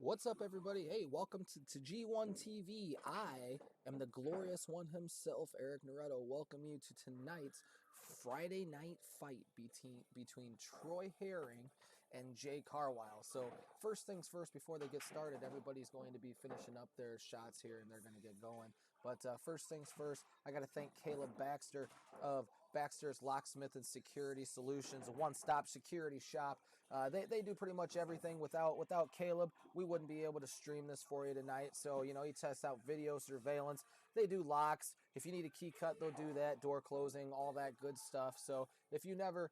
What's up, everybody? Hey, welcome to G1 TV. I am the glorious one himself, Eric Naretto. Welcome you to tonight's Friday night fight between Troy Herring and Jay Carwyle. So, first things first, before they get started, everybody's going to be finishing up their shots here and they're going to get going. But first things first, I got to thank Caleb Baxter of Baxter's Locksmith and Security Solutions, a one-stop security shop. They do pretty much everything. Without Caleb, we wouldn't be able to stream this for you tonight. So, he tests out video surveillance. They do locks. If you need a key cut, they'll do that. Door closing, all that good stuff. So if you ever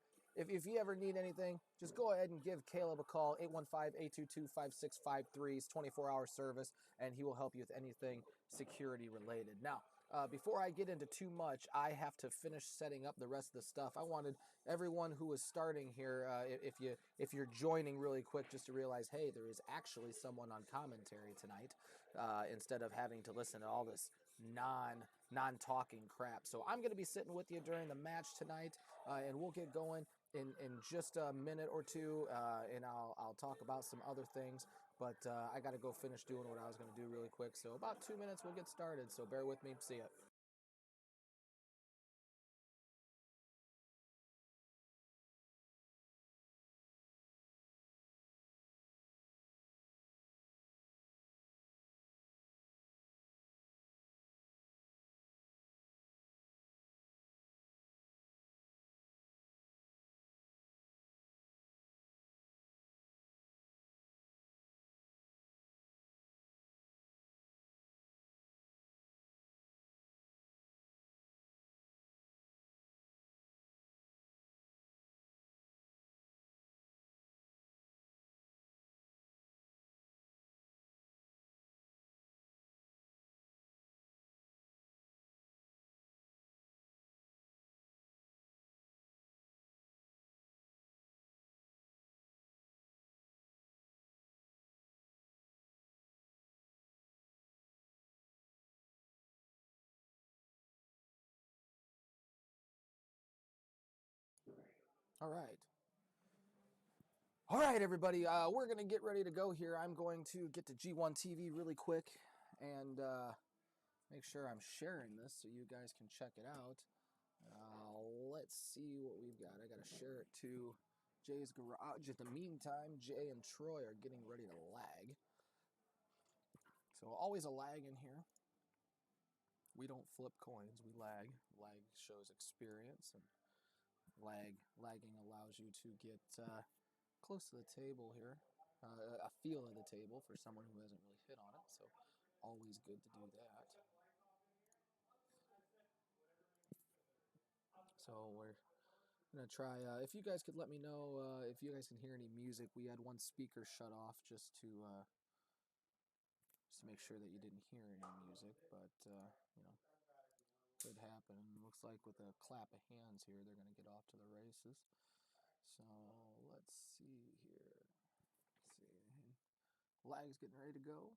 need anything, just go ahead and give Caleb a call, 815-822-5653. It's 24-hour service, and he will help you with anything security related. Now, before I get into too much, I have to finish setting up the rest of the stuff. I wanted everyone who is starting here, if you're joining really quick, just to realize, hey, there is actually someone on commentary tonight, instead of having to listen to all this non-talking crap. So I'm going to be sitting with you during the match tonight, and we'll get going in just a minute or two, and I'll talk about some other things. But I got to go finish doing what I was going to do really quick. So about 2 minutes, we'll get started. So bear with me. See ya. All right. All right, everybody. We're going to get ready to go here. I'm going to get to G1 TV really quick and make sure I'm sharing this so you guys can check it out. Let's see what we've got. I got to share it to Jay's garage. In the meantime, Jay and Troy are getting ready to lag. So always a lag in here. We don't flip coins, we lag. Lag shows experience, and lagging allows you to get close to the table here. A feel of the table for someone who hasn't really hit on it, so always good to do that. So we're gonna try. If you guys could let me know if you guys can hear any music. We had one speaker shut off just to make sure that you didn't hear any music, but could happen. Looks like with a clap of hands here, they're gonna get off to the races. So let's see here. Let's see. Lag's getting ready to go.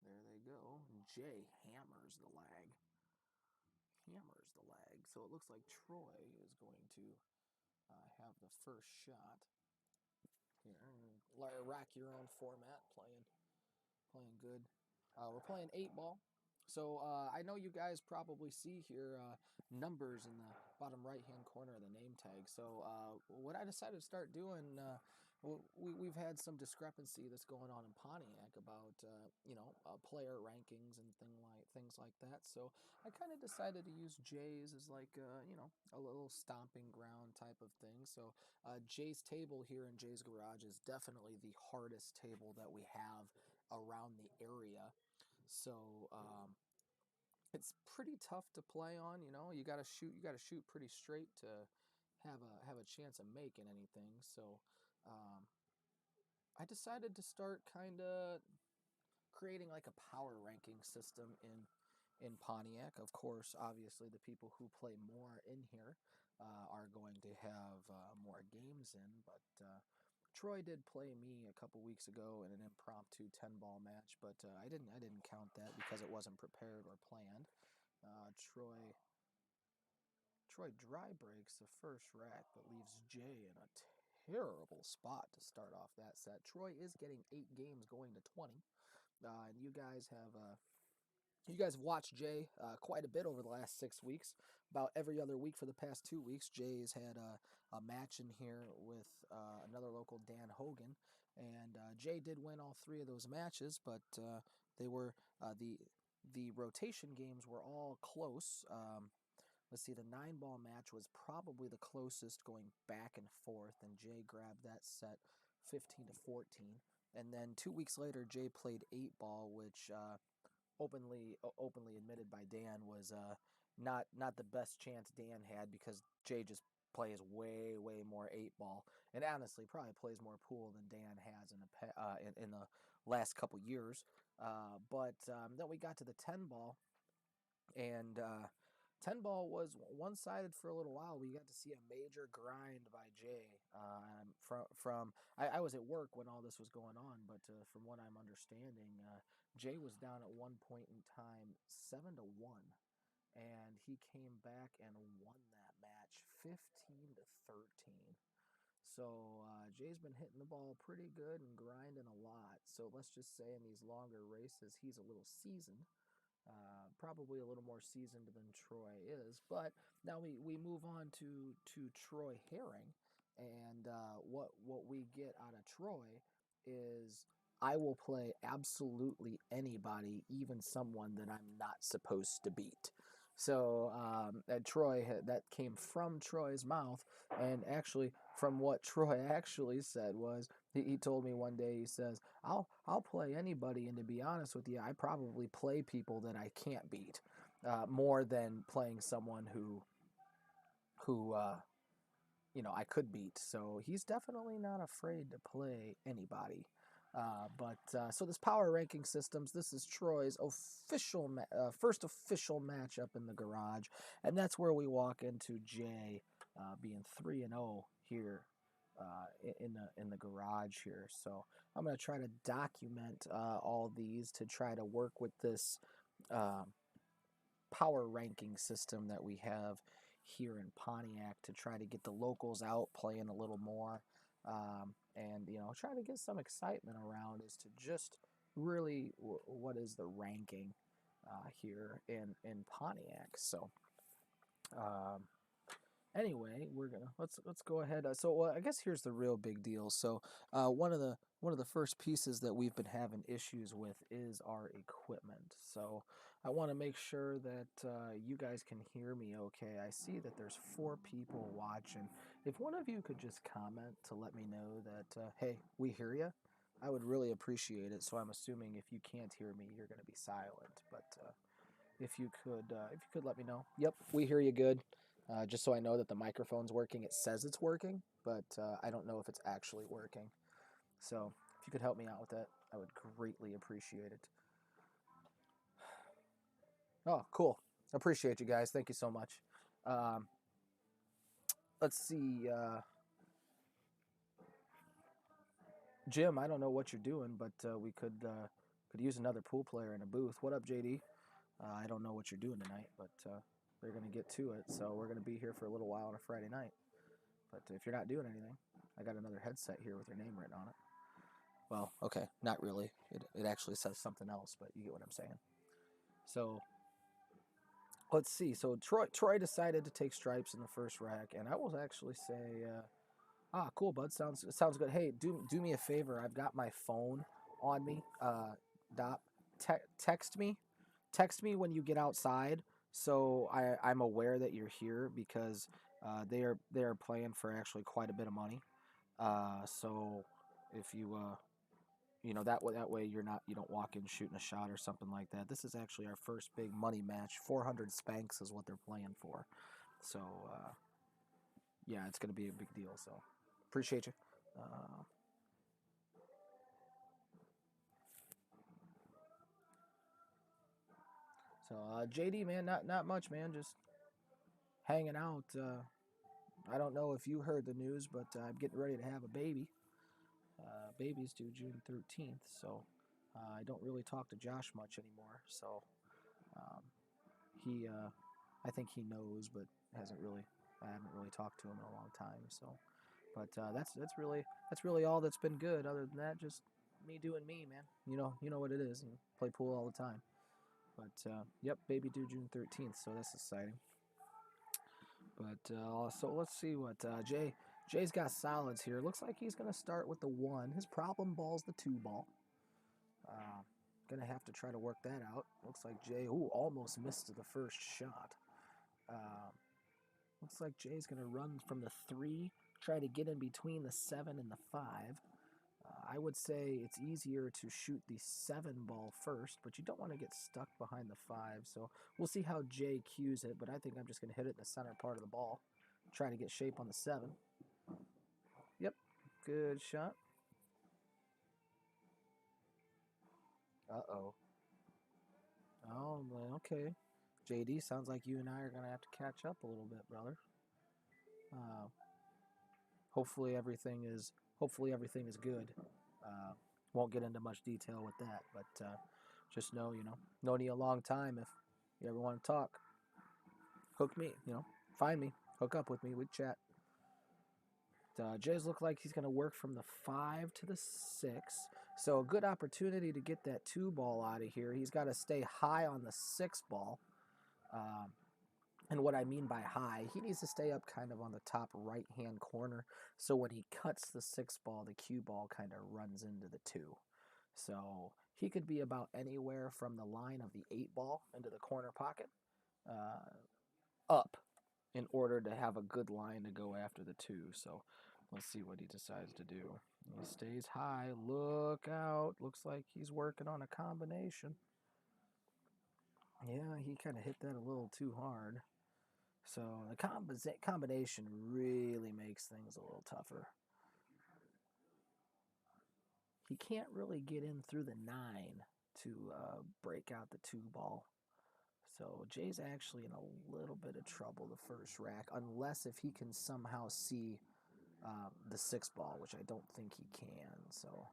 There they go. Jay hammers the lag. So it looks like Troy is going to have the first shot here. Rack your own format, playing good. We're playing 8-ball. So I know you guys probably see here numbers in the bottom right-hand corner of the name tag. So what I decided to start doing, we've had some discrepancy that's going on in Pontiac about player rankings and things like that. So I kind of decided to use Jay's as like a little stomping ground type of thing. So Jay's table here in Jay's garage is definitely the hardest table that we have around the area. So it's pretty tough to play on. You got to shoot pretty straight to have a chance of making anything. So I decided to start kind of creating like a power ranking system in Pontiac. Of course, obviously the people who play more in here are going to have more games in, but Troy did play me a couple weeks ago in an impromptu 10-ball match, but I didn't count that because it wasn't prepared or planned. Troy dry breaks the first rack, but leaves Jay in a terrible spot to start off that set. Troy is getting 8 games going to 20. And you guys have watched Jay quite a bit over the last 6 weeks. About every other week for the past 2 weeks, Jay has had a match in here with another local, Dan Hogan, and Jay did win all 3 of those matches, but they were the rotation games were all close. Let's see, the 9-ball match was probably the closest, going back and forth, and Jay grabbed that set 15-14. And then 2 weeks later, Jay played 8-ball, which openly admitted by Dan was not the best chance Dan had, because Jay just plays way more 8-ball, and honestly probably plays more pool than Dan has in the last couple years. But then we got to the 10-ball, and 10-ball was one-sided for a little while. We got to see a major grind by Jay. I was at work when all this was going on, but from what I'm understanding, Jay was down at one point in time 7-1, and he came back and won that match 15-13. So Jay's been hitting the ball pretty good and grinding a lot. So let's just say in these longer races, he's a little seasoned. Probably a little more seasoned than Troy is. But now we move on to Troy Herring, and what we get out of Troy is I will play absolutely anybody, even someone that I'm not supposed to beat. So Troy, that came from Troy's mouth, and actually from what Troy actually said was, he told me one day, he says, I'll play anybody, and to be honest with you, I probably play people that I can't beat more than playing someone who I could beat. So he's definitely not afraid to play anybody. So this power ranking systems, this is Troy's first official matchup in the garage, and that's where we walk into Jay being 3-0 here in the garage here. So I'm going to try to document all these to try to work with this uh, power ranking system that we have here in Pontiac to try to get the locals out playing a little more, and try to get some excitement around as to just really what is the ranking here in Pontiac. So anyway, let's go ahead. I guess here's the real big deal. So one of the first pieces that we've been having issues with is our equipment. So I want to make sure that you guys can hear me okay. I see that there's 4 people watching. If one of you could just comment to let me know that hey, we hear you, I would really appreciate it. So I'm assuming if you can't hear me, you're going to be silent. But if you could let me know. Yep, we hear you good. Just so I know that the microphone's working. It says it's working, but I don't know if it's actually working. So if you could help me out with that, I would greatly appreciate it. Oh, cool. Appreciate you guys. Thank you so much. Um, let's see. Jim, I don't know what you're doing, but we could use another pool player in a booth. What up, JD? I don't know what you're doing tonight, but we're going to get to it. So we're going to be here for a little while on a Friday night. But if you're not doing anything, I got another headset here with your name written on it. Well, okay, not really. It actually says something else, but you get what I'm saying. So let's see. So Troy decided to take stripes in the first rack, and I will actually say, cool, bud. Sounds good. Hey, do me a favor. I've got my phone on me. Dop, text me. Text me when you get outside, so I'm aware that you're here, because they are playing for actually quite a bit of money. So if that way you don't walk in shooting a shot or something like that. This is actually our first big money match. 400 Spanx is what they're playing for. So yeah, it's going to be a big deal. So appreciate you. JD, man, not much, man. Just hanging out. I don't know if you heard the news, but I'm getting ready to have a baby. Baby's due June 13th, so I don't really talk to Josh much anymore. So um, I think he knows, but I haven't really talked to him in a long time. So But that's really all that's been good. Other than that, just me doing me, man. You know what it is. You play pool all the time. But yep, baby due June 13th, so that's exciting. But so let's see what Jay's got solids here. Looks like he's gonna start with the 1. His problem ball's the 2 ball. Gonna have to try to work that out. Looks like Jay almost missed the first shot. Looks like Jay's gonna run from the 3, try to get in between the 7 and the 5. I would say it's easier to shoot the 7 ball first, but you don't want to get stuck behind the 5. So we'll see how Jay cues it, but I think I'm just going to hit it in the center part of the ball. Try to get shape on the 7. Yep, good shot. Uh-oh. Oh, okay. JD, sounds like you and I are going to have to catch up a little bit, brother. Hopefully everything is good. Won't get into much detail with that, but just know, known you a long time. If you ever want to talk, hook me, find me, hook up with me, we'd chat. Jay's look like he's going to work from the 5 to the 6, so a good opportunity to get that 2 ball out of here. He's got to stay high on the 6 ball. And what I mean by high, he needs to stay up kind of on the top right-hand corner, so when he cuts the 6 ball, the cue ball kind of runs into the 2. So he could be about anywhere from the line of the 8 ball into the corner pocket up in order to have a good line to go after the 2. So let's see what he decides to do. He stays high. Look out. Looks like he's working on a combination. Yeah, he kind of hit that a little too hard. So the combination really makes things a little tougher. He can't really get in through the 9 to break out the 2 ball. So Jay's actually in a little bit of trouble the first rack, unless if he can somehow see the 6 ball, which I don't think he can. So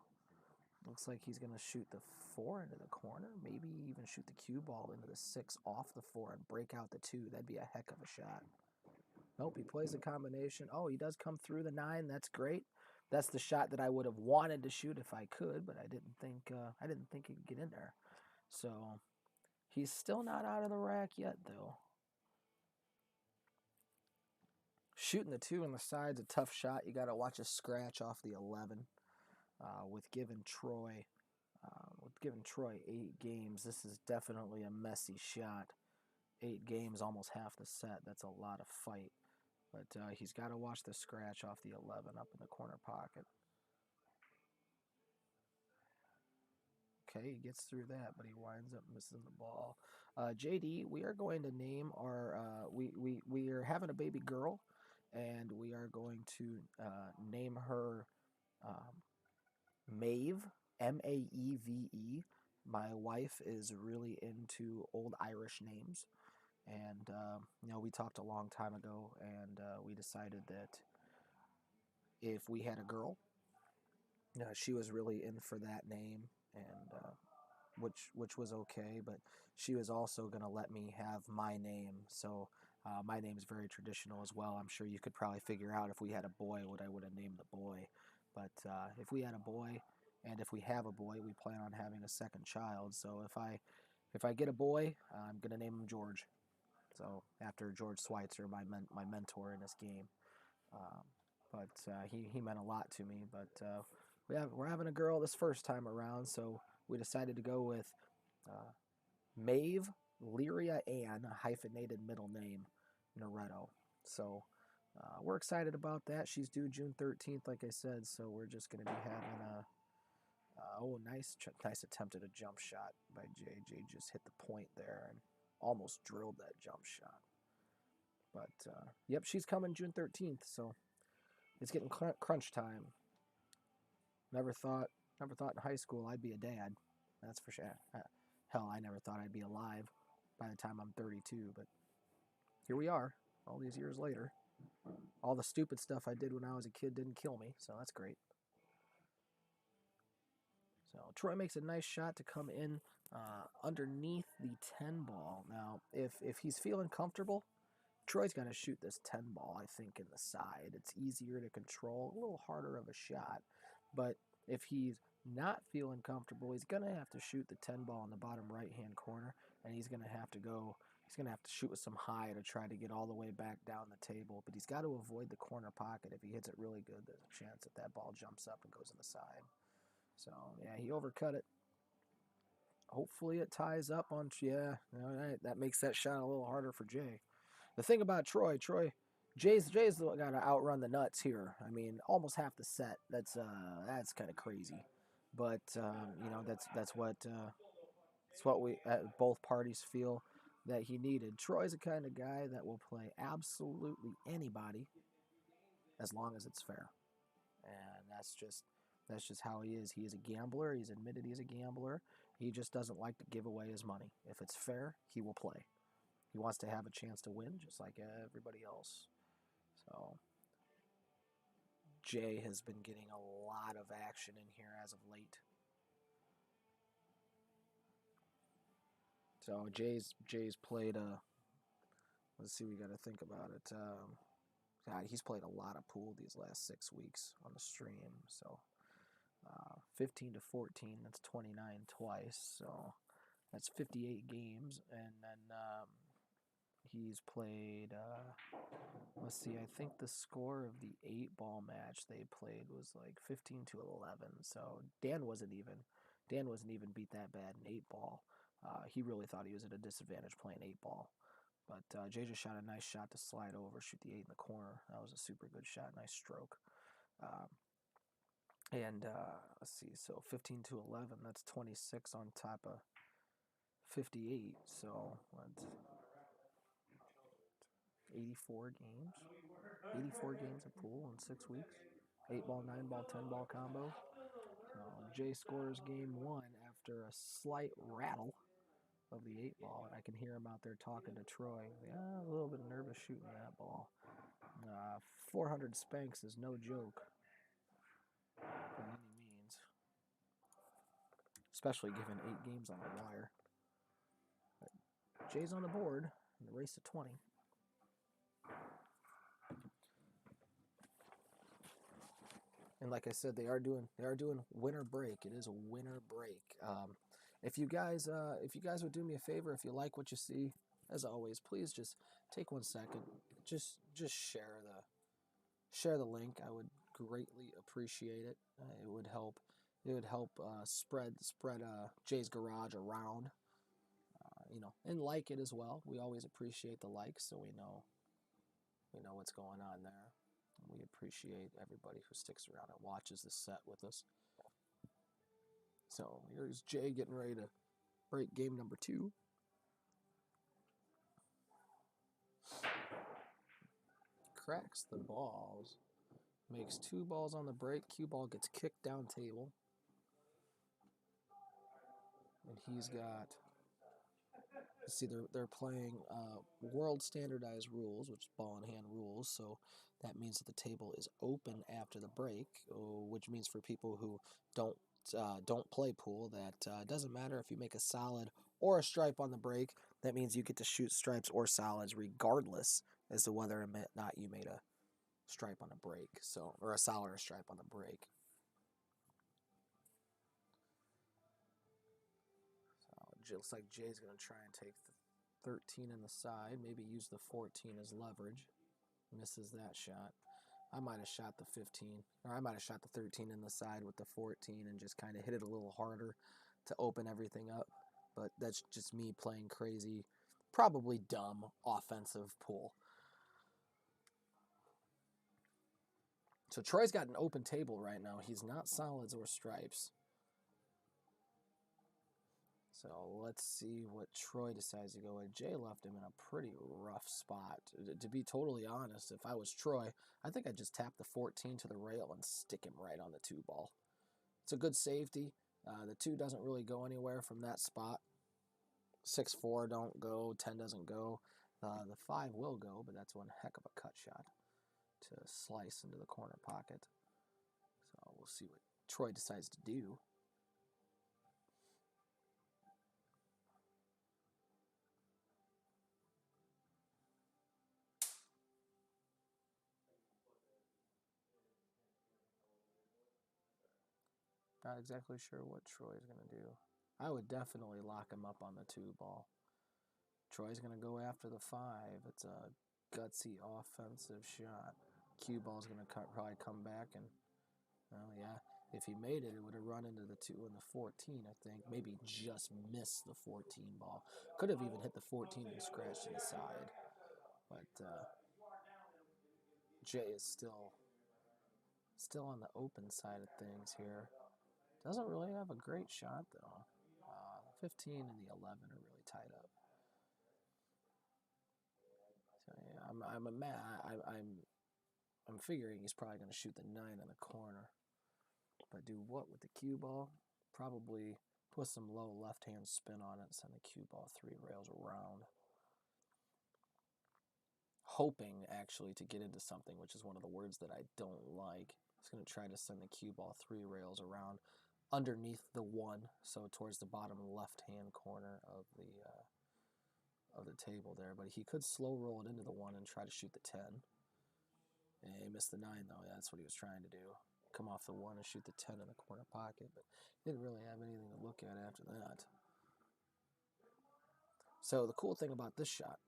looks like he's going to shoot the 4 into the corner, maybe even shoot the cue ball into the 6 off the 4 and break out the 2. That'd be a heck of a shot. Nope, he plays a combination. Oh, he does come through the 9. That's great. That's the shot that I would have wanted to shoot if I could, but I didn't think he could get in there. So he's still not out of the rack yet, though. Shooting the 2 on the side's a tough shot. You got to watch a scratch off the 11. With giving Troy 8 games, this is definitely a messy shot. 8 games, almost half the set. That's a lot of fight. But he's got to watch the scratch off the 11 up in the corner pocket. Okay, he gets through that, but he winds up missing the ball. JD, we are going to name our we are having a baby girl, and we are going to name her Maeve, Maeve. My wife is really into old Irish names, and we talked a long time ago, and we decided that if we had a girl, she was really in for that name, and which was okay, but she was also going to let me have my name. So my name is very traditional as well. I'm sure you could probably figure out if we had a boy what I would have named the boy. But if we had a boy, and if we have a boy, we plan on having a second child. So if I get a boy, I'm going to name him George. So after George Schweitzer, my mentor in this game. But he meant a lot to me. But we're having a girl this first time around, so we decided to go with Maeve Lyria Ann, a hyphenated middle name, Noretto. So we're excited about that. She's due June 13th, like I said, so we're just going to be having a nice attempt at a jump shot by Jay. Jay just hit the point there and almost drilled that jump shot. But yep, she's coming June 13th, so it's getting crunch time. Never thought in high school I'd be a dad. That's for sure. Hell, I never thought I'd be alive by the time I'm 32, but here we are, all these years later. All the stupid stuff I did when I was a kid didn't kill me, so that's great. So Troy makes a nice shot to come in underneath the 10 ball. Now, if he's feeling comfortable, Troy's got to shoot this 10 ball, I think, in the side. It's easier to control, a little harder of a shot. But if he's not feeling comfortable, he's going to have to shoot the 10 ball in the bottom right-hand corner, and he's going to have to shoot with some high to try to get all the way back down the table. But he's got to avoid the corner pocket. If he hits it really good, there's a chance that that ball jumps up and goes in the side. So, yeah, he overcut it. Hopefully it ties up on, yeah, all right, that makes that shot a little harder for Jay. The thing about Jay's got to outrun the nuts here. I mean, almost half the set. That's kind of crazy, but that's what we both parties feel that he needed. Troy's the kind of guy that will play absolutely anybody as long as it's fair, and that's just how he is. He is a gambler. He's admitted he's a gambler. He just doesn't like to give away his money. If it's fair, he will play. He wants to have a chance to win just like everybody else. So Jay has been getting a lot of action in here as of late. So Jay's played let's see, we got to think about it. God, he's played a lot of pool these last 6 weeks on the stream. So 15 to 14, that's 29 twice. So that's 58 games, and then he's played, let's see, I think the score of the 8-ball match they played was like 15 to 11. So Dan wasn't even beat that bad in 8-ball. He really thought he was at a disadvantage playing 8-ball. But Jay just shot a nice shot to slide over, shoot the 8 in the corner. That was a super good shot, nice stroke. And let's see, so 15 to 11, that's 26 on top of 58. So let's 84 games. 84 games of pool in 6 weeks. 8-ball, 9-ball, 10-ball combo. Jay scores game 1 after a slight rattle of the 8-ball, and I can hear him out there talking to Troy. Yeah, a little bit nervous shooting that ball. 400 spanks is no joke by any means, especially given 8 games on the wire. But Jay's on the board in the race to 20. And like I said, they are doing winter break. It is a winter break. If you guys would do me a favor, if you like what you see, as always, please just take 1 second, just share the link. I would greatly appreciate it. It would help spread Jay's Garage around. And like it as well. We always appreciate the likes, so we know what's going on there. We appreciate everybody who sticks around and watches this set with us. So here's Jay getting ready to break game number 2. Cracks the balls. Makes 2 balls on the break. Cue ball gets kicked down table. And he's got... See, they're playing world standardized rules, which is ball in hand rules. So that means that the table is open after the break, which means for people who don't play pool, that doesn't matter if you make a solid or a stripe on the break. That means you get to shoot stripes or solids regardless as to whether or not you made a stripe on a break, or a solid or a stripe on the break. It looks like Jay's going to try and take the 13 in the side, maybe use the 14 as leverage. Misses that shot. I might have shot the 15, or I might have shot the 13 in the side with the 14 and just kind of hit it a little harder to open everything up. But that's just me playing crazy, probably dumb offensive pool. So Troy's got an open table right now. He's not solids or stripes. So let's see what Troy decides to go with. Jay left him in a pretty rough spot. To be totally honest, if I was Troy, I think I'd just tap the 14 to the rail and stick him right on the 2 ball. It's a good safety. The 2 doesn't really go anywhere from that spot. 6-4 don't go, 10 doesn't go. The 5 will go, but that's one heck of a cut shot to slice into the corner pocket. So we'll see what Troy decides to do. Not exactly sure what Troy's going to do. I would definitely lock him up on the 2 ball. Troy's going to go after the 5. It's a gutsy offensive shot. Cue ball's going to probably come back and, well, yeah, if he made it, it would have run into the 2 and the 14, I think. Maybe just missed the 14 ball. Could have even hit the 14 and scratched to the side. But Jay is still on the open side of things here. Doesn't really have a great shot, though. 15 and the 11 are really tied up. So yeah, I'm figuring he's probably going to shoot the 9 in the corner. But do what with the cue ball? Probably put some low left-hand spin on it, send the cue ball 3 rails around. Hoping, actually, to get into something, which is one of the words that I don't like. He's going to try to send the cue ball 3 rails around underneath the 1, so towards the bottom left-hand corner of the table there. But he could slow roll it into the 1 and try to shoot the 10. And he missed the 9, though. Yeah, that's what he was trying to do. Come off the 1 and shoot the 10 in the corner pocket, but didn't really have anything to look at after that. So the cool thing about this shot,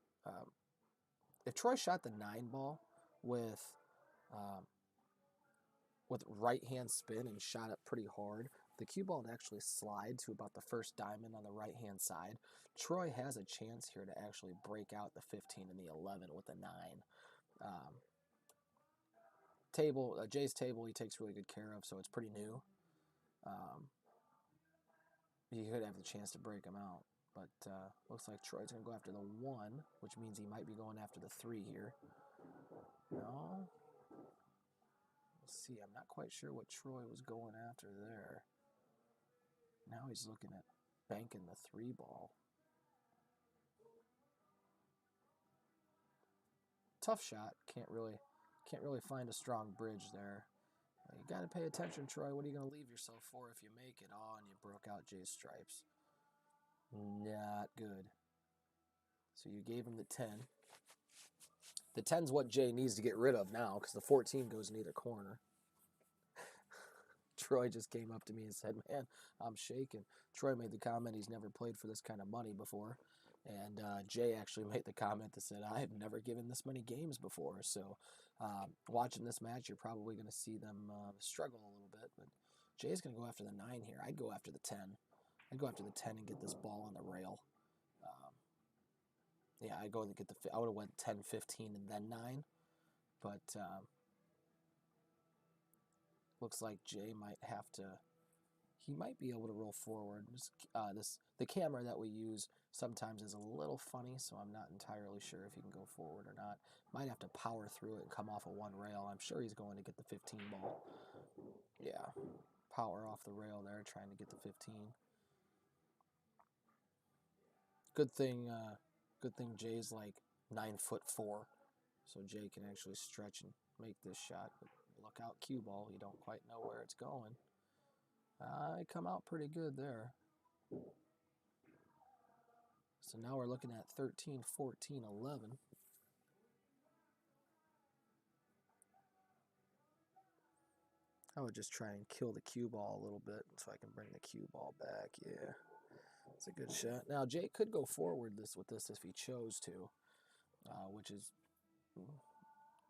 if Troy shot the 9 ball with right-hand spin and shot it pretty hard, the cue ball would actually slide to about the first diamond on the right-hand side. Troy has a chance here to actually break out the 15 and the 11 with the 9. Jay's table he takes really good care of, so it's pretty new. He could have the chance to break him out, but looks like Troy's going to go after the 1, which means he might be going after the 3 here. No. Let's see, I'm not quite sure what Troy was going after there. Now he's looking at banking the 3 ball. Tough shot. Can't really find a strong bridge there. You got to pay attention, Troy. What are you going to leave yourself for if you make it? Oh, and you broke out Jay's stripes. Not good. So you gave him the 10. The 10's what Jay needs to get rid of now because the 14 goes in either corner. Troy just came up to me and said, man, I'm shaking. Troy made the comment he's never played for this kind of money before. And Jay actually made the comment that said, I have never given this many games before. So watching this match, you're probably going to see them struggle a little bit. But Jay's going to go after the 9 here. I'd go after the 10. I'd go after the 10 and get this ball on the rail. Yeah, I would have went 10, 15, and then 9. But looks like Jay might have to. He might be able to roll forward. The camera that we use sometimes is a little funny, so I'm not entirely sure if he can go forward or not. Might have to power through it and come off of 1 rail. I'm sure he's going to get the 15 ball. Yeah, power off the rail there, trying to get the 15. Good thing Jay's like 9'4", so Jay can actually stretch and make this shot. But look out, cue ball. You don't quite know where it's going. I come out pretty good there. So now we're looking at 13, 14, 11. I would just try and kill the cue ball a little bit so I can bring the cue ball back. Yeah, it's a good shot. Now, Jay could go forward with this if he chose to, which is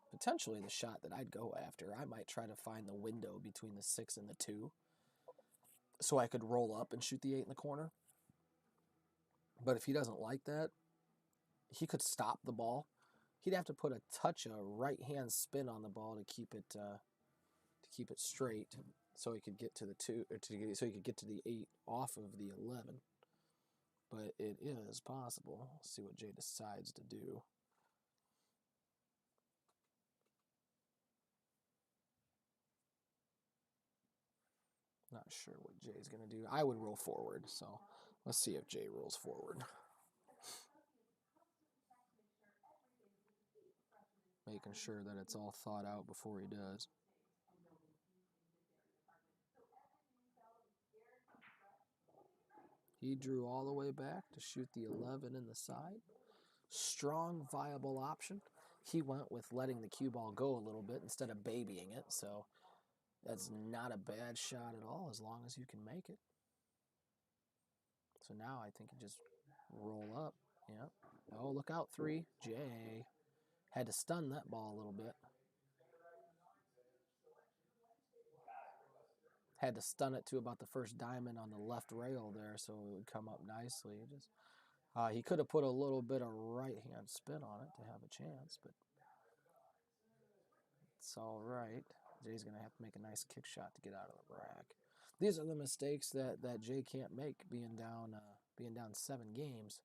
potentially the shot that I'd go after. I might try to find the window between the 6 and the 2 so I could roll up and shoot the 8 in the corner. But if he doesn't like that, he could stop the ball. He'd have to put a touch of right-hand spin on the ball to keep it straight, so he could get to the 2, so he could get to the 8 off of the 11. But it is possible. Let's see what Jay decides to do. Not sure what Jay's going to do. I would roll forward, so let's see if Jay rolls forward. Making sure that it's all thought out before he does. He drew all the way back to shoot the 11 in the side. Strong, viable option. He went with letting the cue ball go a little bit instead of babying it, so That's not a bad shot at all as long as you can make it. So now I think you just roll up. Yeah. Oh, look out, 3. Jay had to stun that ball a little bit. Had to stun it to about the first diamond on the left rail there so it would come up nicely. He could have put a little bit of right-hand spin on it to have a chance, but it's all right. Jay's going to have to make a nice kick shot to get out of the rack. These are the mistakes that Jay can't make being down 7 games.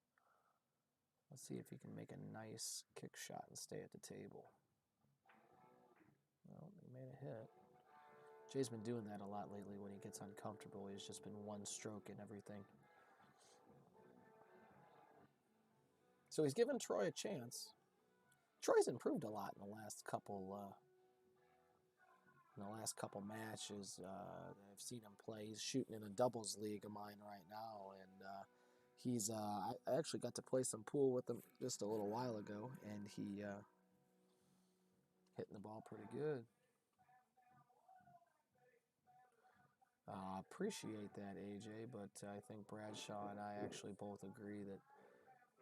Let's see if he can make a nice kick shot and stay at the table. Well, he made a hit. Jay's been doing that a lot lately when he gets uncomfortable. He's just been one stroke and everything. So he's given Troy a chance. Troy's improved a lot in the last couple matches. I've seen him play. He's shooting in a doubles league of mine right now, and I actually got to play some pool with him just a little while ago, and he hitting the ball pretty good. Appreciate that, AJ, but I think Bradshaw and I actually both agree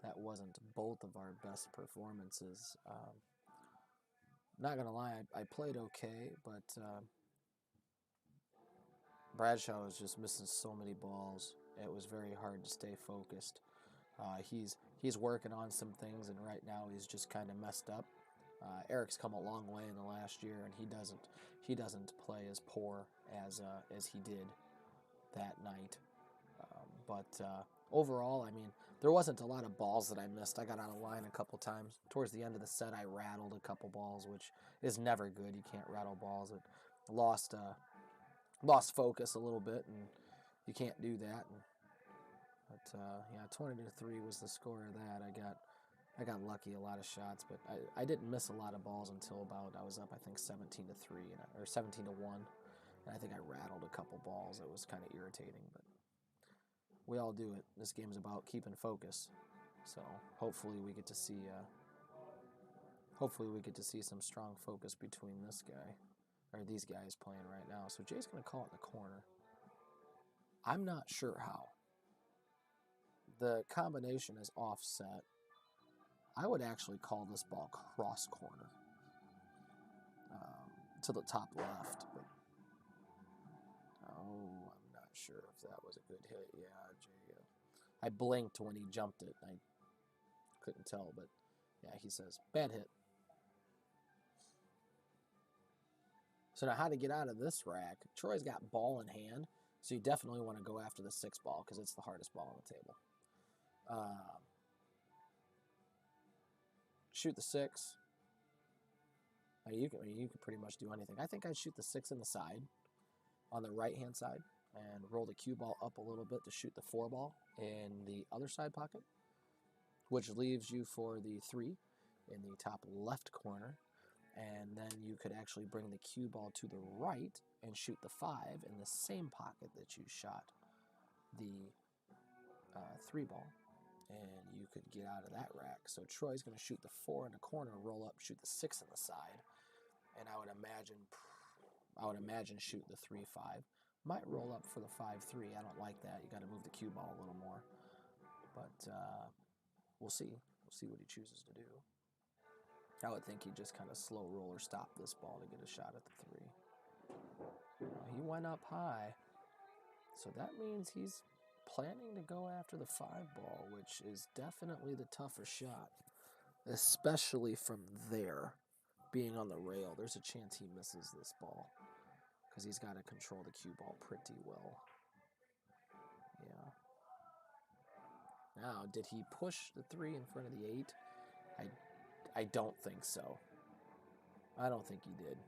that wasn't both of our best performances. Not gonna lie, I played okay, but Bradshaw was just missing so many balls. It was very hard to stay focused. He's working on some things, and right now he's just kind of messed up. Eric's come a long way in the last year, and he doesn't play as poor as he did that night. But overall, I mean, there wasn't a lot of balls that I missed. I got out of line a couple times. Towards the end of the set, I rattled a couple balls, which is never good. You can't rattle balls. It lost focus a little bit, and you can't do that. But 20-3 was the score of that. I got lucky a lot of shots, but I didn't miss a lot of balls until about I was up, I think 17-3 or 17-1, and I think I rattled a couple balls. It was kind of irritating, but we all do it. This game's about keeping focus, so hopefully we get to see some strong focus between this guy or these guys playing right now. So Jay's going to call it in the corner. I'm not sure how. The combination is offset. I would actually call this ball cross corner to the top left, but I'm not sure if that was a good hit. Yeah, Jay. I blinked when he jumped it. I couldn't tell, but yeah, he says bad hit. So now how to get out of this rack? Troy's got ball in hand, so you definitely want to go after the 6 ball because it's the hardest ball on the table. Shoot the 6. You can pretty much do anything. I think I'd shoot the 6 in the side, on the right-hand side, and roll the cue ball up a little bit to shoot the 4 ball in the other side pocket, which leaves you for the 3 in the top left corner. And then you could actually bring the cue ball to the right and shoot the 5 in the same pocket that you shot the 3 ball. And you could get out of that rack. So Troy's going to shoot the 4 in the corner, roll up, shoot the 6 in the side. And I would imagine shoot the 3-5. Might roll up for the 5-3. I don't like that. You got to move the cue ball a little more. But we'll see. We'll see what he chooses to do. I would think he'd just kind of slow roll or stop this ball to get a shot at the 3. He went up high. So that means he's planning to go after the 5 ball, which is definitely the tougher shot, especially from there, being on the rail. There's a chance he misses this ball because he's got to control the cue ball pretty well. Yeah. Now, did he push the 3 in front of the 8? I don't think so. I don't think he did.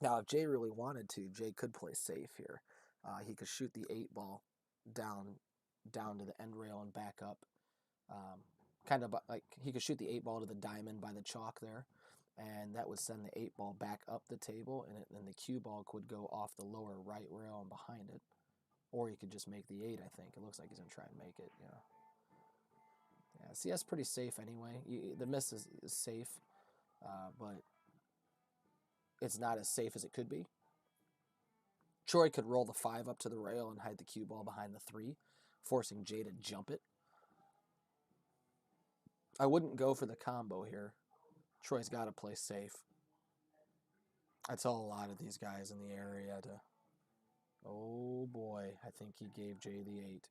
Now, if Jay really wanted to, Jay could play safe here. He could shoot the 8 ball down to the end rail and back up. Kind of like he could shoot the 8 ball to the diamond by the chalk there, and that would send the 8 ball back up the table, and then the cue ball could go off the lower right rail and behind it. Or he could just make the 8, I think. It looks like he's going to try and make it, yeah. Yeah, see, that's pretty safe anyway. The miss is safe, but it's not as safe as it could be. Troy could roll the 5 up to the rail and hide the cue ball behind the 3, forcing Jay to jump it. I wouldn't go for the combo here. Troy's got to play safe. I tell a lot of these guys in the area to... Oh boy, I think he gave Jay the 8.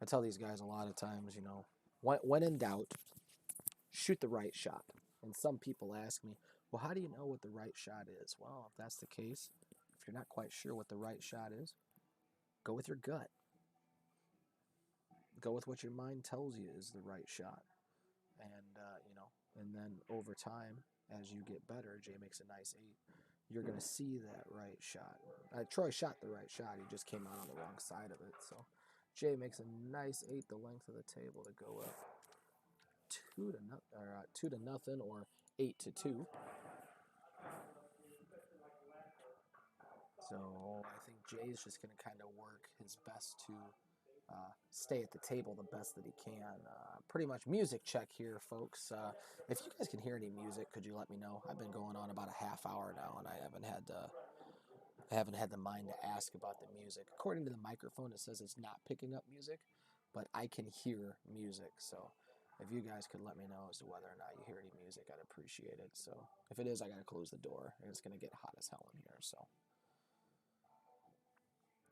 I tell these guys a lot of times, you know, when in doubt, shoot the right shot. And some people ask me, well, how do you know what the right shot is? Well, if that's the case, if you're not quite sure what the right shot is, go with your gut. Go with what your mind tells you is the right shot. And, you know, and then over time, as you get better, Jay makes a nice 8. You're going to see that right shot. Troy shot the right shot. He just came out on the wrong side of it. So Jay makes a nice 8 the length of the table to go up 2 to nothing or 8-2. So I think Jay's just going to kind of work his best to stay at the table the best that he can. Pretty much music check here, folks. If you guys can hear any music, could you let me know? I've been going on about a half hour now, and I haven't had the mind to ask about the music. According to the microphone, it says it's not picking up music, but I can hear music. So if you guys could let me know as to whether or not you hear any music, I'd appreciate it. So if it is, I got to close the door, and it's going to get hot as hell in here. So,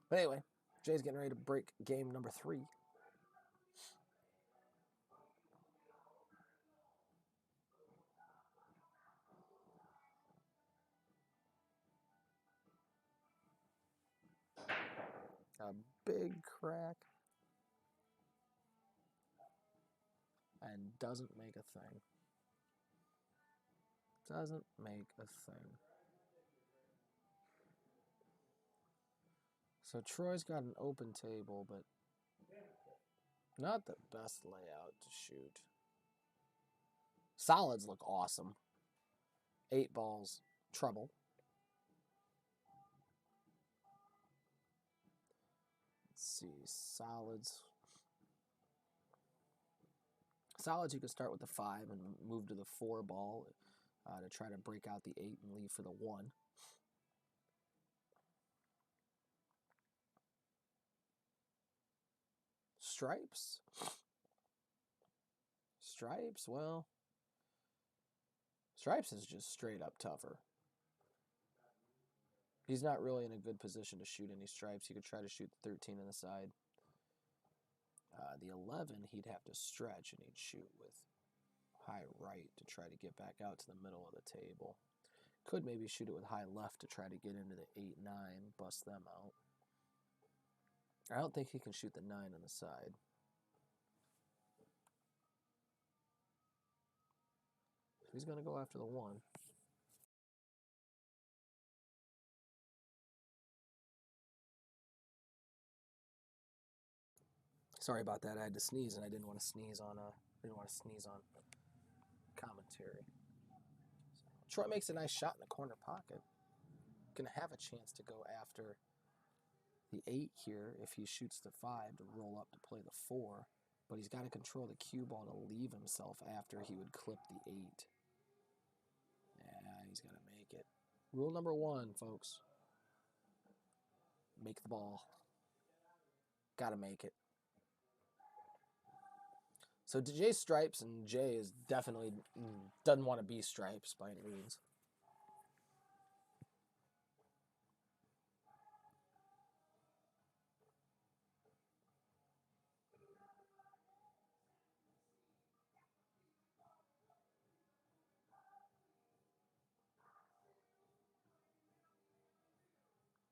but anyway, Jay's getting ready to break game number 3. A big crack. And doesn't make a thing. Doesn't make a thing. So Troy's got an open table, but not the best layout to shoot. Solids look awesome. 8 balls, trouble. Let's see, solids. Solids, you can start with the 5 and move to the 4 ball to try to break out the 8 and leave for the 1. Stripes. Stripes, well, Stripes is just straight up tougher. He's not really in a good position to shoot any stripes. He could try to shoot the 13 on the side. The 11, he'd have to stretch, and he'd shoot with high right to try to get back out to the middle of the table. Could maybe shoot it with high left to try to get into the 8-9, bust them out. I don't think he can shoot the 9 on the side. He's going to go after the 1. Sorry about that. I had to sneeze, and I didn't want to sneeze on commentary. So, Troy makes a nice shot in the corner pocket. Going to have a chance to go after the 8 here if he shoots the 5 to roll up to play the 4. But he's got to control the cue ball to leave himself after he would clip the 8. Yeah, he's going to make it. Rule number 1, folks. Make the ball. Got to make it. So Jay's stripes, and Jay is definitely doesn't want to be stripes by any means.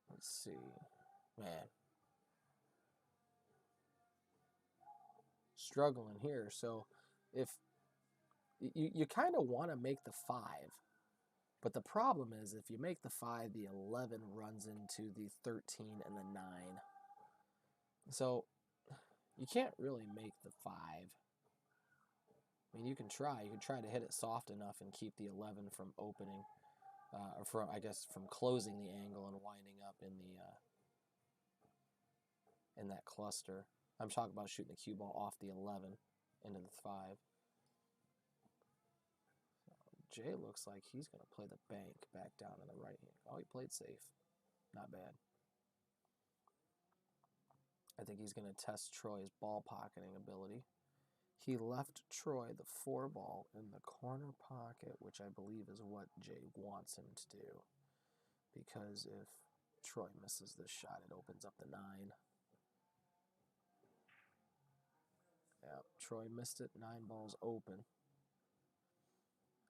Let's see. Man. Struggling here. So if you kind of want to make the 5, but the problem is if you make the 5, the 11 runs into the 13 and the 9. So you can't really make the 5. I mean, you can try. You can try to hit it soft enough and keep the 11 from opening, or from closing the angle and winding up in the in that cluster. I'm talking about shooting the cue ball off the 11 into the 5. Jay looks like he's going to play the bank back down in the right hand. Oh, he played safe. Not bad. I think he's going to test Troy's ball pocketing ability. He left Troy the 4 ball in the corner pocket, which I believe is what Jay wants him to do. Because if Troy misses this shot, it opens up the 9. Yeah, Troy missed it. 9 balls open.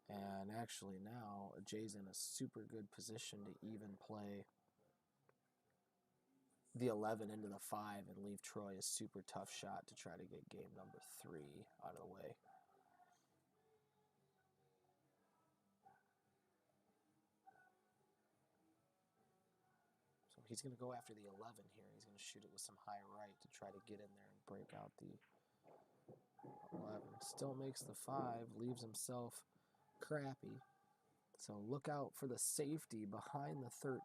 And actually now, Jay's in a super good position to even play the 11 into the 5 and leave Troy a super tough shot to try to get game number 3 out of the way. So he's going to go after the 11 here. He's going to shoot it with some high right to try to get in there and break out the 11. Still makes the 5, leaves himself crappy. So look out for the safety behind the 13.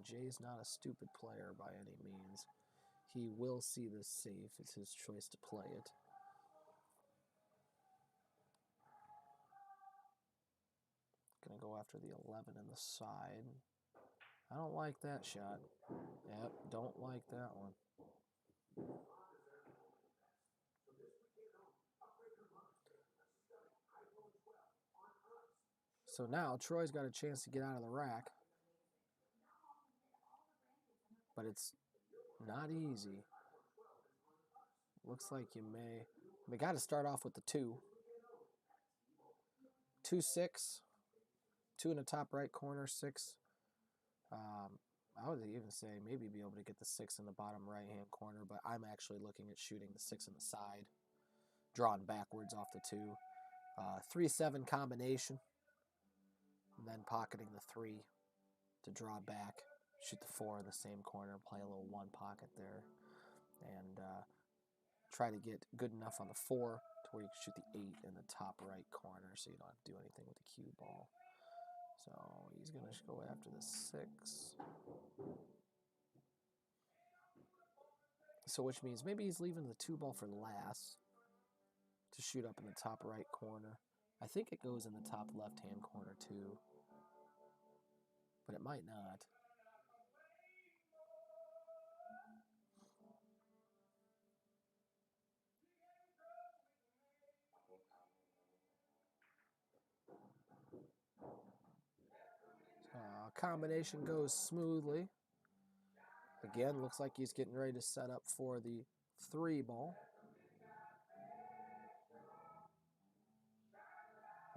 Jay's not a stupid player by any means. He will see this safe. It's his choice to play it. Gonna go after the 11 in the side. I don't like that shot. Yep, don't like that one. So now Troy's got a chance to get out of the rack. But it's not easy. Looks like you may... We got to start off with the 2. 2, 6. 2 in the top right corner, 6. I would even say maybe be able to get the 6 in the bottom right-hand corner, but I'm actually looking at shooting the 6 in the side. Drawn backwards off the 2. 3-7 combination. And then pocketing the 3 to draw back. Shoot the 4 in the same corner, play a little 1 pocket there. And try to get good enough on the 4 to where you can shoot the 8 in the top right corner so you don't have to do anything with the cue ball. So he's going to go after the 6. So which means maybe he's leaving the 2 ball for last to shoot up in the top right corner. I think it goes in the top left-hand corner too, but it might not. Combination goes smoothly. Again, looks like he's getting ready to set up for the 3 ball.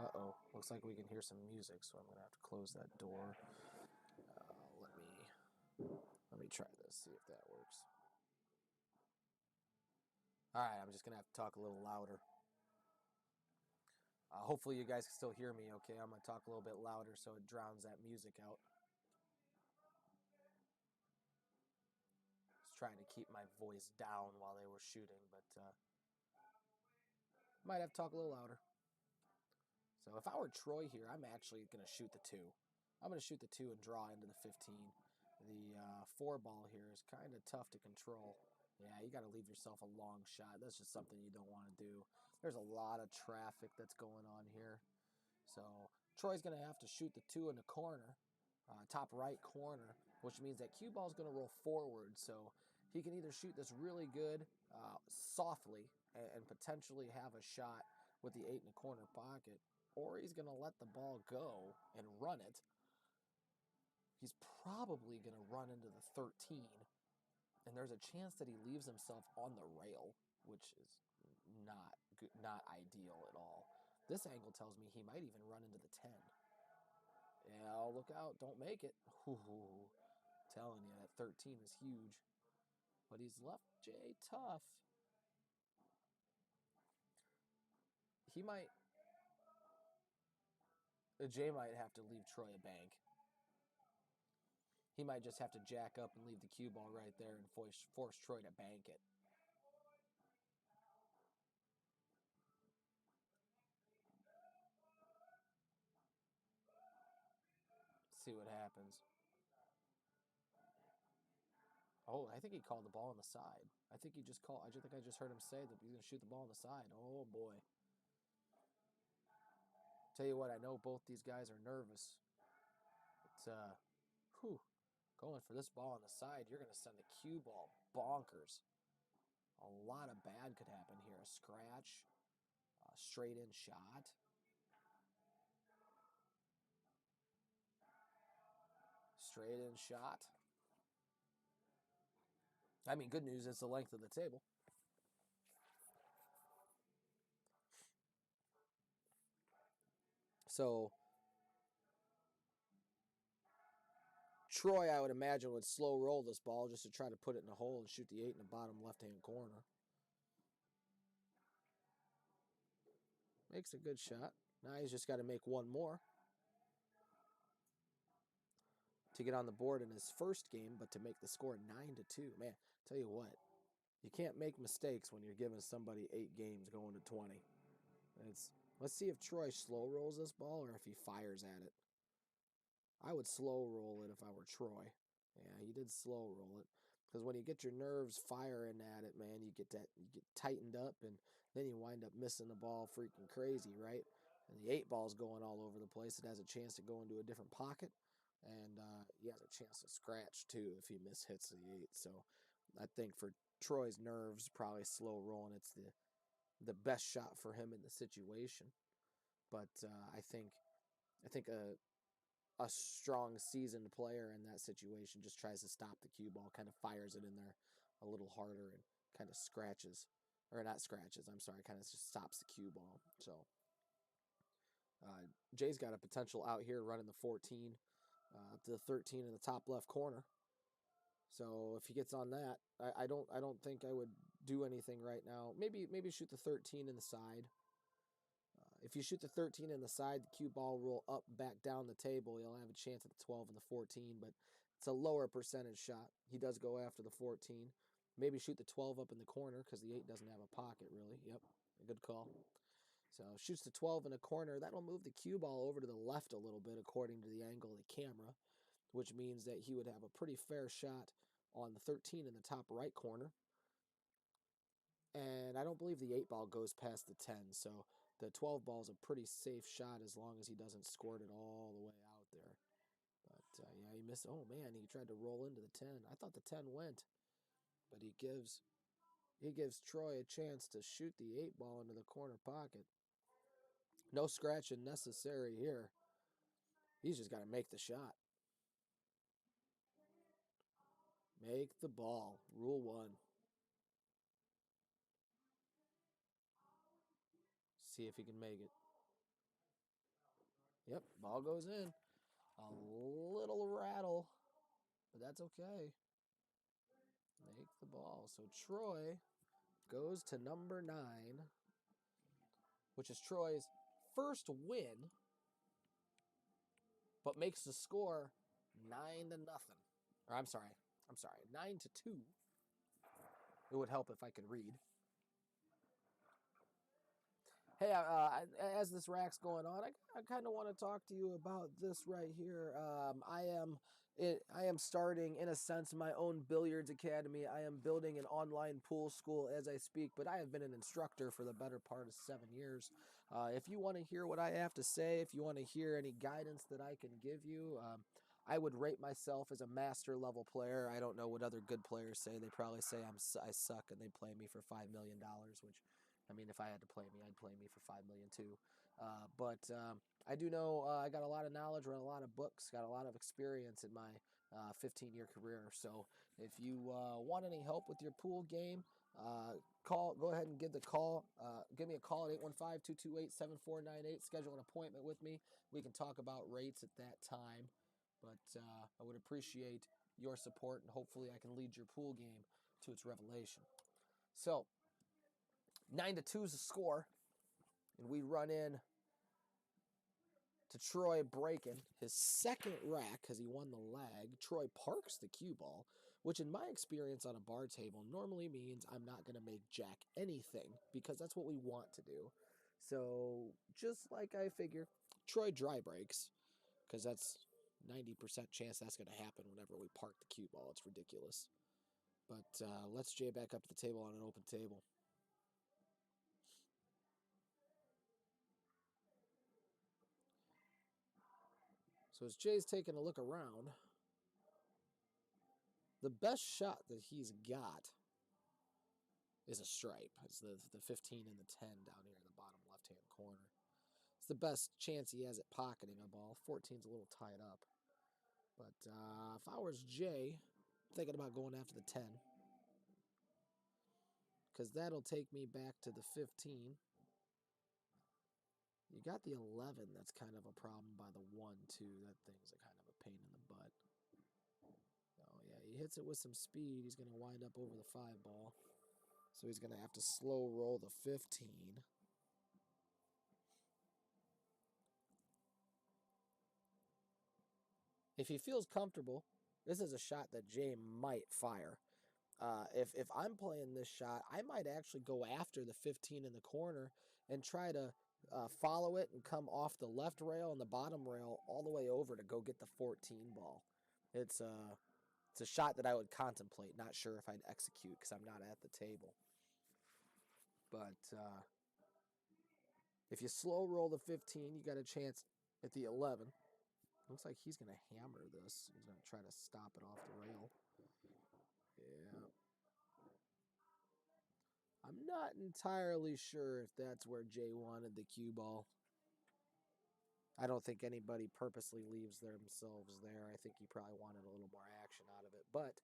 Uh-oh, looks like we can hear some music, so I'm going to have to close that door. Let me try this, see if that works. All right, I'm just going to have to talk a little louder. Hopefully you guys can still hear me okay. I'm going to talk a little bit louder so it drowns that music out. Just trying to keep my voice down while they were shooting, but might have to talk a little louder. So if I were Troy here, I'm actually going to shoot the 2. I'm going to shoot the 2 and draw into the 15. The 4 ball here is kind of tough to control. Yeah, you got to leave yourself a long shot. That's just something you don't want to do. There's a lot of traffic that's going on here. So Troy's going to have to shoot the 2 in the corner, top right corner, which means that cue ball is going to roll forward. So he can either shoot this really good softly and potentially have a shot with the 8 in the corner pocket, or he's going to let the ball go and run it. He's probably going to run into the 13, and there's a chance that he leaves himself on the rail, which is not good, not ideal at all. This angle tells me he might even run into the 10. Yeah, look out, don't make it. Ooh, telling you, that 13 is huge. But he's left Jay tough. Jay might have to leave Troy a bank. He might just have to jack up and leave the cue ball right there and force Troy to bank it. See what happens. Oh, I think he called the ball on the side. I think I just heard him say that he's going to shoot the ball on the side. Oh, boy. Tell you what, I know both these guys are nervous. It's going for this ball on the side, you're going to send the cue ball bonkers. A lot of bad could happen here. A scratch, a straight in shot. Straight in shot. I mean, good news is the length of the table. So Troy, I would imagine, would slow roll this ball just to try to put it in the hole and shoot the 8 in the bottom left-hand corner. Makes a good shot. Now he's just got to make one more to get on the board in his first game, but to make the score 9-2. Man, tell you what, you can't make mistakes when you're giving somebody 8 games going to 20. Let's see if Troy slow rolls this ball or if he fires at it. I would slow roll it if I were Troy. Yeah, he did slow roll it. Because when you get your nerves firing at it, man, you get tightened up, and then you wind up missing the ball freaking crazy, right? And the 8 ball's going all over the place. It has a chance to go into a different pocket, and he has a chance to scratch too if he mishits the 8. So I think for Troy's nerves, probably slow rolling it's the best shot for him in the situation. But I think a strong seasoned player in that situation just tries to stop the cue ball, kind of fires it in there a little harder and kind of scratches, or not scratches, I'm sorry, kind of just stops the cue ball. So Jay's got a potential out here running the 14 to the 13 in the top left corner. So if he gets on that, I don't think I would do anything right now. Maybe shoot the 13 in the side. If you shoot the 13 in the side, the cue ball roll up, back down the table. You'll have a chance at the 12 and the 14, but it's a lower percentage shot. He does go after the 14. Maybe shoot the 12 up in the corner because the 8 doesn't have a pocket, really. Yep, a good call. So shoots the 12 in a corner. That'll move the cue ball over to the left a little bit according to the angle of the camera, which means that he would have a pretty fair shot on the 13 in the top right corner. And I don't believe the 8 ball goes past the 10, so the 12 ball is a pretty safe shot as long as he doesn't squirt it all the way out there. But yeah, he missed. Oh man, he tried to roll into the 10. I thought the 10 went, but he gives Troy a chance to shoot the 8 ball into the corner pocket. No scratching necessary here. He's just got to make the shot. Make the ball. Rule 1. See if he can make it. Yep, ball goes in. A little rattle, but that's okay. Make the ball. So Troy goes to number 9, which is Troy's first win, but makes the score 9-0. Or I'm sorry, 9-2. It would help if I could read. Hey, as this rack's going on, I kind of want to talk to you about this right here. I am starting, in a sense, my own billiards academy. I am building an online pool school as I speak, but I have been an instructor for the better part of 7 years. If you want to hear what I have to say, if you want to hear any guidance that I can give you, I would rate myself as a master level player. I don't know what other good players say. They probably say I suck and they play me for $5 million, which, I mean, if I had to play me, I'd play me for $5 million too. But I do know I go a lot of knowledge, read a lot of books, got a lot of experience in my 15-year career. So if you want any help with your pool game, go ahead and give me a call at 815-228-7498. Schedule an appointment with me. We can talk about rates at that time. But I would appreciate your support, and hopefully I can lead your pool game to its revelation. So 9-2 is the score, and we run in to Troy breaking his second rack because he won the lag. Troy parks the cue ball, which in my experience on a bar table normally means I'm not going to make jack anything because that's what we want to do. So just like I figure, Troy dry breaks because that's 90% chance that's going to happen whenever we park the cue ball. It's ridiculous. But let's Jay back up to the table on an open table. So as Jay's taking a look around, the best shot that he's got is a stripe. It's the 15 and the 10 down here in the bottom left-hand corner. It's the best chance he has at pocketing a ball. 14's a little tied up. But if I was Jay, I'm thinking about going after the 10. Because that'll take me back to the 15. You got the 11. That's kind of a problem by the 1, too. That thing's a kind of a pain in the butt. Oh, yeah, he hits it with some speed. He's going to wind up over the 5 ball. So he's going to have to slow roll the 15. If he feels comfortable, this is a shot that Jay might fire. If I'm playing this shot, I might actually go after the 15 in the corner and try to follow it and come off the left rail and the bottom rail all the way over to go get the 14 ball. It's a shot that I would contemplate. Not sure if I'd execute because I'm not at the table. But if you slow roll the 15, you got a chance at the 11. Looks like he's going to hammer this. He's going to try to stop it off the rail. Yeah. I'm not entirely sure if that's where Jay wanted the cue ball. I don't think anybody purposely leaves themselves there. I think he probably wanted a little more action out of it. But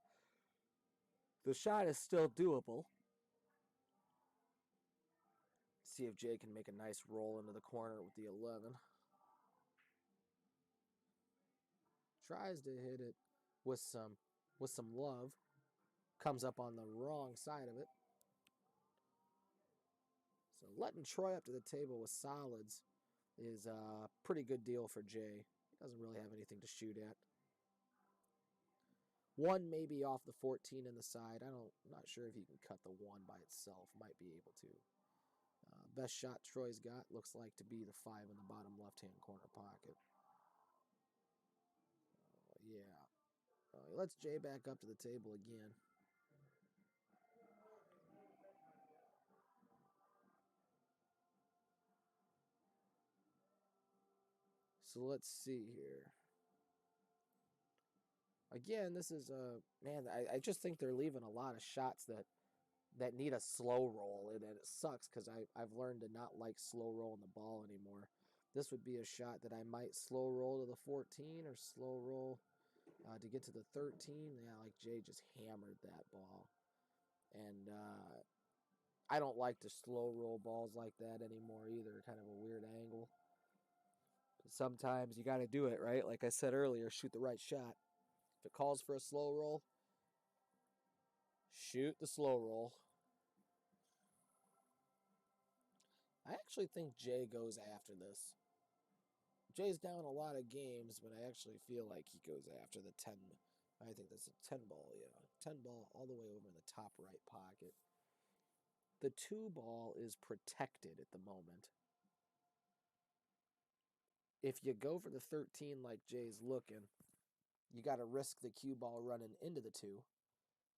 the shot is still doable. See if Jay can make a nice roll into the corner with the 11. Tries to hit it with some love. Comes up on the wrong side of it. So letting Troy up to the table with solids is a pretty good deal for Jay. He doesn't really have anything to shoot at. 1 maybe off the 14 in the side. I'm not sure if he can cut the 1 by itself. Might be able to. Best shot Troy's got looks like to be the 5 in the bottom left-hand corner pocket. Yeah. He lets Jay back up to the table again. So let's see here. Again, this is man, I just think they're leaving a lot of shots that need a slow roll, and it sucks because I've learned to not like slow rolling the ball anymore. This would be a shot that I might slow roll to the 14 or slow roll to get to the 13. Yeah, like Jay just hammered that ball. And I don't like to slow roll balls like that anymore either. Kind of a weird angle. But sometimes you got to do it, right? Like I said earlier, shoot the right shot. If it calls for a slow roll, shoot the slow roll. I actually think Jay goes after this. Jay's down a lot of games, but I actually feel like he goes after the 10. I think that's a 10 ball, yeah. 10 ball all the way over in the top right pocket. The 2 ball is protected at the moment. If you go for the 13 like Jay's looking, you got to risk the cue ball running into the 2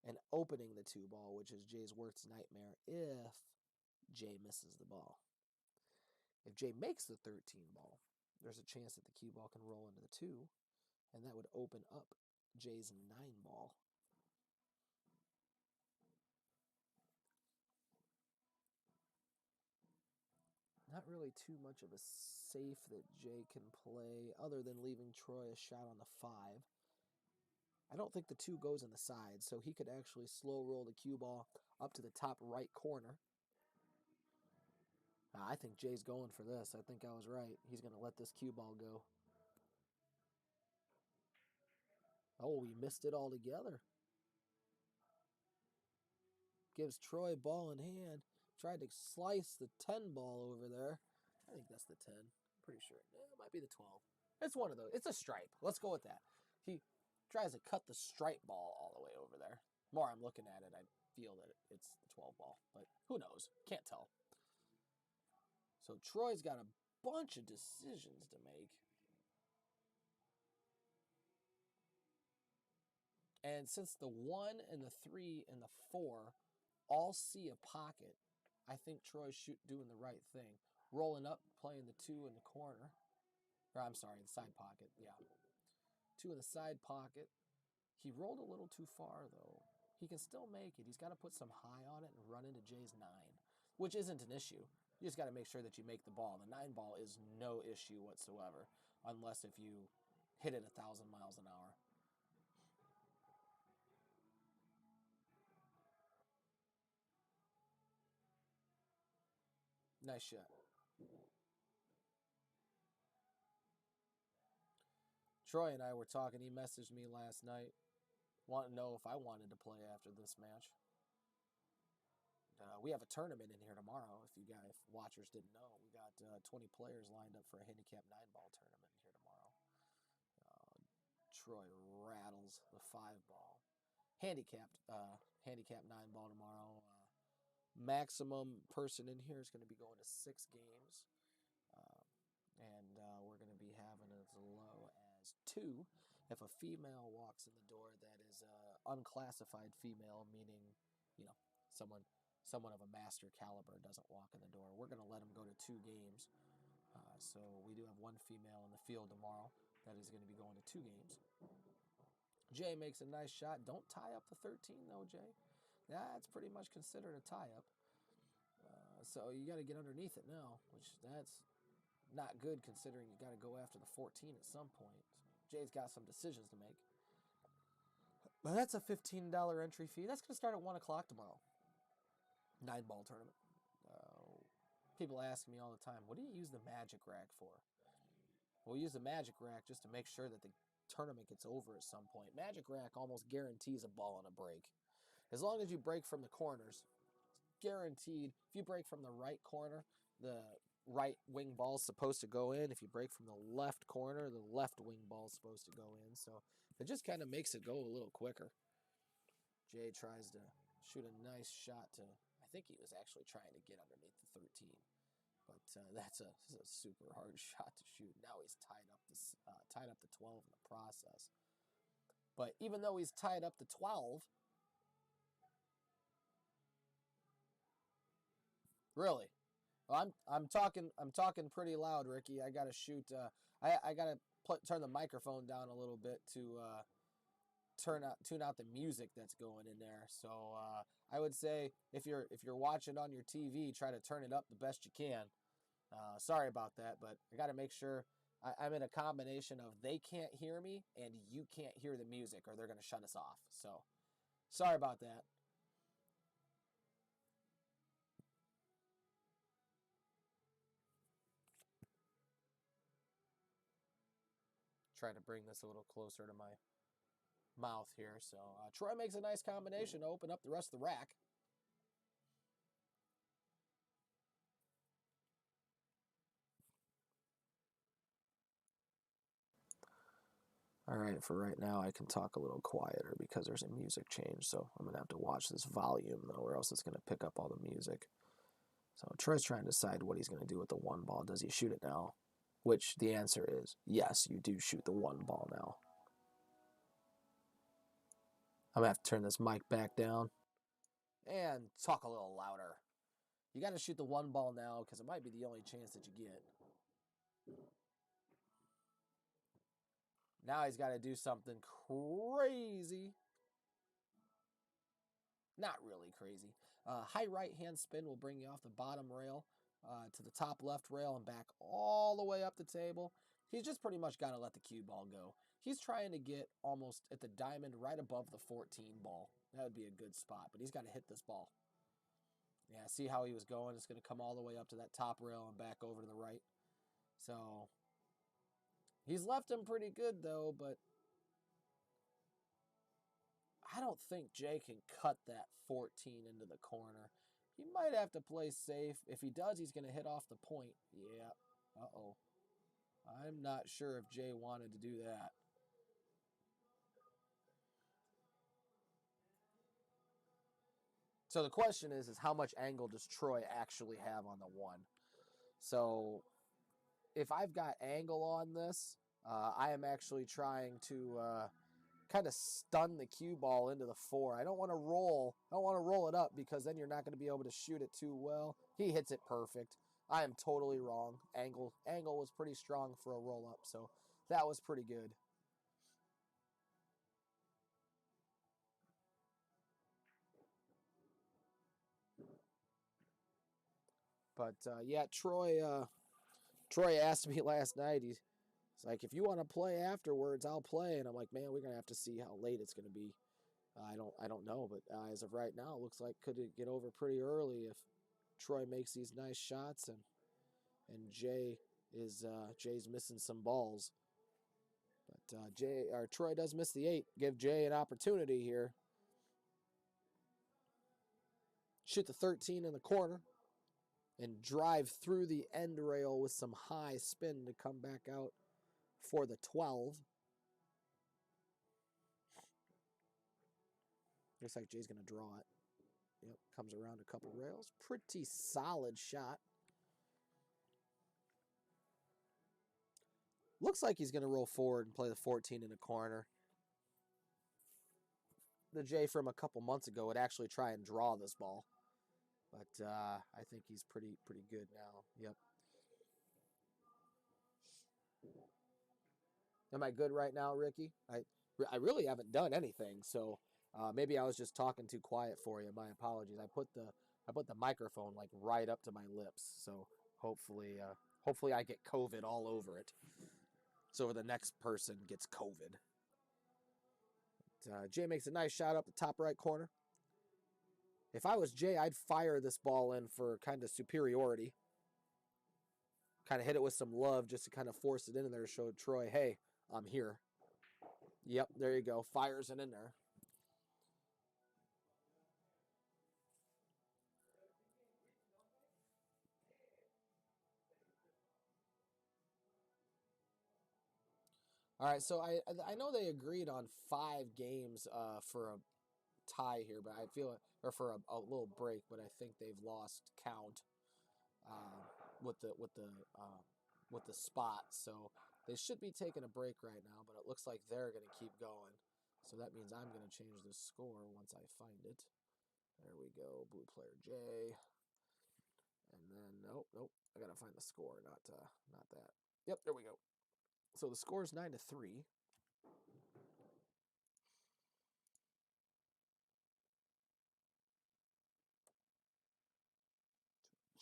and opening the 2 ball, which is Jay's worst nightmare if Jay misses the ball. If Jay makes the 13 ball, there's a chance that the cue ball can roll into the 2, and that would open up Jay's 9 ball. Not really too much of a safe that Jay can play other than leaving Troy a shot on the 5. I don't think the 2 goes in the side, so he could actually slow roll the cue ball up to the top right corner. I think Jay's going for this. I think I was right. He's going to let this cue ball go. Oh, he missed it altogether. Gives Troy ball in hand. Tried to slice the 10 ball over there. I think that's the 10. Pretty sure. It might be the 12. It's one of those. It's a stripe. Let's go with that. He tries to cut the stripe ball all the way over there. More I'm looking at it, I feel that it's the 12 ball. But who knows? Can't tell. So Troy's got a bunch of decisions to make. And since the 1 and the 3 and the 4 all see a pocket, I think Troy's doing the right thing. Rolling up, playing the 2 in the corner. Or I'm sorry, the side pocket, yeah. 2 in the side pocket. He rolled a little too far, though. He can still make it. He's got to put some high on it and run into Jay's 9, which isn't an issue. You just got to make sure that you make the ball. The 9 ball is no issue whatsoever, unless if you hit it 1,000 miles an hour. Nice shot. Troy and I were talking. He messaged me last night, wanting to know if I wanted to play after this match. We have a tournament in here tomorrow. If you guys, if watchers didn't know, we got 20 players lined up for a handicap 9-ball tournament in here tomorrow. Troy rattles the 5-ball. Handicapped 9-ball tomorrow. Maximum person in here is going to be going to 6 games. And we're going to be having as low as 2. If a female walks in the door that is unclassified female, meaning, someone of a master caliber doesn't walk in the door, we're going to let them go to 2 games. So we do have 1 female in the field tomorrow that is going to be going to 2 games. Jay makes a nice shot. Don't tie up the 13, though, Jay. That's pretty much considered a tie-up. So you got to get underneath it now, which that's not good considering you got to go after the 14 at some point. So Jay's got some decisions to make. But that's a $15 entry fee. That's going to start at 1 o'clock tomorrow. 9-ball tournament. People ask me all the time, what do you use the magic rack for? We'll use the magic rack just to make sure that the tournament gets over at some point. Magic rack almost guarantees a ball and a break. As long as you break from the corners, guaranteed. If you break from the right corner, the right wing ball is supposed to go in. If you break from the left corner, the left wing ball is supposed to go in. So it just kind of makes it go a little quicker. Jay tries to shoot a nice shot to, I think he was actually trying to get underneath the 13. But that's a super hard shot to shoot. Now he's tied up to 12 in the process. But even though he's tied up to 12, really, I'm talking pretty loud, Ricky. I gotta shoot. I gotta turn the microphone down a little bit to tune out the music that's going in there. So I would say if you're watching on your TV, try to turn it up the best you can. Sorry about that, but I got to make sure I'm in a combination of they can't hear me and you can't hear the music or they're going to shut us off. So sorry about that. Try to bring this a little closer to my mouth here. So Troy makes a nice combination to open up the rest of the rack. All right, for right now, I can talk a little quieter because there's a music change. So I'm going to have to watch this volume, though, or else it's going to pick up all the music. So Troy's trying to decide what he's going to do with the 1 ball. Does he shoot it now? Which the answer is yes, you do shoot the 1 ball now. I'm going to have to turn this mic back down and talk a little louder. You got to shoot the 1 ball now because it might be the only chance that you get. Now he's got to do something crazy. Not really crazy. High right hand spin will bring you off the bottom rail to the top left rail and back all the way up the table. He's just pretty much got to let the cue ball go. He's trying to get almost at the diamond right above the 14 ball. That would be a good spot, but he's got to hit this ball. Yeah, see how he was going? It's going to come all the way up to that top rail and back over to the right. So he's left him pretty good, though, but I don't think Jay can cut that 14 into the corner. He might have to play safe. If he does, he's going to hit off the point. Yeah. Uh-oh. I'm not sure if Jay wanted to do that. So the question is how much angle does Troy actually have on the 1? So if I've got angle on this, I am actually trying to kind of stun the cue ball into the 4. I don't want to roll it up because then you're not going to be able to shoot it too well. He hits it perfect. I am totally wrong. Angle was pretty strong for a roll up, so that was pretty good. But yeah, Troy asked me last night. He's like, if you want to play afterwards, I'll play. And I'm like, man, we're gonna have to see how late it's gonna be. I don't know, but as of right now, it looks like could it get over pretty early if Troy makes these nice shots and Jay's missing some balls. But Troy does miss the 8. Give Jay an opportunity here. Shoot the 13 in the corner and drive through the end rail with some high spin to come back out for the 12. Looks like Jay's going to draw it. Yep, comes around a couple rails. Pretty solid shot. Looks like he's going to roll forward and play the 14 in the corner. The Jay from a couple months ago would actually try and draw this ball. But I think he's pretty good now. Yep. Am I good right now, Ricky? I really haven't done anything, so maybe I was just talking too quiet for you. My apologies. I put the microphone like right up to my lips, so hopefully I get COVID all over it. So the next person gets COVID. Jay makes a nice shot up the top right corner. If I was Jay, I'd fire this ball in for kind of superiority. Kind of hit it with some love just to kind of force it in there to show Troy, hey, I'm here. Yep, there you go. Fires it in there. All right, so I know they agreed on 5 games for a tie here, but I feel or for a little break, but I think they've lost count with the spot. So they should be taking a break right now, but it looks like they're going to keep going. So that means I'm going to change the score once I find it. There we go, blue player J. And then nope, I got to find the score, not that. Yep, there we go. So the score is 9-3.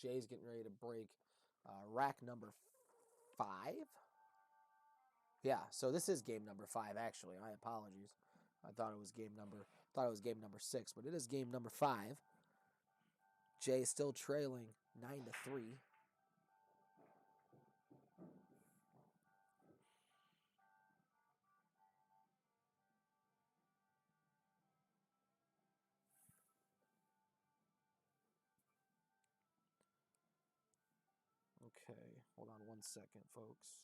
Jay's getting ready to break rack number 5. Yeah, so this is game number 5 actually. My apologies. I thought it was game number 6, but it is game number 5. Jay still trailing 9-3. Okay, hold on 1 second, folks.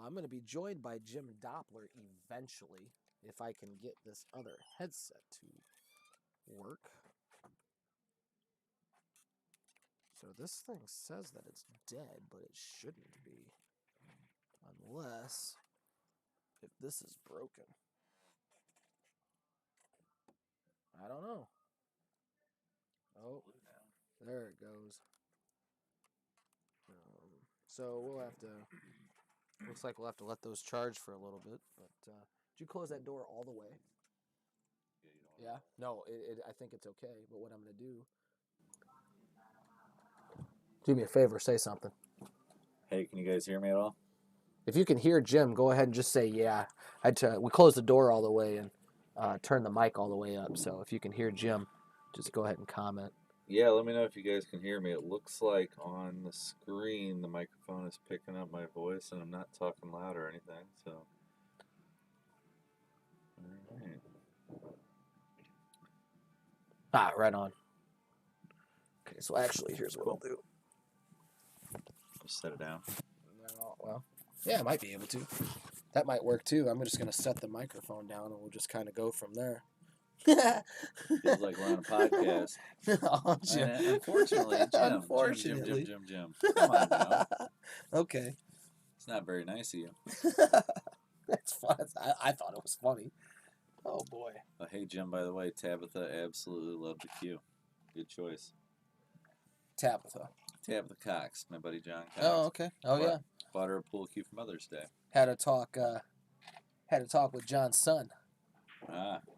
I'm going to be joined by Jim Doppler eventually, if I can get this other headset to work. So this thing says that it's dead, but it shouldn't be. Unless if this is broken. I don't know. Oh, there it goes. So we'll have to. Looks like we'll have to let those charge for a little bit. But did you close that door all the way? Yeah. No, I think it's okay. But what I'm gonna do? Do me a favor. Say something. Hey, can you guys hear me at all? If you can hear Jim, go ahead and just say yeah. We closed the door all the way and turn the mic all the way up. So if you can hear Jim, just go ahead and comment. Yeah, let me know if you guys can hear me. It looks like on the screen the microphone is picking up my voice and I'm not talking loud or anything, so. Alright. Right on. Okay, so actually, here's what I'll do. Just set it down. No, well, yeah, I might be able to. That might work too. I'm just going to set the microphone down and we'll just kind of go from there. Feels like we're on a podcast. Oh, Jim. Unfortunately, Unfortunately. Jim. Come on now. Okay. It's not very nice of you. That's fun. I thought it was funny. Oh, boy. Hey, Jim, by the way, Tabitha absolutely loved the cue. Good choice. Tabitha. Tabitha Cox, my buddy John Cox. Oh, okay. Oh, yeah. Bought her a pool cue for Mother's Day. Had a talk with John's son.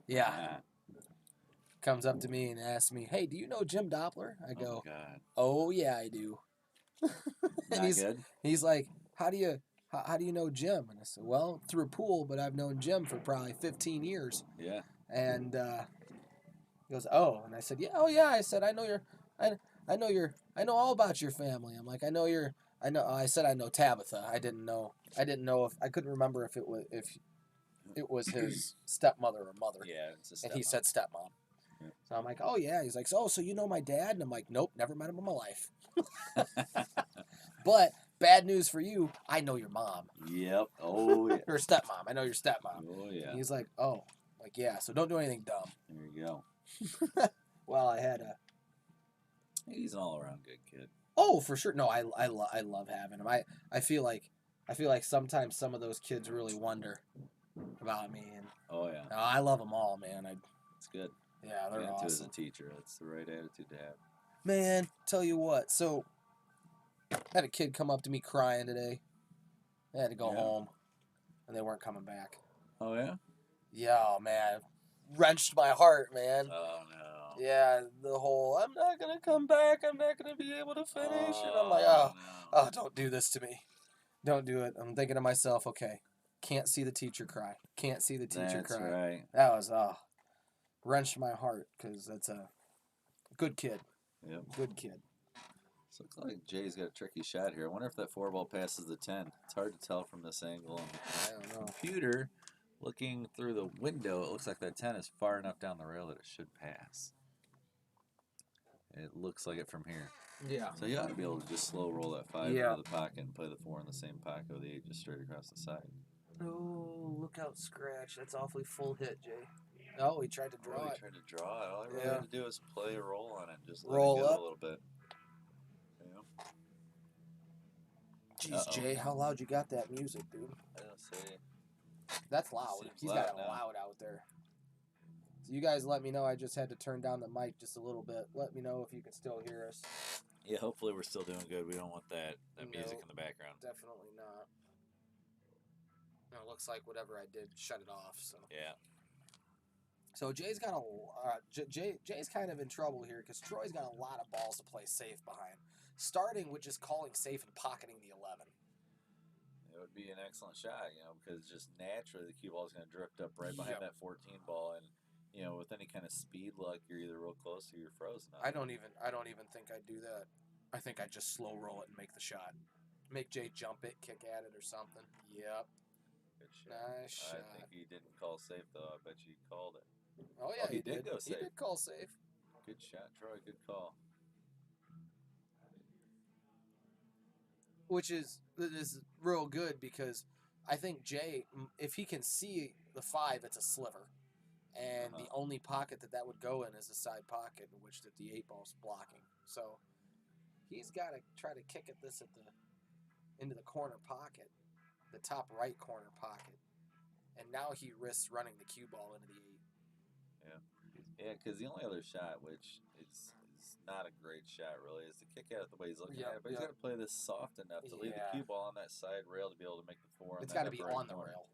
Yeah. Comes up to me and asks me, "Hey, do you know Jim Doppler?" I go, "Oh my God." "Oh yeah, I do." And Not good. He's like, "How do you know Jim?" And I said, "Well, through pool, but I've known Jim for probably 15 years." Yeah. And he goes, "Oh," and I said, "Yeah, oh yeah." I said, "I know all about your family." I'm like, I said I know Tabitha. I didn't know if I couldn't remember if it was his stepmother or mother. Yeah, it's a stepmom. And he said stepmom. Yeah. So I'm like, "Oh yeah." He's like, "So you know my dad?" And I'm like, "Nope, never met him in my life." But bad news for you, I know your mom. Yep. Oh yeah. Or stepmom. I know your stepmom. Oh yeah. And he's like, "Oh, like yeah." So don't do anything dumb. There you go. Well, I had a. He's an all-around good kid. Oh, for sure. No, I love having him. I feel like sometimes some of those kids really wonder about me, and oh yeah, I love them all, man. It's good. Yeah, they're awesome. As a teacher, that's the right attitude to have. Man, tell you what. So, I had a kid come up to me crying today. They had to go home, and they weren't coming back. Oh yeah. Yeah, man, wrenched my heart, man. Oh no. Yeah, the whole I'm not gonna come back. I'm not gonna be able to finish, and I'm like, oh, don't do this to me. Don't do it. I'm thinking to myself, okay, can't see the teacher cry. Can't see the teacher cry. That's right. That was wrenched my heart because that's a good kid. Yep. Good kid. So it looks like Jay's got a tricky shot here. I wonder if that 4-ball passes the 10. It's hard to tell from this angle on I don't know. Computer. Looking through the window, it looks like that 10 is far enough down the rail that it should pass. It looks like it from here. Yeah. So you ought to be able to just slow roll that 5 into the pocket and play the 4 in the same pocket with the 8 just straight across the side. Oh, look out, scratch. That's awfully full hit, Jay. Oh, he tried to draw it. He tried to draw it. All I really had to do was play a roll on it. Just let roll it go up a little bit. Jeez, Jay, how loud you got that music, dude? I don't see. That's loud. He's got it loud out there. So you guys let me know. I just had to turn down the mic just a little bit. Let me know if you can still hear us. Yeah, hopefully we're still doing good. We don't want that music in the background. Definitely not. No, it looks like whatever I did shut it off. So yeah. So Jay's got Jay's kind of in trouble here because Troy's got a lot of balls to play safe behind. Starting with just calling safe and pocketing the 11. It would be an excellent shot, because just naturally the cue ball is going to drift up right behind that 14 ball, and with any kind of speed luck, you're either real close or you're frozen. I don't even think I'd do that. I think I'd just slow roll it and make the shot. Make Jay jump it, kick at it, or something. Yep. Good shot. Nice shot. I think he didn't call safe though. I bet you he called it. Oh yeah, he did go safe. He did call safe. Good shot, Troy. Good call. Which is real good because I think Jay, if he can see the 5, it's a sliver. And the only pocket that would go in is the side pocket in which the 8 ball's blocking. So he's got to try to kick at this into the corner pocket, the top right corner pocket. And now he risks running the cue ball into the 8. Yeah, because the only other shot, which is not a great shot really, is to kick at it the way he's looking at it. But he's got to play this soft enough to leave the cue ball on that side rail to be able to make the 4. It's got to be on the rail.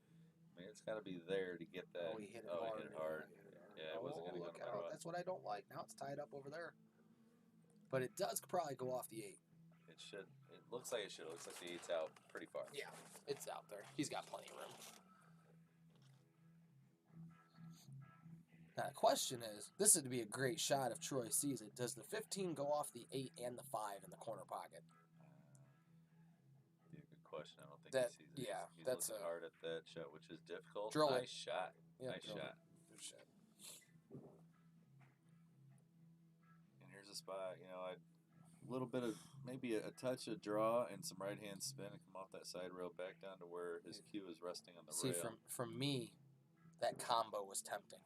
I mean, it's got to be there to get that. Oh, he hit it hard. Yeah, it wasn't going to go no matter what. That's what I don't like. Now it's tied up over there. But it does probably go off the 8. It should. It looks like it should. It looks like the 8's out pretty far. Yeah, it's out there. He's got plenty of room. Now, the question is, this would be a great shot if Troy sees it. Does the 15 go off the 8 and the 5 in the corner pocket? Be a good question. I don't think he sees it. Yeah, he's that's looking hard at that shot, which is difficult. Drill nice shot. Yep, nice shot. Good shot. And here's a spot, a little bit of maybe a touch of draw and some right hand spin and come off that side rail back down to where his cue is resting on the rail. See, from me, that combo was tempting.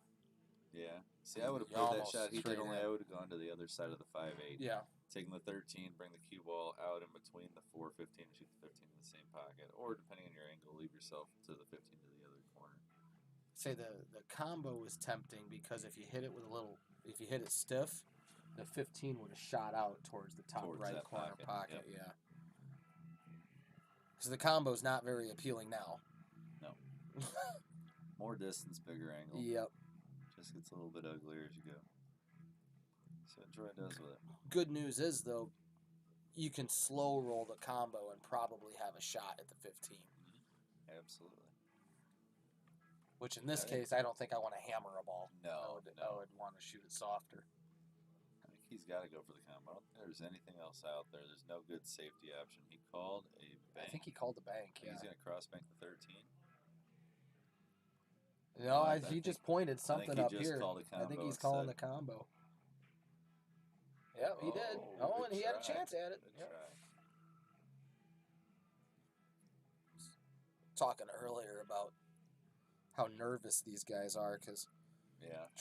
Yeah. See, I would have played that shot. He did only. I would have gone to the other side of the 5-8. Yeah. Taking the 13, bring the cue ball out in between the 4-15, and shoot the 15 in the same pocket. Or, depending on your angle, leave yourself to the 15 to the other corner. Say the combo was tempting because if you hit it stiff, The 15 would have shot out towards the top right corner pocket. Yep. Yeah. So the combo's not very appealing now. No. More distance, bigger angle. Yep. Just gets a little bit uglier as you go. So what Troy does with it. Good news is, though, you can slow roll the combo and probably have a shot at the 15. Absolutely. Which in this case, I don't think I want to hammer a ball. No, I would want to shoot it softer. I think he's got to go for the combo. I don't think there's anything else out there. There's no good safety option. He called a bank. I think he called the bank, yeah. He's going to cross bank the 13. No, he just pointed something up here. I think he's calling the combo. Yep, he did. Oh, and he had a chance at it. Good try. Talking earlier about how nervous these guys are because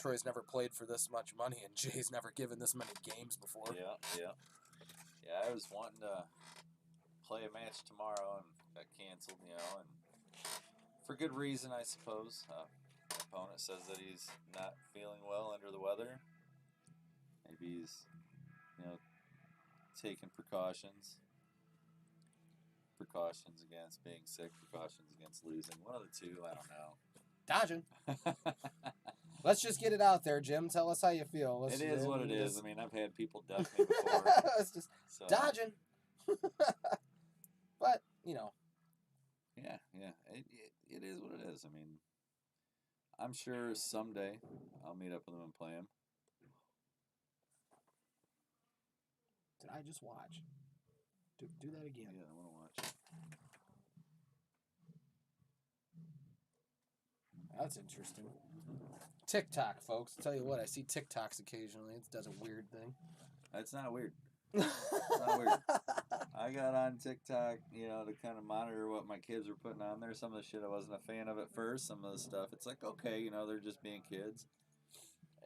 Troy's never played for this much money and Jay's never given this many games before. Yeah, I was wanting to play a match tomorrow and got canceled, and for good reason, I suppose. My opponent says that he's not feeling well, under the weather. Maybe he's, taking precautions. Precautions against being sick, precautions against losing. One of the two, I don't know. Dodging. Let's just get it out there, Jim. Tell us how you feel. It is what it is. I mean, I've had people duck me before. It's just dodging. But, Yeah. It is what it is. I mean, I'm sure someday I'll meet up with him and play him. Did I just watch? Do that again. Yeah, I want to watch. That's interesting. TikTok, folks. I'll tell you what, I see TikToks occasionally. It does a weird thing. It's not weird. It's not weird. I got on TikTok, to kind of monitor what my kids were putting on there. Some of the shit I wasn't a fan of at first. Some of the stuff, it's like, okay, they're just being kids.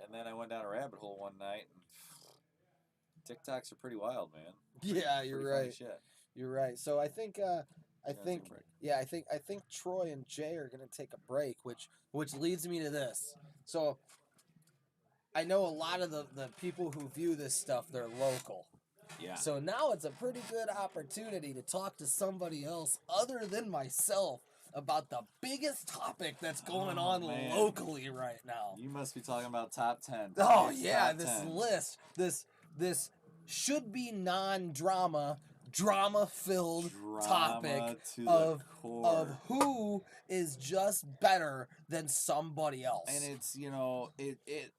And then I went down a rabbit hole one night, and TikToks are pretty wild, man. Yeah, you're right. Shit. You're right. So I think Troy and Jay are going to take a break, which leads me to this. So I know a lot of the people who view this stuff, they're local. Yeah. So now it's a pretty good opportunity to talk to somebody else other than myself about the biggest topic that's going on locally right now. You must be talking about top 10. Oh, yeah, this list. This should be non-drama, drama-filled topic of who is just better than somebody else. And it's, it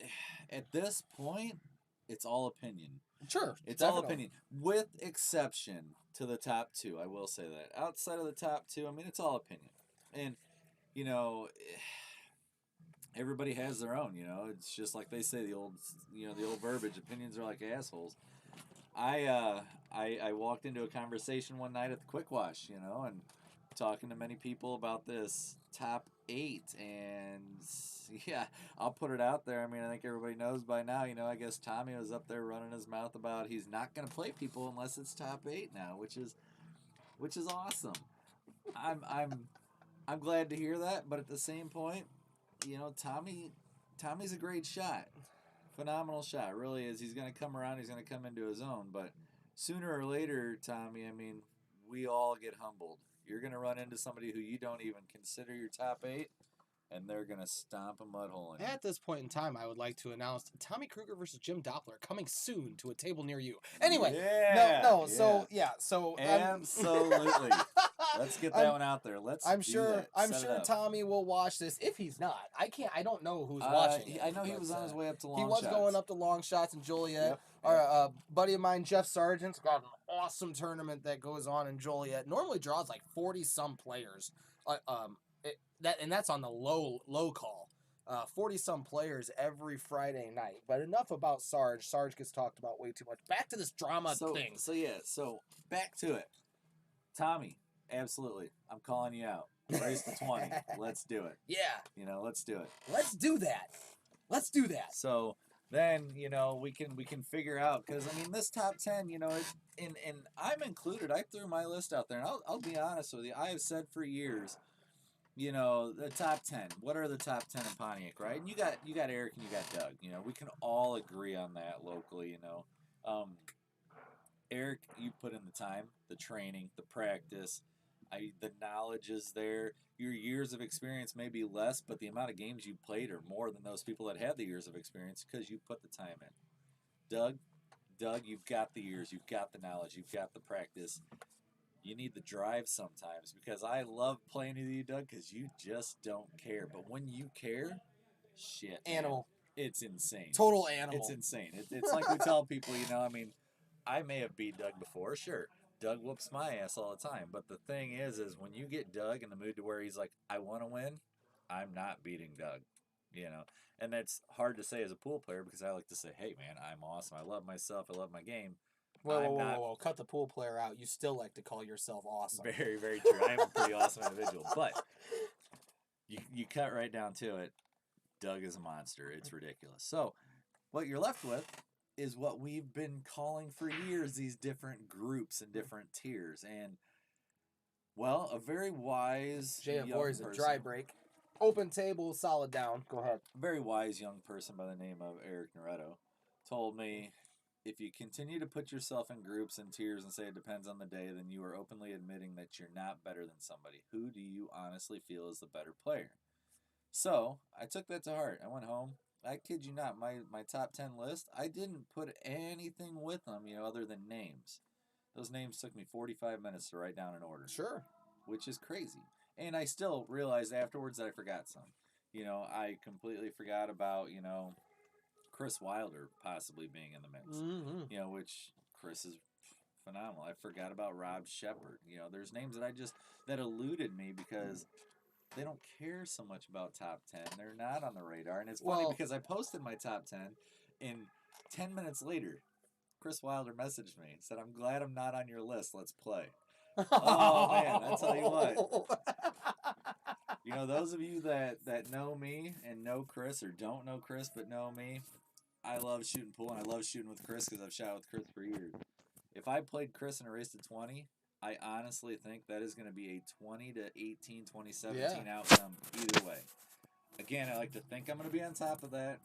at this point, it's all opinion. Sure. It's all opinion. With exception to the top two, I will say that. Outside of the top two, I mean, it's all opinion. And, everybody has their own, It's just like they say, the old verbiage, opinions are like assholes. I walked into a conversation one night at the Quick Wash, and talking to many people about this top 8, and yeah, I'll put it out there. I mean, I think everybody knows by now, I guess Tommy was up there running his mouth about he's not going to play people unless it's top 8 now, which is awesome. I'm glad to hear that, but at the same point, Tommy's a great shot. Phenomenal shot, really is. He's going to come around. He's going to come into his own. But sooner or later, Tommy, I mean, we all get humbled. You're going to run into somebody who you don't even consider your top 8, and they're going to stomp a mud hole in you. At this point in time, I would like to announce Tommy Kruger versus Jim Doppler coming soon to a table near you. Anyway, so absolutely. Let's get that one out there. I'm sure Tommy will watch this. If he's not, I don't know who's watching it. I know he was on his way up to long shots. He was going up to long shots in Joliet. Yep. Our buddy of mine, Jeff Sargent's got an awesome tournament that goes on in Joliet. Normally draws like 40-some players. That's on the low call. 40-some players every Friday night. But enough about Sarge. Sarge gets talked about way too much. Back to this drama thing. So back to it. Tommy, absolutely. I'm calling you out. Race to 20. Let's do it. Yeah. Let's do it. Let's do that. So then, we can figure out, because, I mean, this top 10, and I'm included. I threw my list out there, and I'll be honest with you. I have said for years, you know, the top 10. What are the top 10 in Pontiac, right? And you got Eric and you got Doug. You know, we can all agree on that locally. You know, Eric, you put in the time, the training, the practice. The knowledge is there. Your years of experience may be less, but the amount of games you played are more than those people that had the years of experience because you put the time in. Doug, you've got the years, you've got the knowledge, you've got the practice. You need the drive sometimes because I love playing with you, Doug, because you just don't care. But when you care, shit, Animal. Man, it's insane. Total animal. It's insane. It's like we tell people, you know, I mean, I may have beat Doug before, sure. Doug whoops my ass all the time. But the thing is when you get Doug in the mood to where he's like, I want to win, I'm not beating Doug. You know, and that's hard to say as a pool player because I like to say, hey, man, I'm awesome. I love myself. I love my game. Whoa. Cut the pool player out. You still like to call yourself awesome. Very, very true. I am a pretty awesome individual. But you cut right down to it. Doug is a monster. It's ridiculous. So what you're left with is what we've been calling for years, these different groups and different tiers. And, well, a very wise JF4 is a dry break. Open table, solid down. Go ahead. A very wise young person by the name of Eric Noretto told me, if you continue to put yourself in groups and tiers and say it depends on the day, then you are openly admitting that you're not better than somebody. Who do you honestly feel is the better player? So I took that to heart. I went home. I kid you not, my top 10 list, I didn't put anything with them, you know, other than names. Those names took me 45 minutes to write down in order. Sure. Which is crazy. And I still realized afterwards that I forgot some. You know, I completely forgot about, you know, Chris Wilder possibly being in the mix. Mm-hmm. You know, which Chris is phenomenal. I forgot about Rob Shepard. You know, there's names that eluded me because they don't care so much about top 10. They're not on the radar. And it's funny because I posted my top 10 and 10 minutes later, Chris Wilder messaged me and said, I'm glad I'm not on your list. Let's play. Oh, man, I tell you what. You know, those of you that know me and know Chris or don't know Chris but know me, I love shooting pool and I love shooting with Chris because I've shot with Chris for years. If I played Chris in a race to 20, I honestly think that is going to be a 20 to 18, 2017 outcome either way. Again, I like to think I'm going to be on top of that.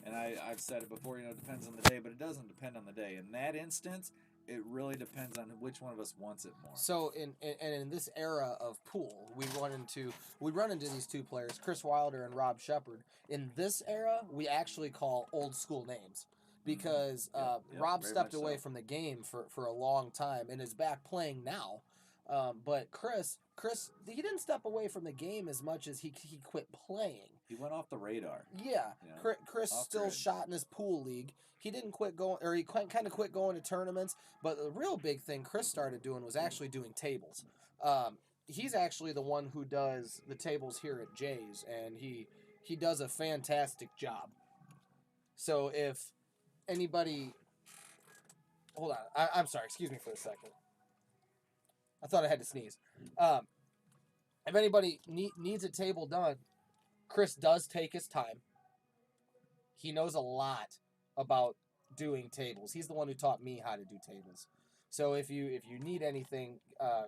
And I've said it before, you know, it depends on the day, but it doesn't depend on the day. In that instance, it really depends on which one of us wants it more. So in this era of pool, we run into these two players, Chris Wilder and Rob Shepard. In this era, we actually call old school names because Rob stepped away from the game for a long time and is back playing now. But Chris, he didn't step away from the game as much as he quit playing. He went off the radar. Yeah, you know, Chris still shot in his pool league. He didn't quit going, or he kind of quit going to tournaments. But the real big thing Chris started doing was actually doing tables. He's actually the one who does the tables here at Jay's, and he does a fantastic job. So if anybody, hold on, I'm sorry, excuse me for a second. I thought I had to sneeze. If anybody needs a table done, Chris does take his time. He knows a lot about doing tables. He's the one who taught me how to do tables. So if you need anything,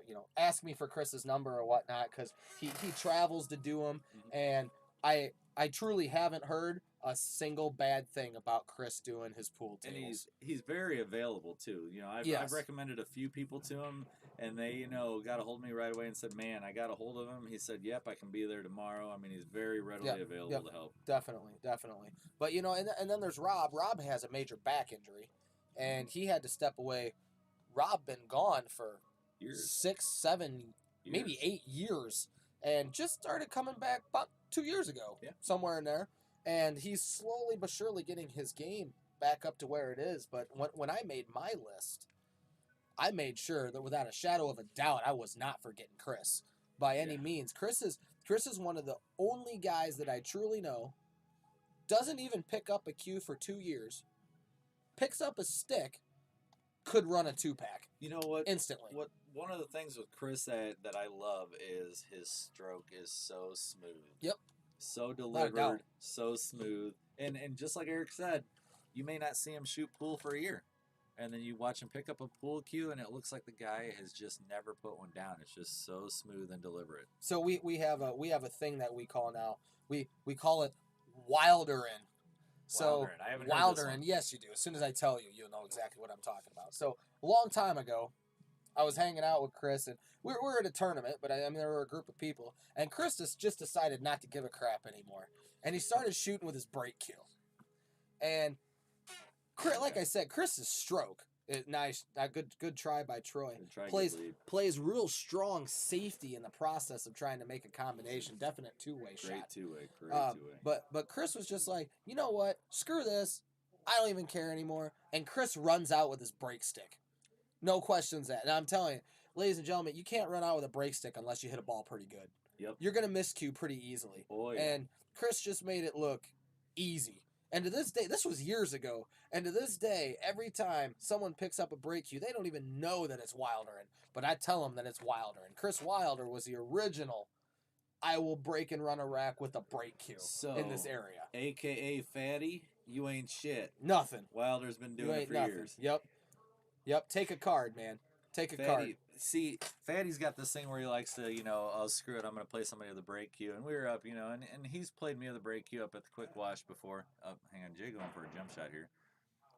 you know, ask me for Chris's number or whatnot because he travels to do them, and I truly haven't heard a single bad thing about Chris doing his pool tables. And he's very available too. You know, I've recommended a few people to him, and they, you know, got a hold of me right away and said, "Man, I got a hold of him." He said, "Yep, I can be there tomorrow." I mean, he's very readily available to help. Definitely. But you know, and then there's Rob. Rob has a major back injury, and he had to step away. Rob been gone for years. 6, 7, maybe 8 years, and just started coming back about 2 years ago, somewhere in there. And he's slowly but surely getting his game back up to where it is. But when I made my list, I made sure that without a shadow of a doubt, I was not forgetting Chris by any means. Chris is one of the only guys that I truly know doesn't even pick up a cue for 2 years, picks up a stick, could run a 2-pack. You know what? Instantly. One of the things with Chris that I love is his stroke is so smooth. Yep. So delivered, so smooth. And just like Eric said, you may not see him shoot pool for a year. and then you watch him pick up a pool cue, and it looks like the guy has just never put one down. It's just so smooth and deliberate. So we have a thing that we call now. We call it Wilderin. So Wilderin. I haven't heard this one. Yes, you do. As soon as I tell you, you'll know exactly what I'm talking about. So a long time ago, I was hanging out with Chris, and we're at a tournament, but I mean there were a group of people, and Chris just decided not to give a crap anymore, and he started shooting with his break cue, and like I said, Chris's stroke. Nice, good try by Troy. Plays real strong safety in the process of trying to make a combination. Definite two-way shot. Great two-way. But Chris was just like, you know what? Screw this. I don't even care anymore. And Chris runs out with his break stick. No questions asked. And I'm telling you, ladies and gentlemen, you can't run out with a break stick unless you hit a ball pretty good. Yep. You're gonna miscue pretty easily. Oh, yeah. And Chris just made it look easy. And to this day, this was years ago, and to this day, every time someone picks up a break cue, they don't even know that it's Wilderin. But I tell them that it's Wilderin. Chris Wilder was the original I will break and run a rack with a break cue in this area. A.K.A. Fatty, you ain't shit. Nothing. Wilder's been doing it for years. Yep. Take a card, man. Take a card. See, Fatty's got this thing where he likes to, oh, screw it, I'm going to play somebody with a break cue. And we were up, and he's played me with a break cue up at the quick wash before. Oh, hang on, Jay going for a jump shot here.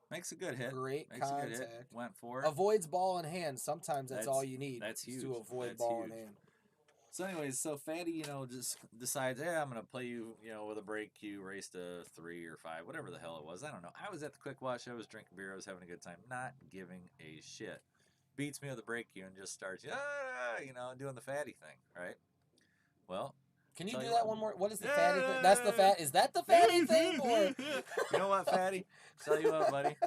Makes a good hit. Great Makes contact. A good hit. Went for it. Avoids ball in hand. Sometimes that's all you need. That's huge. To avoid ball in hand. So anyways, Fatty, just decides, hey, I'm going to play you, with a break cue, race to 3 or 5, whatever the hell it was. I don't know. I was at the quick wash. I was drinking beer. I was having a good time. Not giving a shit. Beats me with a break cue and just starts, doing the Fatty thing, right? Well, can you do that one more? What is the Fatty thing? That's the fat. Is that the Fatty thing? Or you know what, Fatty? Tell you what, buddy.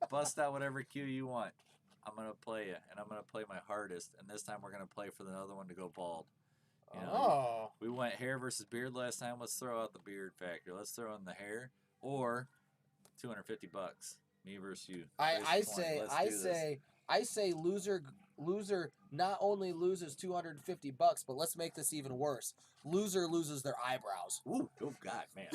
Bust out whatever cue you want. I'm gonna play you, and I'm gonna play my hardest. And this time we're gonna play for the other one to go bald. We went hair versus beard last time. Let's throw out the beard factor. Let's throw in the hair or $250. Me versus you. I say loser not only loses $250, but let's make this even worse. Loser loses their eyebrows. Ooh, oh God, man.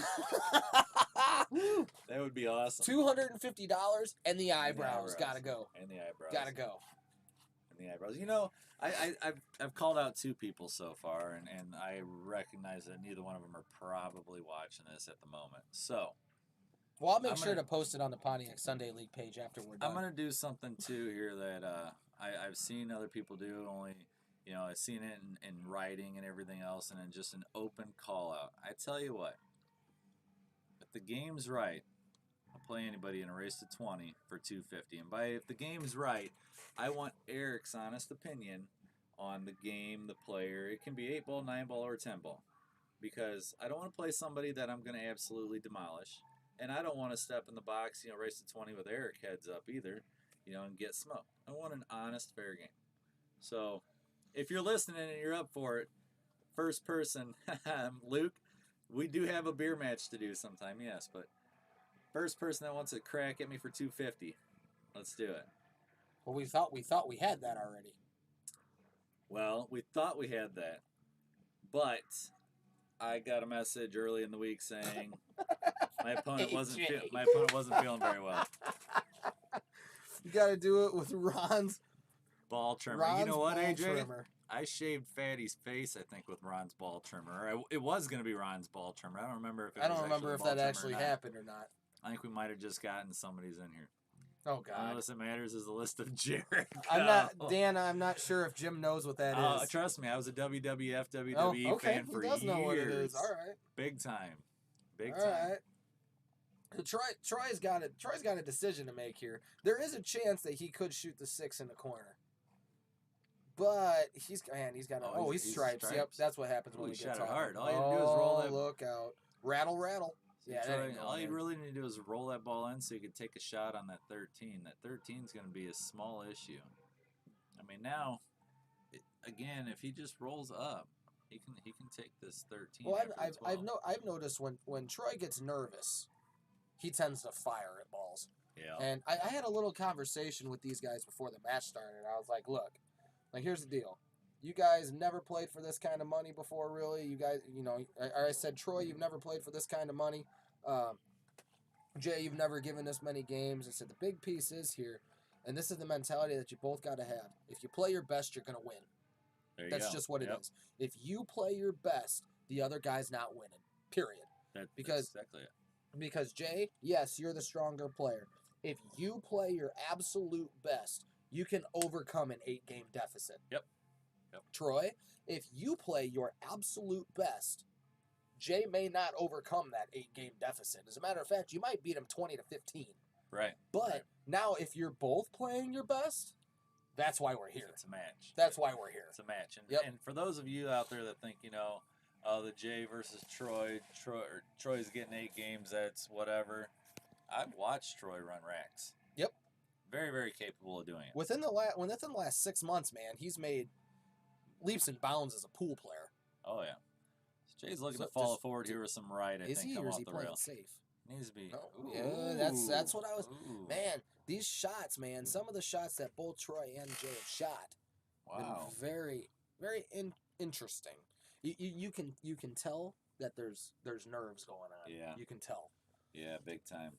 That would be awesome. $250 and the eyebrows gotta go. And the eyebrows. Gotta go. And the eyebrows. I've called out 2 people so far, and I recognize that neither one of them are probably watching this at the moment. So well, I'll make sure to post it on the Pontiac Sunday League page after we're done. I'm going to do something, too, here that I've seen other people do, only, I've seen it in writing and everything else, and in just an open call-out. I tell you what, if the game's right, I'll play anybody in a race to 20 for $250. And by if the game's right, I want Eric's honest opinion on the game, the player. It can be 8-ball, 9-ball, or 10-ball. Because I don't want to play somebody that I'm going to absolutely demolish. And I don't want to step in the box, race to 20 with Eric heads up either, and get smoked. I want an honest, fair game. So, if you're listening and you're up for it, first person, Luke, we do have a beer match to do sometime, yes, but first person that wants a crack at me for $250, let's do it. Well, we thought we had that already. Well, we thought we had that, but I got a message early in the week saying my opponent wasn't feeling very well. You got to do it with Ron's ball trimmer. You know what, AJ? I shaved Fatty's face, I think, with Ron's ball trimmer. It was going to be Ron's ball trimmer. I don't remember if that actually happened or not. I think we might have just gotten somebody's in here. Oh, God. All that matters is the list of Jericho. I'm not sure if Jim knows what that is. Trust me, I was a WWF, WWE fan for years. He does know what it is. All right. Big time. All right. Troy's got a decision to make here. There is a chance that he could shoot the 6 in the corner. But he's stripes. Yep, that's what happens when we get tall. Hard. All you have to do is roll that. Look out. Rattle. Yeah, all you really need to do is roll that ball in so you can take a shot on that 13. That 13 is going to be a small issue. I mean, now, again, if he just rolls up, he can take this 13. Well, I've noticed when Troy gets nervous, he tends to fire at balls. Yeah. And I had a little conversation with these guys before the match started. I was like, look, here's the deal. You guys never played for this kind of money before, really. You guys, I said, Troy, you've never played for this kind of money. Jay, you've never given this many games. I said, the big piece is here And this is the mentality that you both got to have. If you play your best, you're going to win. That's just what it is. If you play your best, the other guy's not winning. Period. That's exactly it. Because, Jay, yes, you're the stronger player. If you play your absolute best, you can overcome an 8-game deficit. Yep. Troy, if you play your absolute best, Jay may not overcome that 8-game deficit. As a matter of fact, you might beat him 20-15. Right. But now if you're both playing your best, that's why we're here. It's a match. That's why we're here. It's a match. And for those of you out there that think, the Jay versus Troy's getting 8 games, that's whatever. I've watched Troy run racks. Yep. Very, very capable of doing it. Within the last 6 months, man, he's made leaps and bounds as a pool player. Oh, yeah. So Jay's looking to follow forward here with some right, I think, come off the rail. Safe? Needs to be. Oh, yeah, that's what I was. Ooh. Man, these shots, man. Some of the shots that both Troy and Jay have shot. Wow. Very, very interesting. You can tell that there's nerves going on. Yeah. You can tell. Yeah, big time.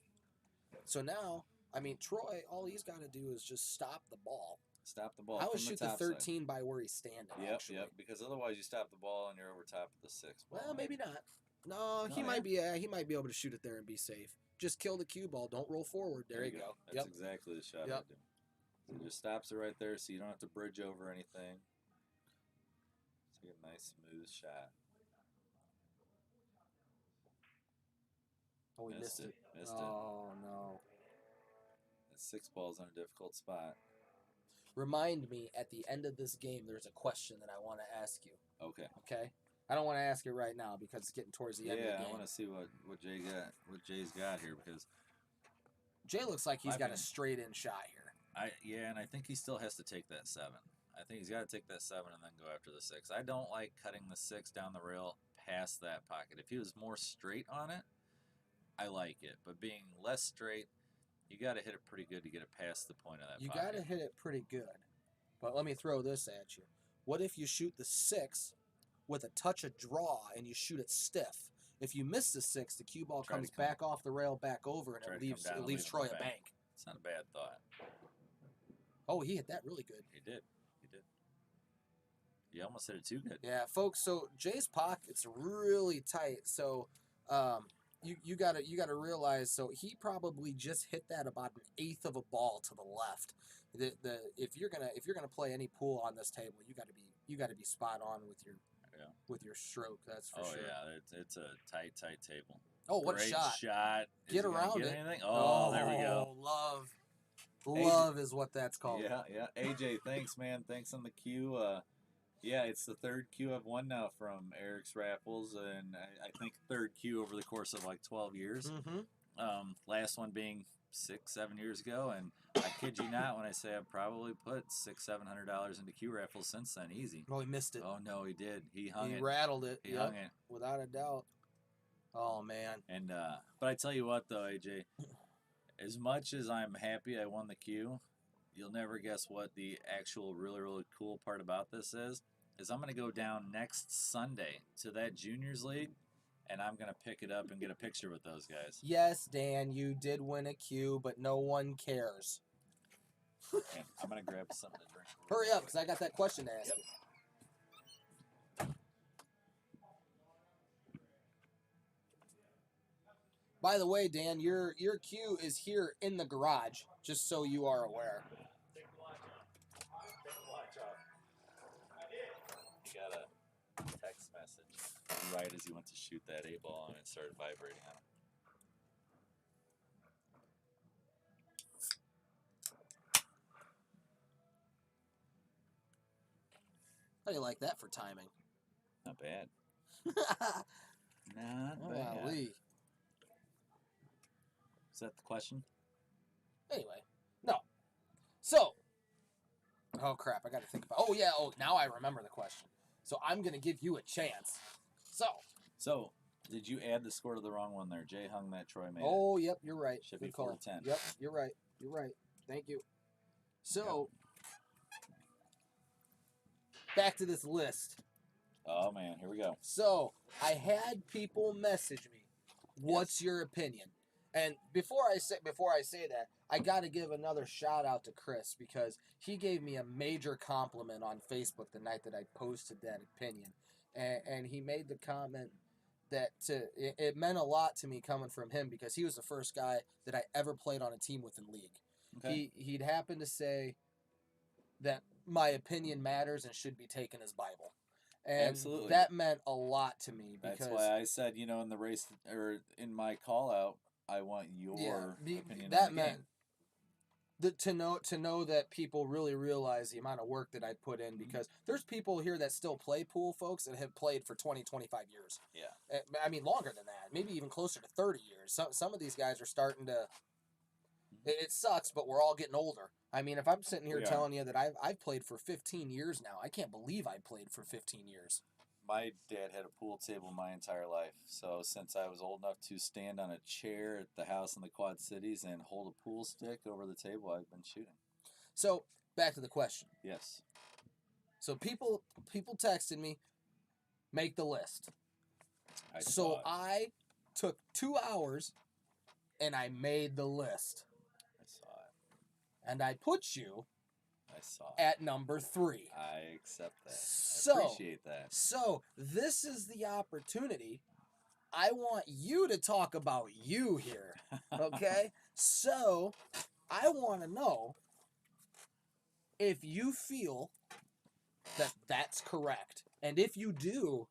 So now, I mean, Troy, all he's got to do is just stop the ball. Stop the ball. I would shoot the 13 by where he's standing. Yep. Because otherwise, you stop the ball and you're over top of the 6. Well, maybe not. No, he might be. He might be able to shoot it there and be safe. Just kill the cue ball. Don't roll forward. There you go. That's exactly the shot I do. So it just stops it right there, so you don't have to bridge over anything. So you get a nice smooth shot. Oh, we missed it. Missed it. Oh no. That 6 ball's in a difficult spot. Remind me at the end of this game. There's a question that I want to ask you. Okay. Okay. I don't want to ask it right now because it's getting towards the end of the game. Yeah, I want to see what Jay's got here, because Jay looks like he's got a straight in shot here. And I think he still has to take that 7. I think he's got to take that 7 and then go after the 6. I don't like cutting the 6 down the rail past that pocket. If he was more straight on it, I like it. But being less straight, you got to hit it pretty good to get it past the point of that pocket. You got to hit it pretty good. But let me throw this at you. What if you shoot the 6 with a touch of draw and you shoot it stiff? If you miss the 6, the cue ball comes back off the rail, back over, and it leaves Troy a bank. It's not a bad thought. Oh, he hit that really good. He did. You almost hit it too good. Yeah, folks. So Jay's pocket's really tight. So you gotta realize. So he probably just hit that about an eighth of a ball to the left. If you're gonna play any pool on this table, you gotta be spot on with your stroke. That's for sure. Oh yeah, it's a tight table. Oh, what a shot! Get around it. Anything? Oh, there we go. Love is what that's called. Yeah. AJ, thanks, man. Thanks on the cue. Yeah, it's the 3rd cue I've won now from Eric's Raffles, and I think 3rd cue over the course of like 12 years. Mm-hmm. Last one being 6-7 years ago, and I kid you not when I say I've probably put $600-700 into cue raffles since then. Easy. Oh, he missed it. Oh no, he did. He rattled it. He hung it without a doubt. Oh man. And but I tell you what though, AJ, as much as I'm happy I won the cue, you'll never guess what the actual really, really cool part about this is I'm going to go down next Sunday to that juniors league, and I'm going to pick it up and get a picture with those guys. Yes, Dan, you did win a cue, but no one cares. Okay, I'm going to grab something to drink. Hurry up, because I got that question to ask you. By the way, Dan, your cue is here in the garage, just so you are aware. He got a text message right as he went to shoot that 8 ball, and it started vibrating on him. How do you like that for timing? Not bad. Not bad. Golly. Is that the question? Anyway, no. So, oh crap, I got to think about. Oh yeah, now I remember the question. So I'm gonna give you a chance. So did you add the score to the wrong one there? Jay hung that, Troy made it. Oh, yep, you're right. Should Good be call. 4-10. Yep, you're right. Thank you. So, back to this list. Oh man, here we go. So I had people message me, "What's your opinion?" And before I say that, I got to give another shout out to Chris because he gave me a major compliment on Facebook the night that I posted that opinion, and he made the comment that it meant a lot to me coming from him because he was the first guy that I ever played on a team with in league. Okay. He'd happened to say that my opinion matters and should be taken as Bible. And Absolutely. that meant a lot to me because That's why I said, you know, in the race or in my call out, I want your opinion that on the meant game. to know that people really realize the amount of work that I put in because there's people here that still play pool, folks, that have played for 20, 25 years. Yeah. I mean, longer than that, maybe even closer to 30 years. Some of these guys are starting to. It sucks, but we're all getting older. I mean, if I'm sitting here telling you that I've played for 15 years now, I can't believe I played for 15 years. My dad had a pool table my entire life. So since I was old enough to stand on a chair at the house in the Quad Cities and hold a pool stick over the table, I've been shooting. So back to the question. Yes. So people texted me, make the list. I took 2 hours and I made the list. I saw it. And I put you at at number 3. I accept that. I appreciate that. So this is the opportunity. I want you to talk about you here. Okay? So I want to know if you feel that that's correct. And if you do,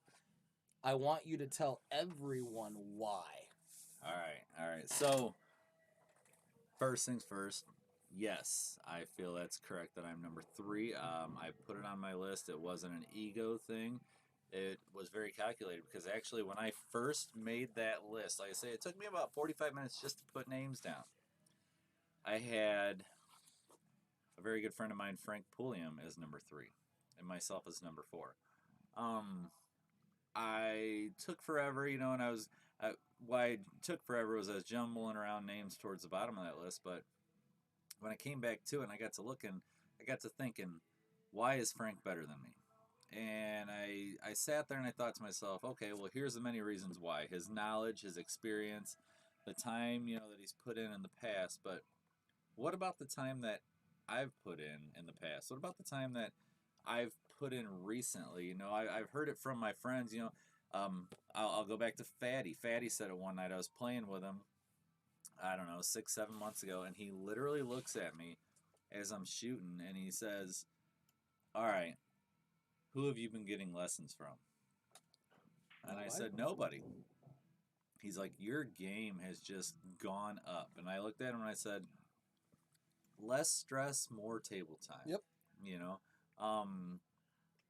I want you to tell everyone why. All right. So, first things first. Yes, I feel that's correct that I'm number 3. I put it on my list. It wasn't an ego thing. It was very calculated because actually when I first made that list, like I say, it took me about 45 minutes just to put names down. I had a very good friend of mine, Frank Pulliam, as number 3, and myself as number 4. I took forever, you know, and why it took forever was I was jumbling around names towards the bottom of that list, but when I came back to it and I got to looking, I got to thinking, why is Frank better than me? And I sat there and I thought to myself, okay, well, here's the many reasons why. His knowledge, his experience, the time, you know, that he's put in the past, but what about the time that I've put in the past? What about the time that I've put in recently? You know, I've heard it from my friends, you know. I'll go back to Fatty. Fatty said it one night. I was playing with him, I don't know, 6, 7 months ago, and he literally looks at me as I'm shooting, and he says, all right, who have you been getting lessons from? And I said, nobody. He's like, your game has just gone up. And I looked at him and I said, less stress, more table time. Yep. You know,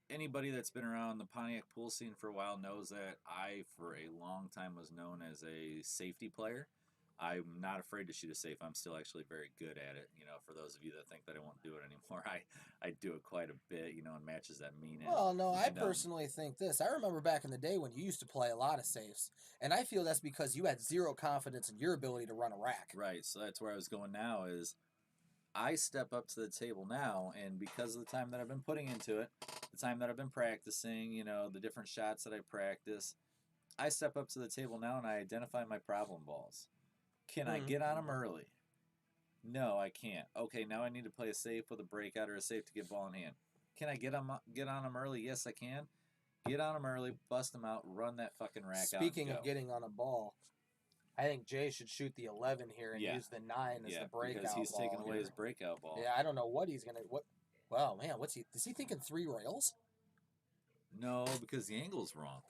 anybody that's been around the Pontiac pool scene for a while knows that I, for a long time, was known as a safety player. I'm not afraid to shoot a safe. I'm still actually very good at it. You know, for those of you that think that I won't do it anymore, I do it quite a bit, you know, in matches that mean it. Well, no, I personally think this. I remember back in the day when you used to play a lot of safes, and I feel that's because you had zero confidence in your ability to run a rack. Right, so that's where I was going now is I step up to the table now, and because of the time that I've been putting into it, the time that I've been practicing, you know, the different shots that I practice, I step up to the table now and I identify my problem balls. Can I get on them early? No, I can't. Okay, now I need to play a safe with a breakout or a safe to get ball in hand. Can I get on them early? Yes, I can. Get on them early, bust them out, run that fucking rack out. Speaking of getting on a ball, I think Jay should shoot the 11 here and use the 9 as the breakout because he's ball taking away his breakout ball. Yeah, I don't know what he's gonna. Wow, man, is he thinking 3 rails? No, because the angle's wrong.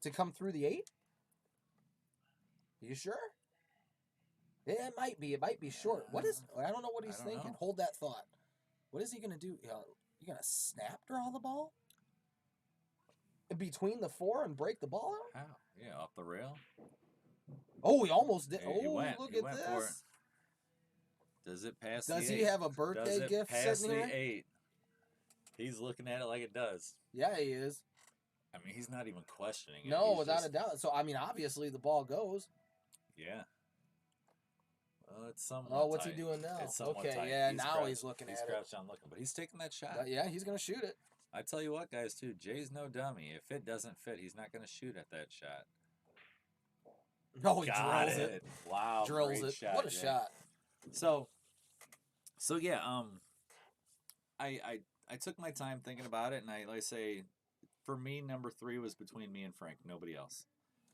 To come through the 8? You sure? Yeah, it might be. It might be short. I don't know what he's thinking. Know. Hold that thought. What is he gonna do? You gonna snap draw the ball between the 4 and break the ball out? How? Yeah, off the rail. Oh, he almost did. He went. Look he at went this. For it. Does it pass does the 8? Does he have a birthday does it gift pass sitting the here? 8? He's looking at it like it does. Yeah, he is. I mean, he's not even questioning it. No, without a doubt. So, I mean, obviously the ball goes. Yeah. Well, it's somewhat Oh, what's tight. he doing now? It's somewhat okay, tight. yeah, he's now crouched, he's looking at it. He's crouched on looking, but he's taking that shot. Yeah, he's going to shoot it. I tell you what, guys, too, Jay's no dummy. If it doesn't fit, he's not going to shoot at that shot. No, he drills it. Wow, drills it. Shot, what a shot. So, So yeah, I took my time thinking about it, and I say, for me, number 3 was between me and Frank, nobody else.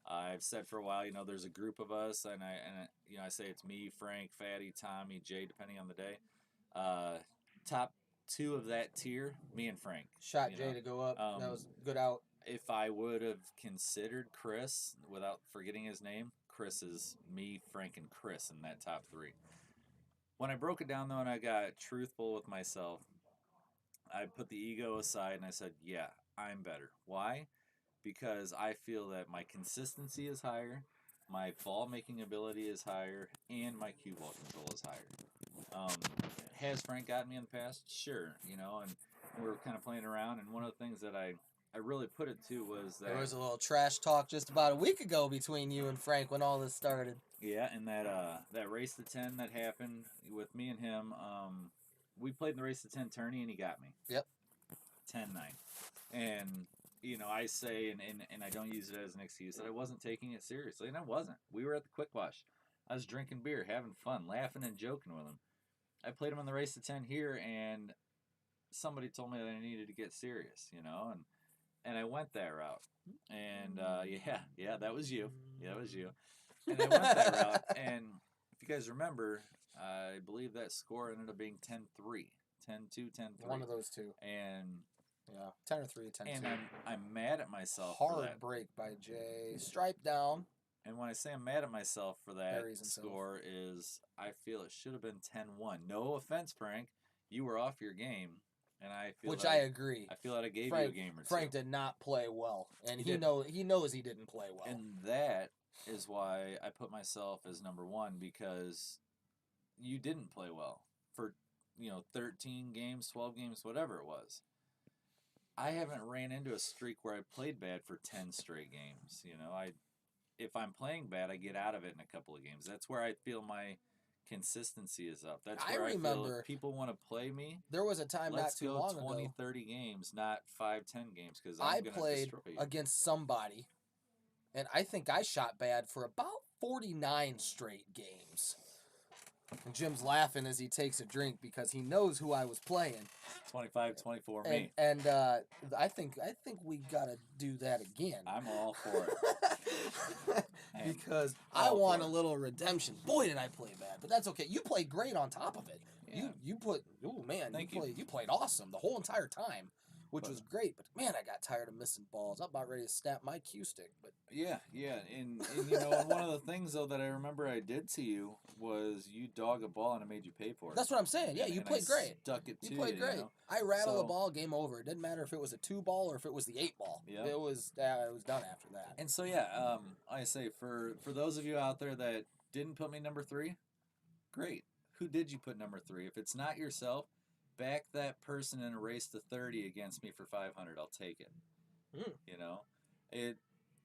I've said for a while, there's a group of us, and I say it's me, Frank, Fatty, Tommy, Jay, depending on the day. Uh, top 2 of that tier, me and Frank. Shot Jay to go up. That was good out. If I would have considered Chris without forgetting his name, Chris is me, Frank, and Chris in that top 3. When I broke it down though, and I got truthful with myself, I put the ego aside and I said, yeah, I'm better. Why? Because I feel that my consistency is higher, my ball making ability is higher, and my cue ball control is higher. Has Frank gotten me in the past? Sure, and we were kind of playing around. And one of the things that I really put it to was that there was a little trash talk just about a week ago between you and Frank when all this started. Yeah, and that race to 10 that happened with me and him, we played in the race to 10 tourney and he got me. Yep. 10-9. And I say, and I don't use it as an excuse, that I wasn't taking it seriously, and I wasn't. We were at the Quick Wash. I was drinking beer, having fun, laughing and joking with him. I played him on the race to 10 here, and somebody told me that I needed to get serious, and I went that route. And yeah, that was you. Yeah, that was you. And I went that route, and if you guys remember, I believe that score ended up being 10-3. 10-2, 10-3. One of those two. And yeah, 10 or 3, 10 and 2. I'm mad at myself Hard for that. break by Jay. Stripe down. And when I say I'm mad at myself for that score, is I feel it should have been 10-1. No offense, Frank. You were off your game. And I feel I agree. I feel that I gave you a game or two. Frank did not play well, and he knows he didn't play well. And that is why I put myself as number 1, because you didn't play well for 13 games, 12 games, whatever it was. I haven't ran into a streak where I played bad for 10 straight games. If I'm playing bad, I get out of it in a couple of games. That's where I feel my consistency is up. That's where I feel if people want to play me. There was a time not too long ago. 20, 30 games, not 5, 10 games, because I played against somebody, and I think I shot bad for about 49 straight games. And Jim's laughing as he takes a drink because he knows who I was playing. 25-24 me. And I think we gotta do that again. I'm all for it. Because I want a little redemption. Boy, did I play bad, but that's okay. You played great on top of it. Yeah. You played awesome the whole entire time, which was great. But man, I got tired of missing balls. I'm about ready to snap my cue stick. But yeah, and one of the things though that I remember I did to you was you dog a ball and I made you pay for it. That's what I'm saying. Yeah, you played great. Stuck it to you. Played great. I rattled the ball, game over. It didn't matter if it was a 2 ball or if it was the 8 ball. Yeah. It was done after that. And so yeah, I say for those of you out there that didn't put me number 3, great. Who did you put number 3? If it's not yourself, back that person in a race to 30 against me for 500. I'll take it.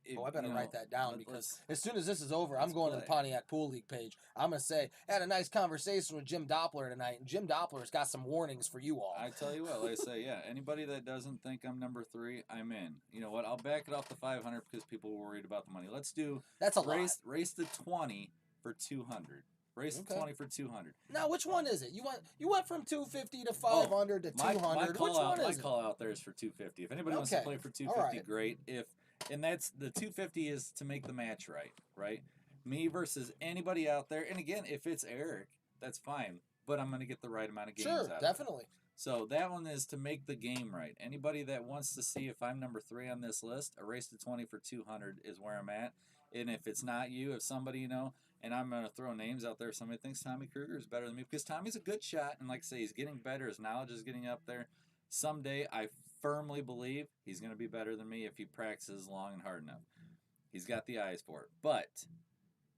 I better write that down because as soon as this is over, I'm going to the Pontiac Pool League page. I'm going to say, I had a nice conversation with Jim Doppler tonight, and Jim Doppler's got some warnings for you all. I tell you what, like I say, yeah, anybody that doesn't think I'm number 3, I'm in. You know what? I'll back it off to 500 because people were worried about the money. Let's do race to 20 for 200. Race to 20 for 200. Now, which one is it? You went from 250 to 500 to 200. Which one is it? My call out there is for 250. If anybody wants to play for 250, great. And that's the 250 is to make the match right? Me versus anybody out there. And again, if it's Eric, that's fine. But I'm going to get the right amount of games out of it. Sure, definitely. So that one is to make the game right. Anybody that wants to see if I'm number 3 on this list, a race to 20 for 200 is where I'm at. And if it's not you, if somebody, and I'm going to throw names out there, if somebody thinks Tommy Kruger is better than me, because Tommy's a good shot, and like I say, he's getting better, his knowledge is getting up there. Someday, I firmly believe he's going to be better than me if he practices long and hard enough. He's got the eyes for it. But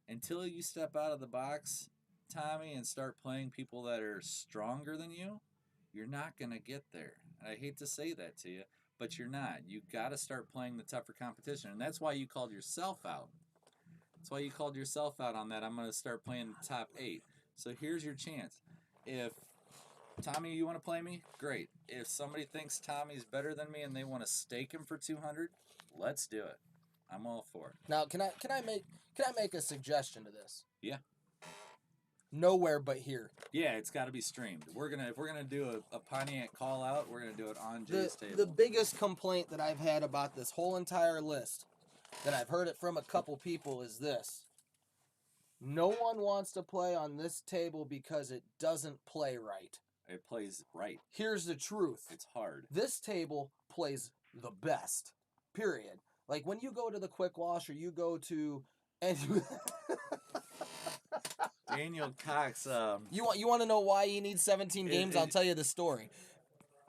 until you step out of the box, Tommy, and start playing people that are stronger than you, you're not going to get there. And I hate to say that to you, but you're not. You got to start playing the tougher competition, and that's why you called yourself out. That's why you called yourself out on that. I'm going to start playing the top 8. So here's your chance. If Tommy, you want to play me? Great. If somebody thinks Tommy's better than me and they want to stake him for 200, let's do it. I'm all for it. Now, can I make a suggestion to this? Yeah. nowhere but here. Yeah, it's got to be streamed. If we're gonna do a Pontiac call out, we're gonna do it on Jay's table. The biggest complaint that I've had about this whole entire list, that I've heard it from a couple people, is this. No one wants to play on this table because it doesn't play right. It plays right. Here's the truth. It's hard. This table plays the best. Period. Like when you go to the Quick Wash or you go to Daniel Cox. You want to know why he needs 17 games? I'll tell you the story.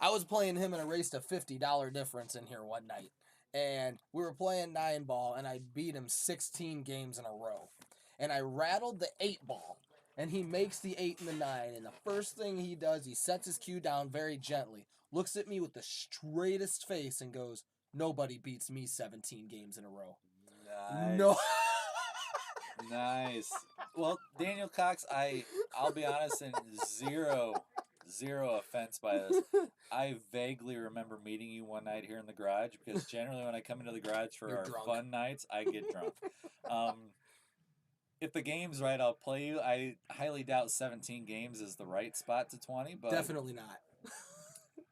I was playing him in a race to $50 difference in here one night, and we were playing 9-ball, and I beat him 16 games in a row, and I rattled the 8-ball, and he makes the 8 and the 9, and the first thing he does, he sets his cue down very gently, looks at me with the straightest face, and goes, "Nobody beats me 17 games in a row." Nice. No. Nice. Well, Daniel Cox, I'll be honest, and zero offense by this. I vaguely remember meeting you one night here in the garage, because generally when I come into the garage for You're our drunk. fun nights, I get drunk. If the game's right, I'll play you. I highly doubt 17 games is the right spot to 20, but Definitely not.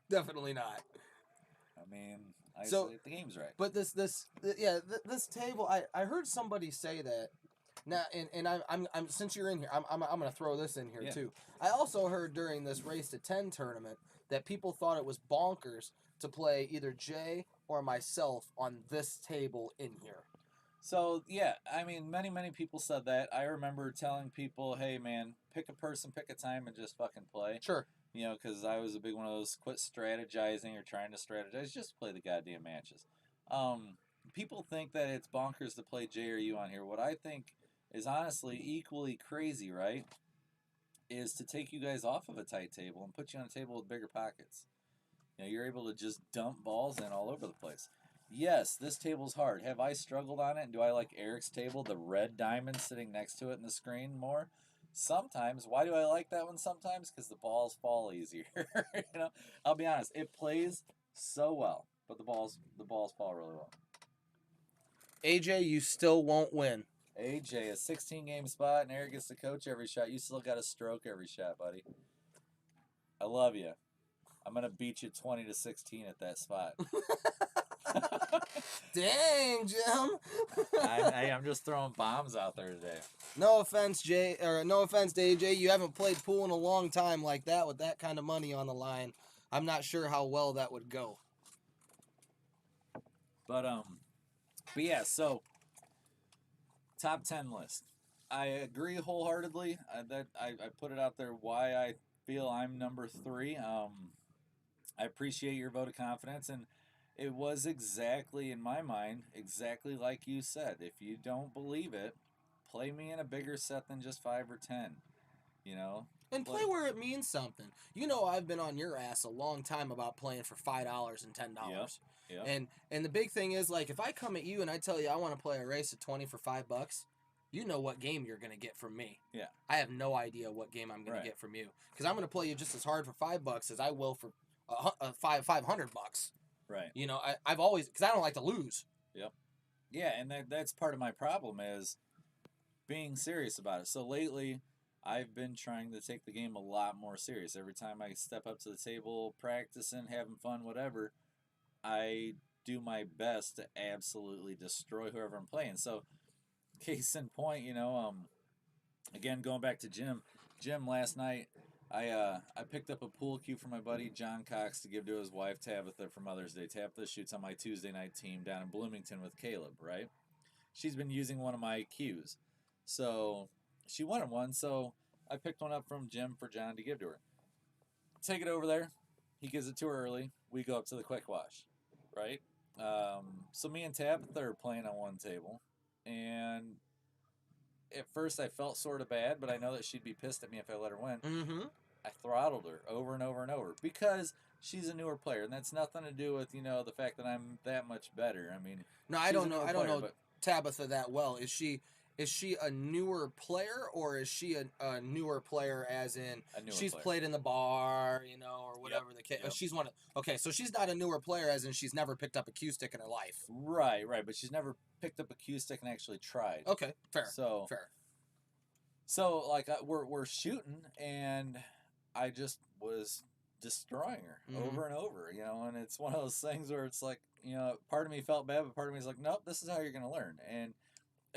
Definitely not. I mean, I So- say if the game's right. But this table, I heard somebody say that. Now, and I'm since you're in here, I'm gonna throw this in here Yeah. too. I also heard during this race to 10 tournament that people thought it was bonkers to play either Jay or myself on this table in here. So, yeah, I mean, many people said that. I remember telling people, hey, man, pick a person, pick a time, and just fucking play. Sure. You know, because I was a big one of those, quit strategizing or trying to strategize, just play the goddamn matches. People think that it's bonkers to play Jay or you on here. What I think is honestly equally crazy, right, is to take you guys off of a tight table and put you on a table with bigger pockets. You know, you're able to just dump balls in all over the place. Yes, this table's hard. Have I struggled on it? And do I like Eric's table, the red diamond sitting next to it in the screen, more? Sometimes. Why do I like that one sometimes? Because the balls fall easier. You know, I'll be honest. It plays so well, but the balls fall really well. AJ, you still won't win. AJ, a 16-game spot, and Eric gets to coach every shot. You still got to stroke every shot, buddy. I love you. I'm gonna beat you 20-16 at that spot. Dang, Jim. I'm just throwing bombs out there today. No offense, Jay, or no offense to AJ. You haven't played pool in a long time like that with that kind of money on the line. I'm not sure how well that would go. But yeah, so top 10 list. I agree wholeheartedly. I put it out there why I feel I'm number 3. I appreciate your vote of confidence, and it was exactly, in my mind, exactly like you said. If you don't believe it, play me in a bigger set than just 5 or 10. You know? And play where it means something. You know, I've been on your ass a long time about playing for $5 and $10. Yep. And the big thing is, like, if I come at you and I tell you I want to play a race at 20 for $5, you know what game you're going to get from me. Yeah. I have no idea what game I'm going to get from you. Because I'm going to play you just as hard for $5 as I will for $500. Right. You know, I've always, because I don't like to lose. Yep. Yeah, and that's part of my problem is being serious about it. So lately, I've been trying to take the game a lot more serious. Every time I step up to the table, practicing, having fun, whatever, I do my best to absolutely destroy whoever I'm playing. So, case in point, you know, again, going back to Jim last night, I picked up a pool cue for my buddy John Cox to give to his wife Tabitha for Mother's Day. Tabitha shoots on my Tuesday night team down in Bloomington with Caleb, right? She's been using one of my cues. So she wanted one, so I picked one up from Jim for John to give to her. Take it over there. He gives it to her early. We go up to the Quick Wash, right? So me and Tabitha are playing on one table, and at first I felt sort of bad, but I know that she'd be pissed at me if I let her win. Mm-hmm. I throttled her over and over and over because she's a newer player, and that's nothing to do with, you know, the fact that I'm that much better. I mean, No, I don't know Tabitha that well. Is she a newer player, or is she a newer player as in she's player. played in the bar, you know, or whatever the case? Yep. She's one of, okay, so she's not a newer player as in she's never picked up a cue stick in her life. Right, but she's never picked up a cue stick and actually tried. Okay, fair. So fair. So like we're shooting, and I just was destroying her over and over, and it's one of those things where it's like, part of me felt bad, but part of me is like, nope, this is how you're gonna learn, and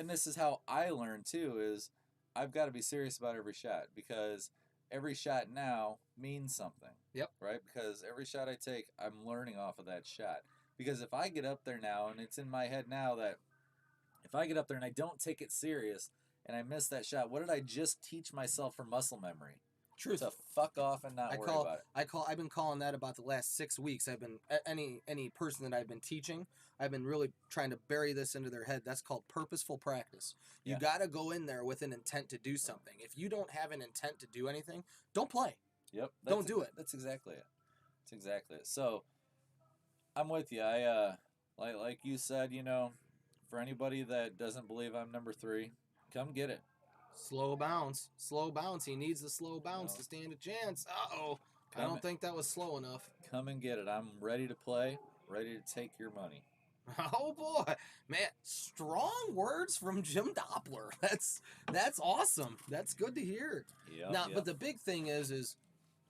this is how I learn too. Is I've got to be serious about every shot, because every shot now means something. Yep. Right? Because every shot I take, I'm learning off of that shot. Because if I get up there now, and it's in my head now that if I get up there and I don't take it serious and I miss that shot, what did I just teach myself for muscle memory? Truth. To fuck off and not worry about it. I've been calling that about the last 6 weeks. I've been any person that I've been teaching, I've been really trying to bury this into their head. That's called purposeful practice. You got to go in there with an intent to do something. If you don't have an intent to do anything, don't play. Yep. Don't do it. That's exactly it. That's exactly it. So I'm with you. I like you said, for anybody that doesn't believe I'm number 3, come get it. Slow bounce. He needs the slow bounce to stand a chance. Uh-oh. I don't think that was slow enough. Come and get it. I'm ready to play, ready to take your money. Oh boy, man! Strong words from Jim Doppler. That's awesome. That's good to hear. Yeah. Now, but the big thing is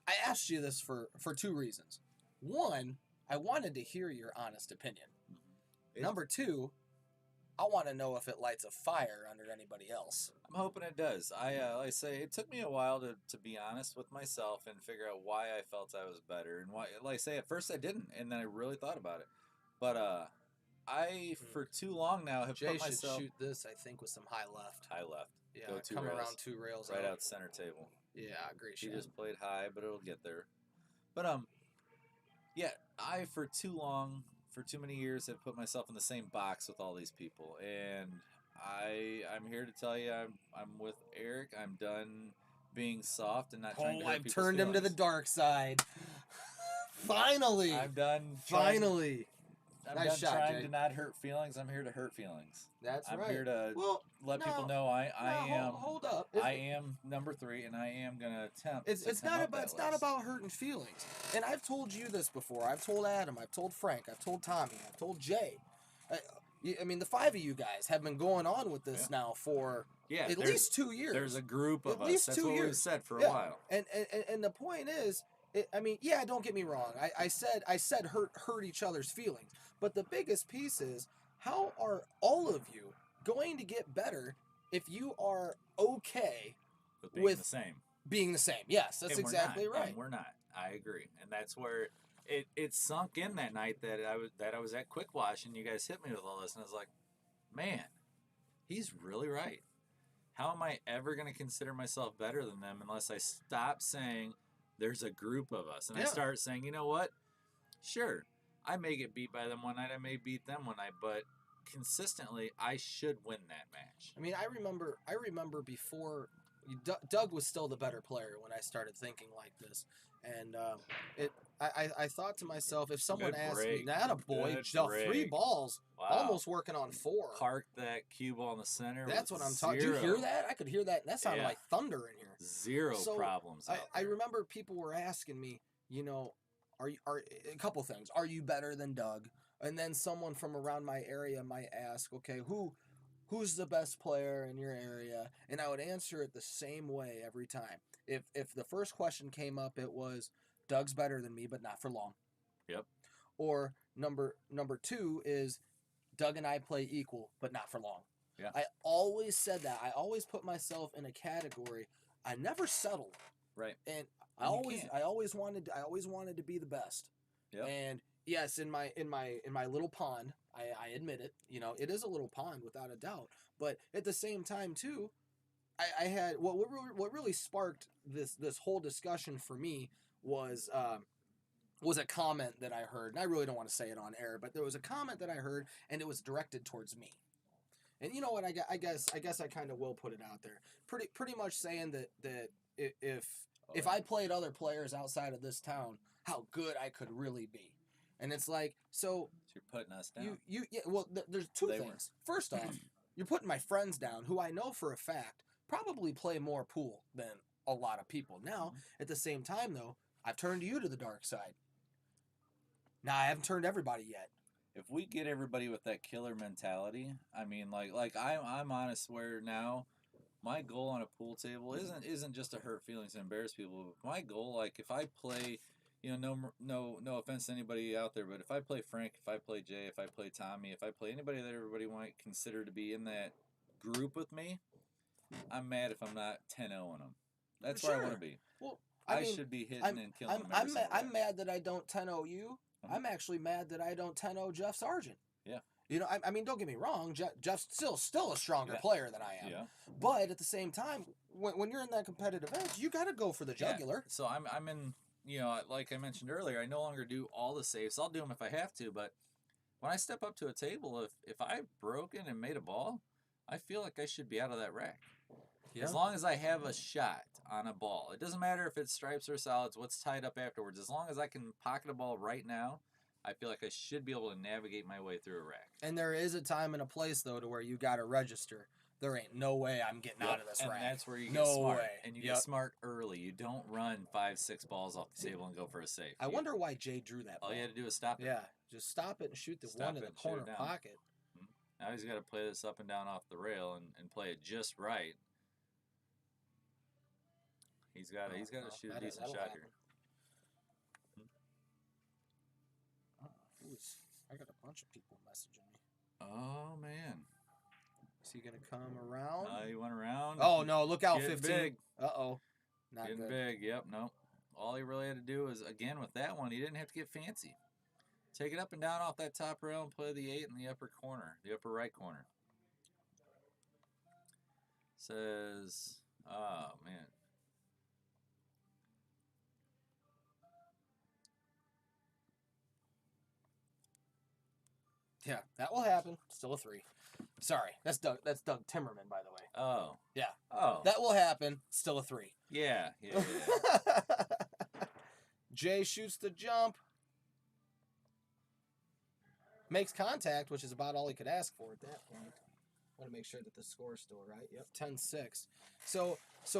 I asked you this for 2 reasons. One, I wanted to hear your honest opinion. Number 2, I want to know if it lights a fire under anybody else. I'm hoping it does. Like I say, it took me a while to be honest with myself and figure out why I felt I was better, and why. Like I say, at first I didn't, and then I really thought about it. But I for too long now have Jay put myself. Should shoot this, I think, with some high left. High left. Yeah, go 2 come rails, around 2 rails. Right out center table. Yeah, great shot. He just played high, but it'll get there. But yeah, I for too long, for too many years, have put myself in the same box with all these people, and I'm here to tell you, I'm with Eric. I'm done being soft and not trying to hurt people's turned him to the dark side. Finally. I'm done. Finally. I'm nice done shot, trying Jay. to not hurt feelings. I'm here to hurt feelings. That's right. I'm here to let people know I am. Hold up. I am number 3, and I am gonna attempt. It's not about hurting feelings. And I've told you this before. I've told Adam. I've told Frank. I've told Tommy. I've told Jay. I mean, the 5 of you guys have been going on with this now for at least 2 years. There's a group of at least us. 2 That's what years. we've said for a while. And the point is, don't get me wrong. I said hurt each other's feelings. But the biggest piece is, how are all of you going to get better if you are okay with the same? Being the same. Yes, that's exactly right. And we're not. I agree. And that's where it sunk in that night that I was at Quick Wash, and you guys hit me with all this, and I was like, man, he's really right. How am I ever going to consider myself better than them unless I stop saying there's a group of us, and I start saying, you know what? Sure, I may get beat by them one night, I may beat them one night, but consistently, I should win that match. I mean, I remember before Doug was still the better player when I started thinking like this, and I thought to myself, if someone asked me, "That a boy, 3 balls, almost working on 4, park that cue ball in the center." That's what I'm talking. Did you hear that? I could hear that. That sounded like thunder in here. Zero problems. I remember people were asking me, are a couple things. Are you better than Doug? And then someone from around my area might ask, okay, who's the best player in your area? And I would answer it the same way every time. If the first question came up, it was, Doug's better than me, but not for long. Yep. Or number 2 is, Doug and I play equal, but not for long. Yeah. I always said that. I always put myself in a category. I never settled. Right. And I always wanted to be the best. Yep. And yes, in my little pond, I admit it. It is a little pond without a doubt. But at the same time too, I had what really sparked this whole discussion for me was a comment that I heard, and I really don't want to say it on air, but there was a comment that I heard, and it was directed towards me. And you know what? I guess I kind of will put it out there. Pretty much saying that if I played other players outside of this town, how good I could really be. And it's like, so you're putting us down. There's 2 things. First off, you're putting my friends down, who I know for a fact probably play more pool than a lot of people. Now, at the same time, though, I've turned you to the dark side. Now, I haven't turned everybody yet. If we get everybody with that killer mentality, I mean, like I'm honest, where now my goal on a pool table isn't just to hurt feelings and embarrass people. But my goal, like if I play, no offense to anybody out there, but if I play Frank, if I play Jay, if I play Tommy, if I play anybody that everybody might consider to be in that group with me, I'm mad if I'm not 10-0 on them. That's where I want to be. Well, I mean, should be hitting I'm and killing I'm them every I'm, single I'm day. mad that I don't 10-0 you. I'm actually mad that I don't 10-0 Jeff Sargent. Yeah. I mean, don't get me wrong. Jeff's still a stronger Yeah. player than I am. Yeah. But at the same time, when you're in that competitive edge, you got to go for the jugular. Yeah. So I'm in. Like I mentioned earlier, I no longer do all the saves. I'll do them if I have to, but when I step up to a table, if I've broken and made a ball, I feel like I should be out of that rack. Yeah. As long as I have a shot on a ball. It doesn't matter if it's stripes or solids, what's tied up afterwards. As long as I can pocket a ball right now, I feel like I should be able to navigate my way through a rack. And there is a time and a place, though, to where you got to register. There ain't no way I'm getting out of this rack. And that's where you get smart. Way. And you get smart early. You don't run 5-6 balls off the table and go for a safe. I wonder why Jay drew that ball. All you had to do is stop it. Yeah, just stop it and shoot the one in the corner pocket. Now he's got to play this up and down off the rail and play it just right. He's got to shoot a decent shot here. I got a bunch of people messaging me. Oh, man. Is he going to come around? He went around. Oh, no. Look out, Getting 15. Big. Uh-oh. Not Getting good. big. Yep, no. All he really had to do was, again, with that one, he didn't have to get fancy. Take it up and down off that top rail and play the 8 in the upper corner, the upper right corner. Says, oh, man. Yeah, that will happen. Still a 3. Sorry, that's Doug Timmerman, by the way. Oh. Yeah. Oh. That will happen. Still a 3. Yeah. Jay shoots the jump. Makes contact, which is about all he could ask for at that point. I want to make sure that the score is still right. Yep, 10-6. So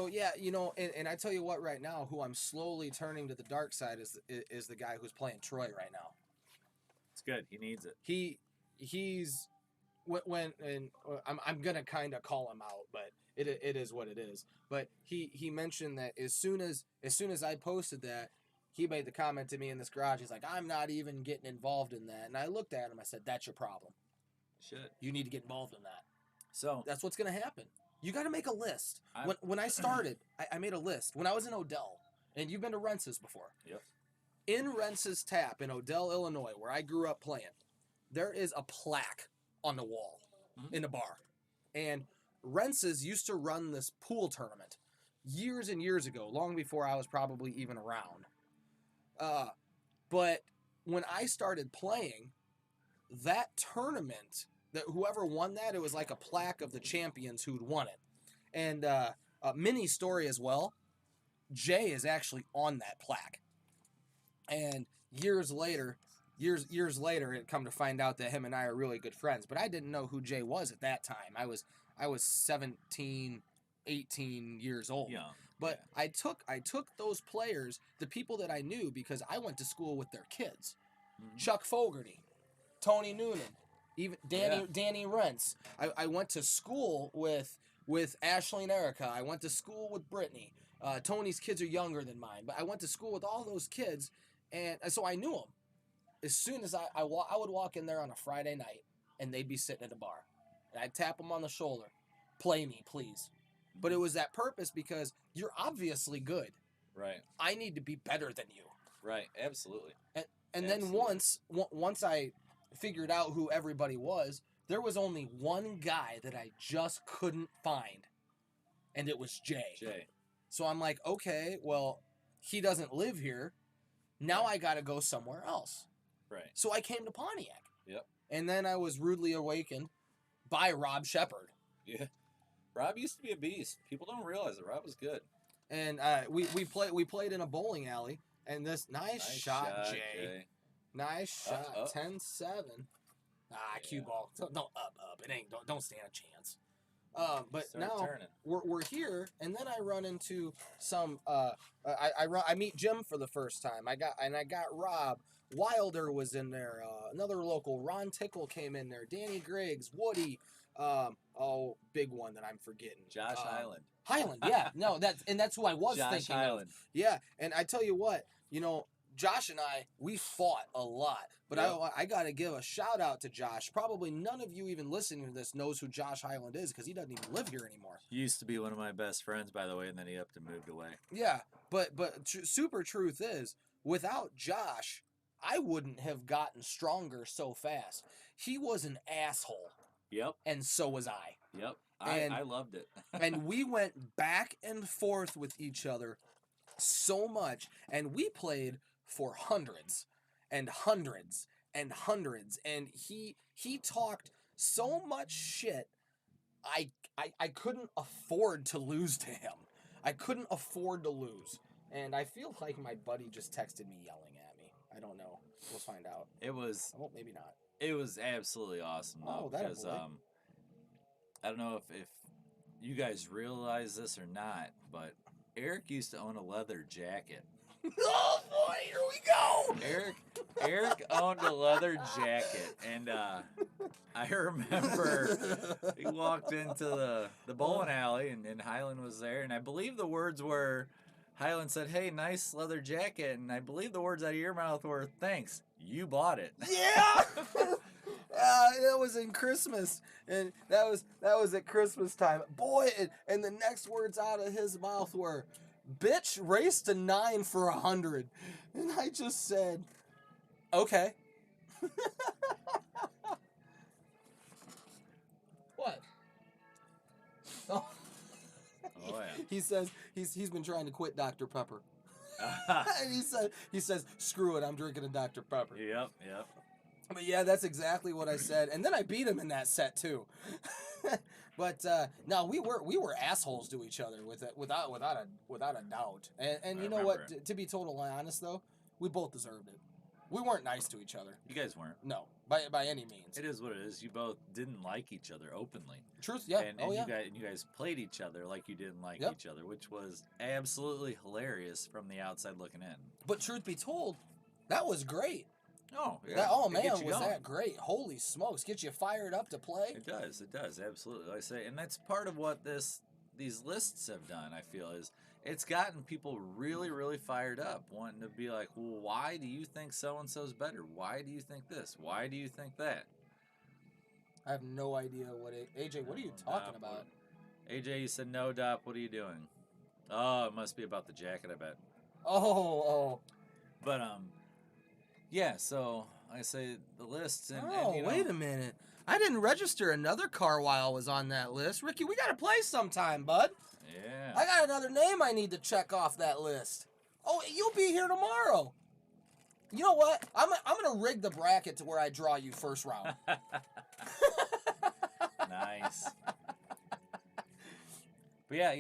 yeah, and I tell you what, right now, who I'm slowly turning to the dark side is the guy who's playing Troy right now. It's good. He needs it. He's I'm gonna kind of call him out, but it is what it is. But he mentioned that as soon as I posted that, he made the comment to me in this garage. He's like, I'm not even getting involved in that. And I looked at him. I said, that's your problem. Should. You need to get involved in that. So that's what's going to happen. You got to make a list. When I started, I made a list. When I was in Odell, and you've been to Rentz's before. Yep. In Rentz's Tap in Odell, Illinois, where I grew up playing, there is a plaque on the wall in the bar. And Rentz's used to run this pool tournament years and years ago, long before I was probably even around. But when I started playing, that tournament, that whoever won that, it was like a plaque of the champions who'd won it. And a mini story as well, Jay is actually on that plaque. And years later, it come to find out that him and I are really good friends. But I didn't know who Jay was at that time. I was 17, 18 years old. Young. But yeah. I took those players, the people that I knew, because I went to school with their kids. Mm-hmm. Chuck Fogarty, Tony Noonan, even Danny Rentz. I went to school with Ashley and Erica. I went to school with Brittany. Tony's kids are younger than mine, but I went to school with all those kids, and so I knew them. As soon as I would walk in there on a Friday night, and they'd be sitting at a bar, and I'd tap them on the shoulder, play me, please. But it was that purpose because you're obviously good. Right. I need to be better than you. Right. Absolutely. And then once I figured out who everybody was, there was only one guy that I just couldn't find, and it was Jay. So I'm like, okay, well, he doesn't live here. Now I got to go somewhere else. Right. So I came to Pontiac. Yep. And then I was rudely awakened by Rob Shepard. Yeah. Rob used to be a beast. People don't realize it. Rob was good. And we played in a bowling alley, and this nice shot, Jay. Nice shot, up. 10-7. Cue ball. Don't up. It ain't. Don't stand a chance. But now we're here, and then I run into some. I meet Jim for the first time. I got Rob. Wilder was in there. Another local, Ron Tickle, came in there. Danny Griggs, Woody. Big one that I'm forgetting. Josh Highland. Highland, yeah. No, that's who I was Josh thinking Highland. of. Yeah, and I tell you what, Josh and I, we fought a lot. But Yep. I got to give a shout out to Josh. Probably none of you even listening to this knows who Josh Highland is because he doesn't even live here anymore. He used to be one of my best friends, by the way, and then he upped and moved away. Yeah, but super truth is, without Josh, I wouldn't have gotten stronger so fast. He was an asshole. Yep. And so was I. Yep. I loved it. And we went back and forth with each other so much, and we played for hundreds and hundreds and hundreds, and he talked so much shit. I couldn't afford to lose to him. I couldn't afford to lose. And I feel like my buddy just texted me yelling at me. I don't know. We'll find out. It was. Oh, maybe not. It was absolutely awesome though, because I don't know if you guys realize this or not, but Eric used to own a leather jacket. Oh boy, here we go! Eric owned a leather jacket, and I remember he walked into the bowling alley, and Highland was there, and I believe the words were, Highland said, "Hey, nice leather jacket," and I believe the words out of your mouth were, "Thanks, you bought it." Yeah. That was in Christmas, and that was at Christmas time. Boy, and the next words out of his mouth were, "Bitch, race to 9 for 100," and I just said, "Okay." What? Oh. Oh yeah. He says he's been trying to quit Dr. Pepper. And he says, "Screw it, I'm drinking a Dr. Pepper." Yep. But yeah, that's exactly what I said, and then I beat him in that set too. But no, we were assholes to each other without a doubt. And you know what? To be totally honest though, we both deserved it. We weren't nice to each other. You guys weren't. No, by any means. It is what it is. You both didn't like each other openly. Truth, yeah. And you guys played each other like you didn't like each other, which was absolutely hilarious from the outside looking in. But truth be told, that was great. Oh, yeah. Was going. That great. Holy smokes. Get you fired up to play. It does, absolutely. Like I say, and that's part of what these lists have done, I feel, is it's gotten people really, really fired up, wanting to be like, well, why do you think so-and-so's better? Why do you think this? Why do you think that? I have no idea what AJ, what are you talking about? AJ, you said, "No, Dop, what are you doing?" Oh, it must be about the jacket, I bet. Oh. But, yeah, so I say the lists and wait a minute. I didn't register another Carwyle was on that list. Ricky, we gotta play sometime, bud. Yeah. I got another name I need to check off that list. Oh, you'll be here tomorrow. You know what? I'm gonna rig the bracket to where I draw you first round. Nice. But yeah,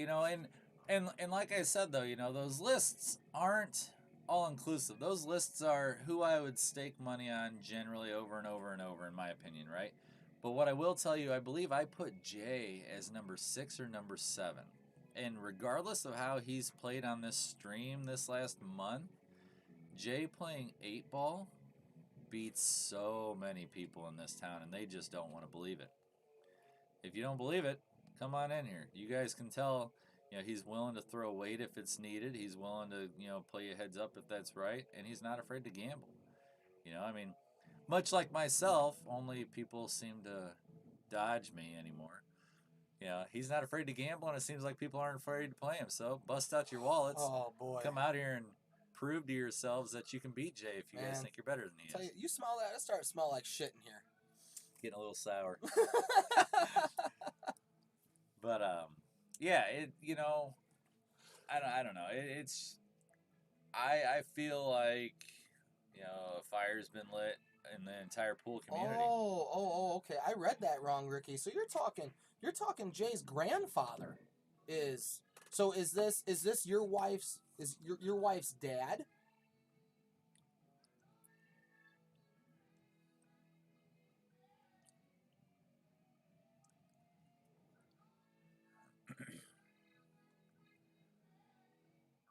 and like I said though, those lists aren't all inclusive. Those lists are who I would stake money on generally over and over and over, in my opinion, right? But what I will tell you, I believe I put Jay as number 6 or number 7. And regardless of how he's played on this stream this last month, Jay playing 8-ball beats so many people in this town, and they just don't want to believe it. If you don't believe it, come on in here. You guys can tell, he's willing to throw weight if it's needed. He's willing to, play you heads up if that's right, and he's not afraid to gamble. Much like myself, only people seem to dodge me anymore. He's not afraid to gamble, and it seems like people aren't afraid to play him. So bust out your wallets. Oh, boy. Come out here and prove to yourselves that you can beat Jay if you guys think you're better than he is. You smell that? It starts to smell like shit in here. Getting a little sour. But, yeah, I don't know. I feel like, a fire's been lit in the entire pool community. Oh, okay. I read that wrong, Ricky. So you're talking Jay's grandfather is this your wife's your wife's dad?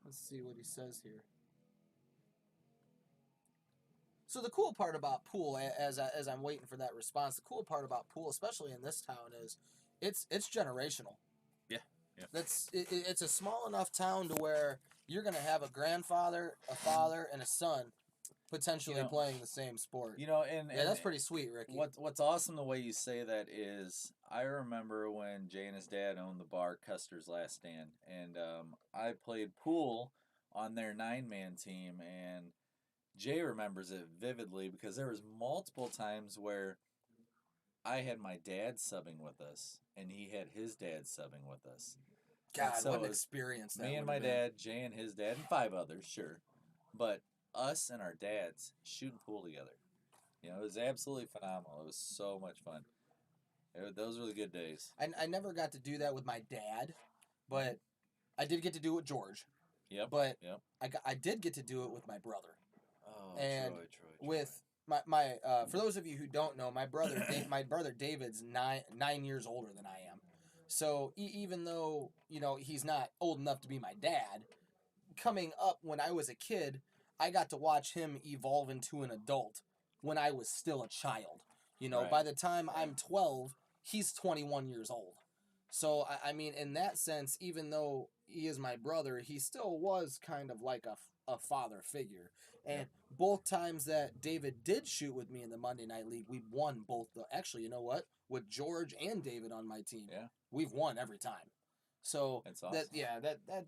Let's see what he says here. So the cool part about pool, as I'm waiting for that response, the cool part about pool, especially in this town, is it's generational. Yeah. Yeah. It's a small enough town to where you're gonna have a grandfather, a father, and a son potentially playing the same sport. And that's pretty sweet, Ricky. What's awesome the way you say that is I remember when Jay and his dad owned the bar Custer's Last Stand, and I played pool on their 9-man team, and Jay remembers it vividly because there was multiple times where I had my dad subbing with us, and he had his dad subbing with us. God, so what an experience that me and my dad, Jay and his dad, and 5 others, sure. But us and our dads shooting pool together. It was absolutely phenomenal. It was so much fun. Those were the good days. I never got to do that with my dad, but I did get to do it with George. Yep. But yep. I did get to do it with my brother. Oh, and Troy. With my for those of you who don't know, my brother my brother David's 9 years older than I am. So even though he's not old enough to be my dad, coming up when I was a kid, I got to watch him evolve into an adult when I was still a child. Right. By the time I'm 12, he's 21 years old. So I mean, in that sense, even though he is my brother, he still was kind of like a father figure. And both times that David did shoot with me in the Monday Night League, we won both. Actually, you know what? With George and David on my team, we've won every time. So that's awesome.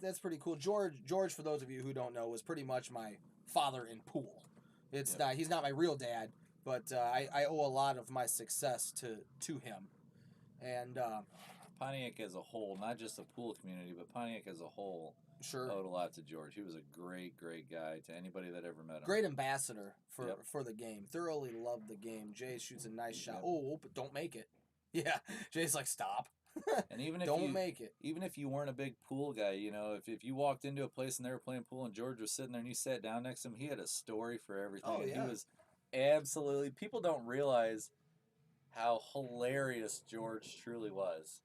That's pretty cool. George, for those of you who don't know, was pretty much my father in pool. It's not he's not my real dad, but I owe a lot of my success to him. And Pontiac as a whole, not just the pool community, but Pontiac as a whole, owed a lot to George. He was a great guy to anybody that ever met him. Great ambassador for the game. Thoroughly loved the game. Jay shoots a nice shot. Oh, but don't make it. Yeah, Jay's like, stop. And even if don't make it. Even if you weren't a big pool guy, if you walked into a place and they were playing pool and George was sitting there and you sat down next to him, he had a story for everything. Oh, yeah. He was absolutely. People don't realize how hilarious George truly was.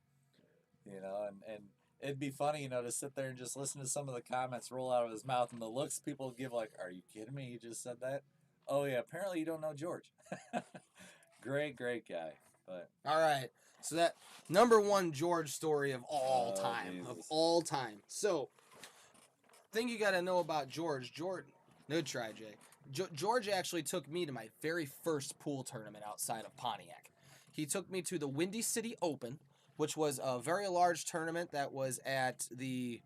And it'd be funny, to sit there and just listen to some of the comments roll out of his mouth and the looks people give like, are you kidding me? He just said that? Oh, yeah, apparently you don't know George. Great guy. But all right, so that number one George story of all time. Jesus. Of all time. So, thing you got to know about George, good try, Jay. George actually took me to my very first pool tournament outside of Pontiac. He took me to the Windy City Open, which was a very large tournament that was at the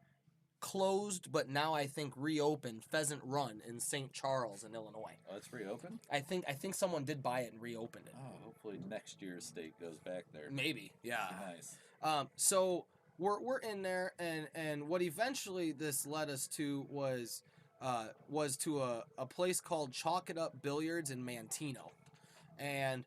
closed but now I think reopened Pheasant Run in St. Charles in Illinois. Oh, it's reopened? I think someone did buy it and reopened it. Oh, hopefully next year's state goes back there. Maybe, yeah. Nice. So we're in there, and what eventually this led us to was to a place called Chalk It Up Billiards in Manteno, and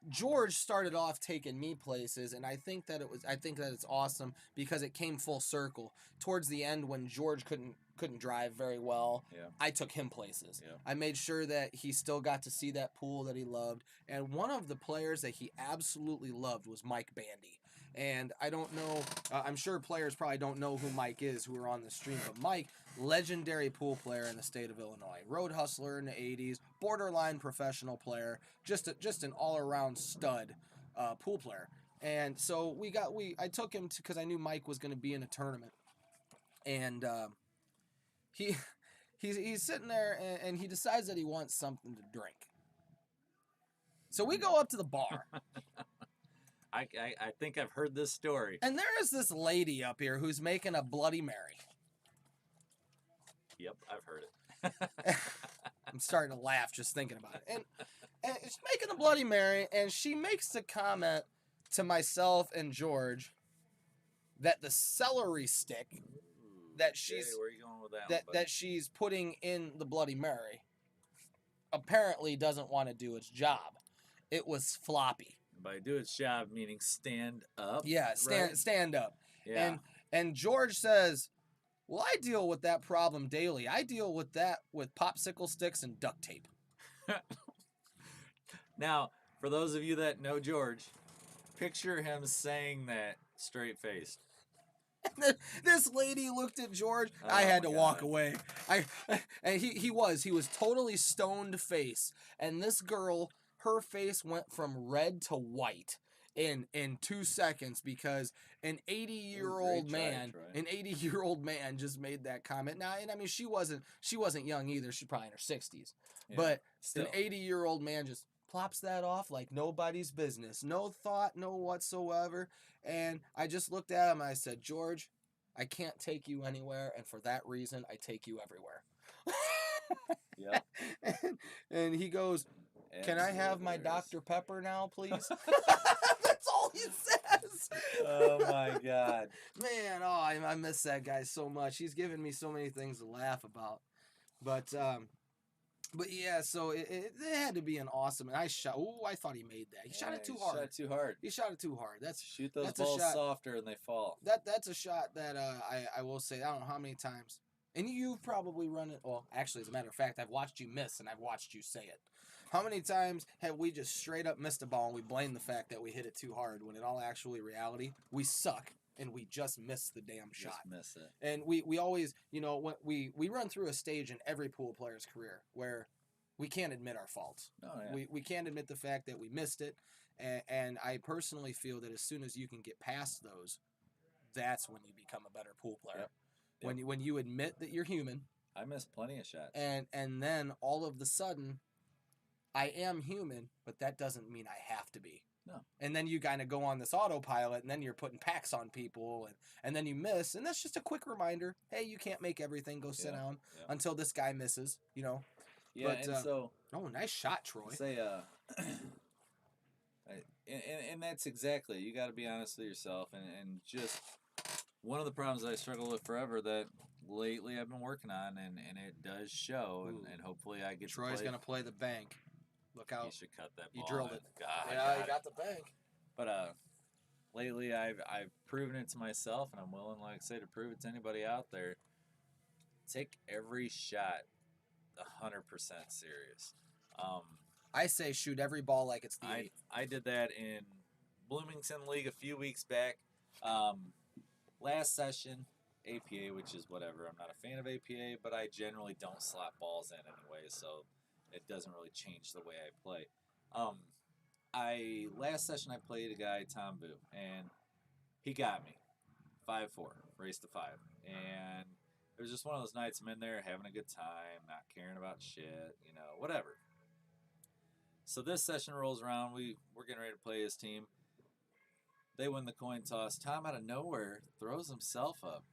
George started off taking me places, and I think that it's awesome because it came full circle. Towards the end, when George couldn't drive very well, I took him places. I made sure that he still got to see that pool that he loved, and one of the players that he absolutely loved was Mike Bandy. And I don't know, I'm sure players probably don't know who Mike is who are on the stream, but Mike, legendary pool player in the state of Illinois, road hustler in the 80s, borderline professional player, just an all-around stud pool player. And so I took him because I knew Mike was going to be in a tournament, and he's sitting there and he decides that he wants something to drink. So we go up to the bar. I think I've heard this story. And there is this lady up here who's making a Bloody Mary. Yep, I've heard it. I'm starting to laugh just thinking about it. And she's making a Bloody Mary, and she makes the comment to myself and George that the celery stick that she's where are you going with that she's putting in the Bloody Mary apparently doesn't want to do its job. It was floppy. By do its job, meaning stand up. Yeah, stand up. Yeah. And George says, well, I deal with that problem daily. I deal with that with popsicle sticks and duct tape. Now, for those of you that know George, picture him saying that straight-faced. This lady looked at George. Oh, I had to my walk God. away. And he was totally stoned face. And this girl, her face went from red to white in 2 seconds because an 80-year-old Great try, man, Troy. just made that comment. Now, and I mean, she wasn't young either. She's probably in her 60s. Yeah, But still. an 80-year-old man just plops that off like nobody's business. No thought, no whatsoever. And I just looked at him and I said, George, I can't take you anywhere, and for that reason, I take you everywhere. Yep. and he goes, can I have my Hilarious. Dr. Pepper now, please? That's all he says. Oh, my God. Man, I miss that guy so much. He's given me so many things to laugh about. But yeah, so it had to be an awesome. And I thought he made that. He shot it too hard. Shot it too hard. He shot it too hard. Shoot those that's balls a shot, softer and they fall. That's a shot that I will say, I don't know how many times. And you've probably run it. Well, actually, as a matter of fact, I've watched you miss and I've watched you say it. How many times have we just straight up missed a ball and we blame the fact that we hit it too hard when in all actually reality, we suck and we just missed the damn shot. Just miss it. And we always, when we run through a stage in every pool player's career where we can't admit our faults. Oh, yeah. We can't admit the fact that we missed it. And I personally feel that as soon as you can get past those, that's when you become a better pool player. Yep. When you admit that you're human. I missed plenty of shots. And then all of the sudden, I am human, but that doesn't mean I have to be. No. And then you kind of go on this autopilot, and then you're putting packs on people, and then you miss. And that's just a quick reminder. Hey, you can't make everything. Go sit down until this guy misses, Yeah, But, and so... Oh, nice shot, Troy. Say, and that's exactly, you got to be honest with yourself, and just one of the problems that I struggle with forever that lately I've been working on, and it does show, and hopefully I get Troy's going to play the bank. Look out. You should cut that ball. You drilled it. God, Yeah, you got the bank. But lately I've proven it to myself, and I'm willing, like I say, to prove it to anybody out there. Take every shot 100% serious. I say shoot every ball like it's the eighth. I did that in Bloomington League a few weeks back. Last session, APA, which is whatever. I'm not a fan of APA, but I generally don't slap balls in anyway, so it doesn't really change the way I play. Last session I played a guy, Tom Boo, and he got me. 5-4, race to 5. And it was just one of those nights I'm in there having a good time, not caring about shit, whatever. So this session rolls around. We're getting ready to play his team. They win the coin toss. Tom, out of nowhere, throws himself up.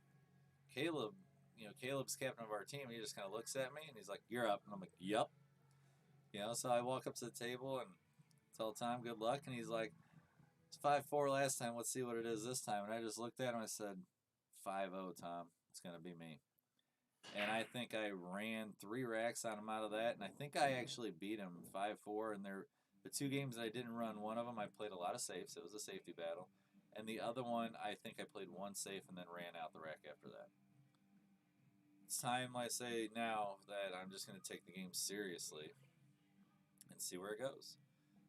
Caleb's captain of our team. He just kind of looks at me, and he's like, you're up. And I'm like, yup. So I walk up to the table and tell Tom good luck. And he's like, it's 5-4 last time. Let's see what it is this time. And I just looked at him and I said, 5-0, Tom. It's going to be me. And I think I ran 3 racks on him out of that. And I think I actually beat him 5-4. And the 2 games that I didn't run, one of them I played a lot of safes. It was a safety battle. And the other one, I think I played 1 safe and then ran out the rack after that. It's time, I say now, that I'm just going to take the game seriously and see where it goes.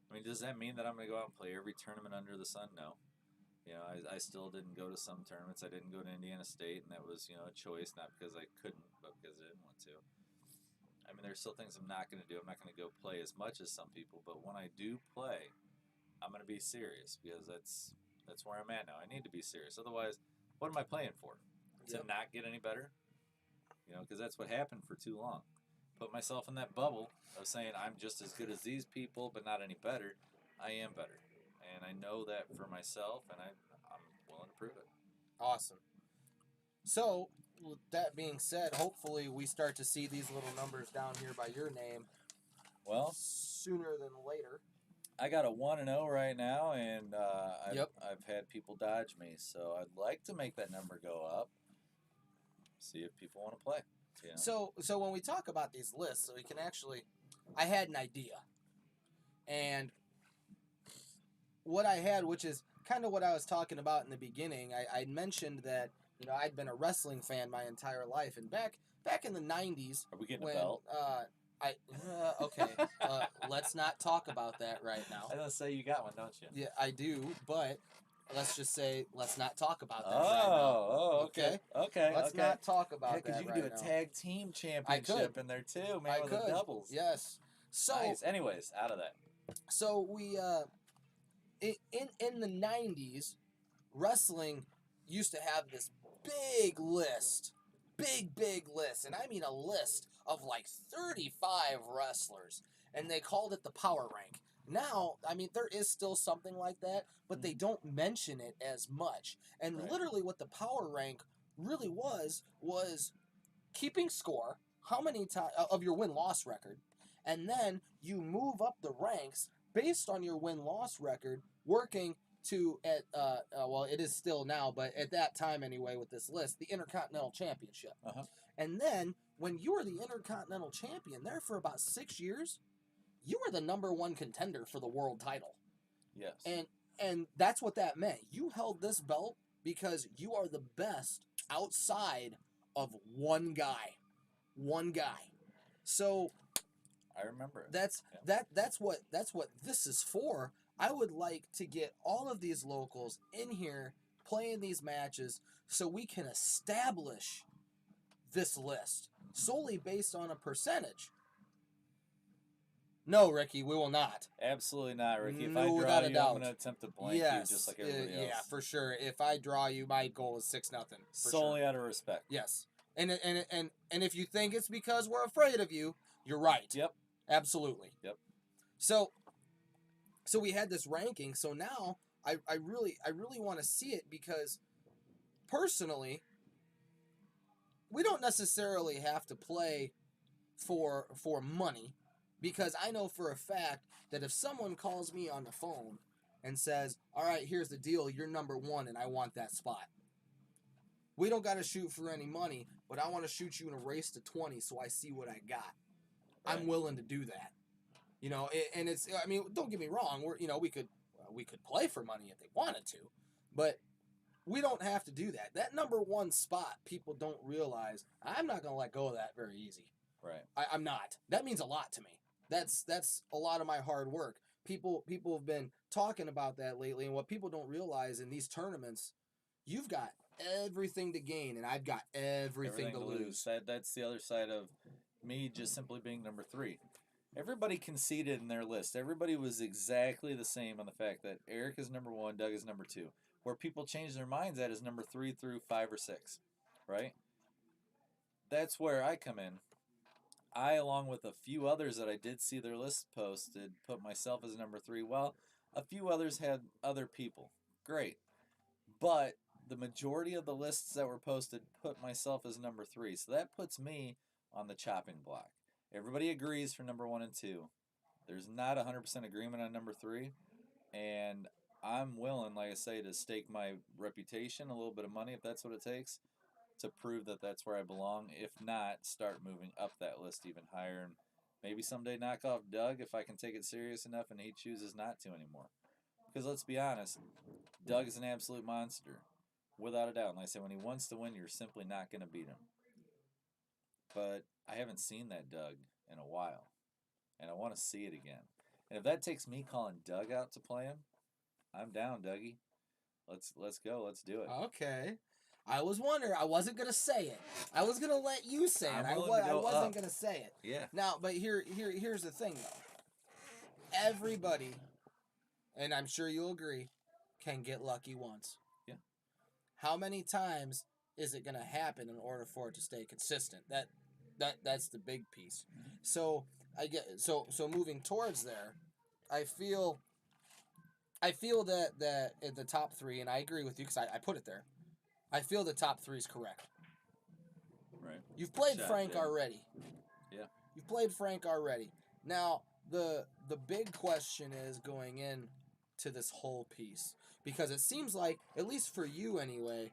I mean, does that mean that I'm going to go out and play every tournament under the sun? No. I still didn't go to some tournaments. I didn't go to Indiana State, and that was, a choice, not because I couldn't, but because I didn't want to. I mean, there's still things I'm not going to do. I'm not going to go play as much as some people, but when I do play, I'm going to be serious because that's where I'm at now. I need to be serious. Otherwise, what am I playing for? To not get any better? Because that's what happened for too long. Put myself in that bubble of saying I'm just as good as these people, but not any better. I am better. And I know that for myself, and I'm willing to prove it. Awesome. So, with that being said, hopefully we start to see these little numbers down here by your name sooner than later. I got a 1-0 right now, and I've had people dodge me, so I'd like to make that number go up. See if people want to play. So when we talk about these lists, so we can actually, I had an idea, and what I had, which is kind of what I was talking about in the beginning, I mentioned that I'd been a wrestling fan my entire life, and back in the 90s. Are we getting a belt? Okay. Let's not talk about that right now. I was gonna say you got one, don't you? Yeah, I do, but let's just say, let's not talk about that right now. Okay. Okay. Let's not talk about because that you can right do a now. tag team championship in there too, man, I with could. the doubles. Yes. So, Nice. Anyways, out of that. so we in the 90s, wrestling used to have this big list, big list, and I mean a list of like 35 wrestlers, and they called it the power rank. Now, I mean, there is still something like that, but they don't mention it as much. And Right. literally, what the power rank really was keeping score, how many times of your win-loss record, and then you move up the ranks based on your win-loss record, working to well, it is still now, but at that time anyway, with this list, the Intercontinental Championship. Uh-huh. And then when you were the Intercontinental Champion there for about 6 years, you were the number one contender for the world title. Yes. And that's what that meant. You held this belt because you are the best outside of one guy. So I remember it. that's what this is for. I would like to get all of these locals in here playing these matches so we can establish this list solely based on a percentage. No, Ricky, we will not. Absolutely not, Ricky. If No, I draw without a you, doubt. I'm going to attempt to blank you just like everybody else. Yeah, for sure. If I draw you, my goal is 6-0. Solely out of respect. Yes. And if you think it's because we're afraid of you, you're right. Yep. Absolutely. Yep. So we had this ranking. So now I really want to see it because personally, we don't necessarily have to play for money, because I know for a fact that if someone calls me on the phone and says, "All right, here's the deal. You're number 1 and I want that spot." We don't got to shoot for any money, but I want to shoot you in a race to 20 so I see what I got. Right. I'm willing to do that. You know, and it's, I mean, don't get me wrong. We could play for money if they wanted to, but we don't have to do that. That number 1 spot, people don't realize, I'm not going to let go of that very easy. Right. I'm not. That means a lot to me. That's a lot of my hard work. People have been talking about that lately, and what people don't realize in these tournaments, you've got everything to gain, and I've got everything to lose. That's the other side of me just simply being number 3. Everybody conceded in their list. Everybody was exactly the same on the fact that Eric is number 1, Doug is number 2. Where people change their minds at is number 3 through 5 or 6, right? That's where I come in. I, along with a few others that I did see their list posted, put myself as number 3. Well, a few others had other people. Great. But the majority of the lists that were posted put myself as number 3. So that puts me on the chopping block. Everybody agrees for number 1 and 2. There's not 100% agreement on number 3. And I'm willing, like I say, to stake my reputation, a little bit of money if that's what it takes, to prove that that's where I belong. If not, start moving up that list even higher, and maybe someday knock off Doug if I can take it serious enough and he chooses not to anymore. Because let's be honest, Doug is an absolute monster, without a doubt. And like I say, when he wants to win, you're simply not going to beat him. But I haven't seen that Doug in a while, and I want to see it again. And if that takes me calling Doug out to play him, I'm down, Dougie. Let's go. Let's do it. Okay. I was wondering. I wasn't gonna say it. I was gonna let you say it. I wasn't gonna say it. Yeah. Now, but here's the thing though. Everybody, and I'm sure you'll agree, can get lucky once. Yeah. How many times is it gonna happen in order for it to stay consistent? That's the big piece. So moving towards there, I feel that in the top 3, and I agree with you because I put it there. I feel the top 3 is correct. Right. You've played Frank already. Yeah. You've played Frank already. Now, the big question is going in to this whole piece, because it seems like, at least for you anyway,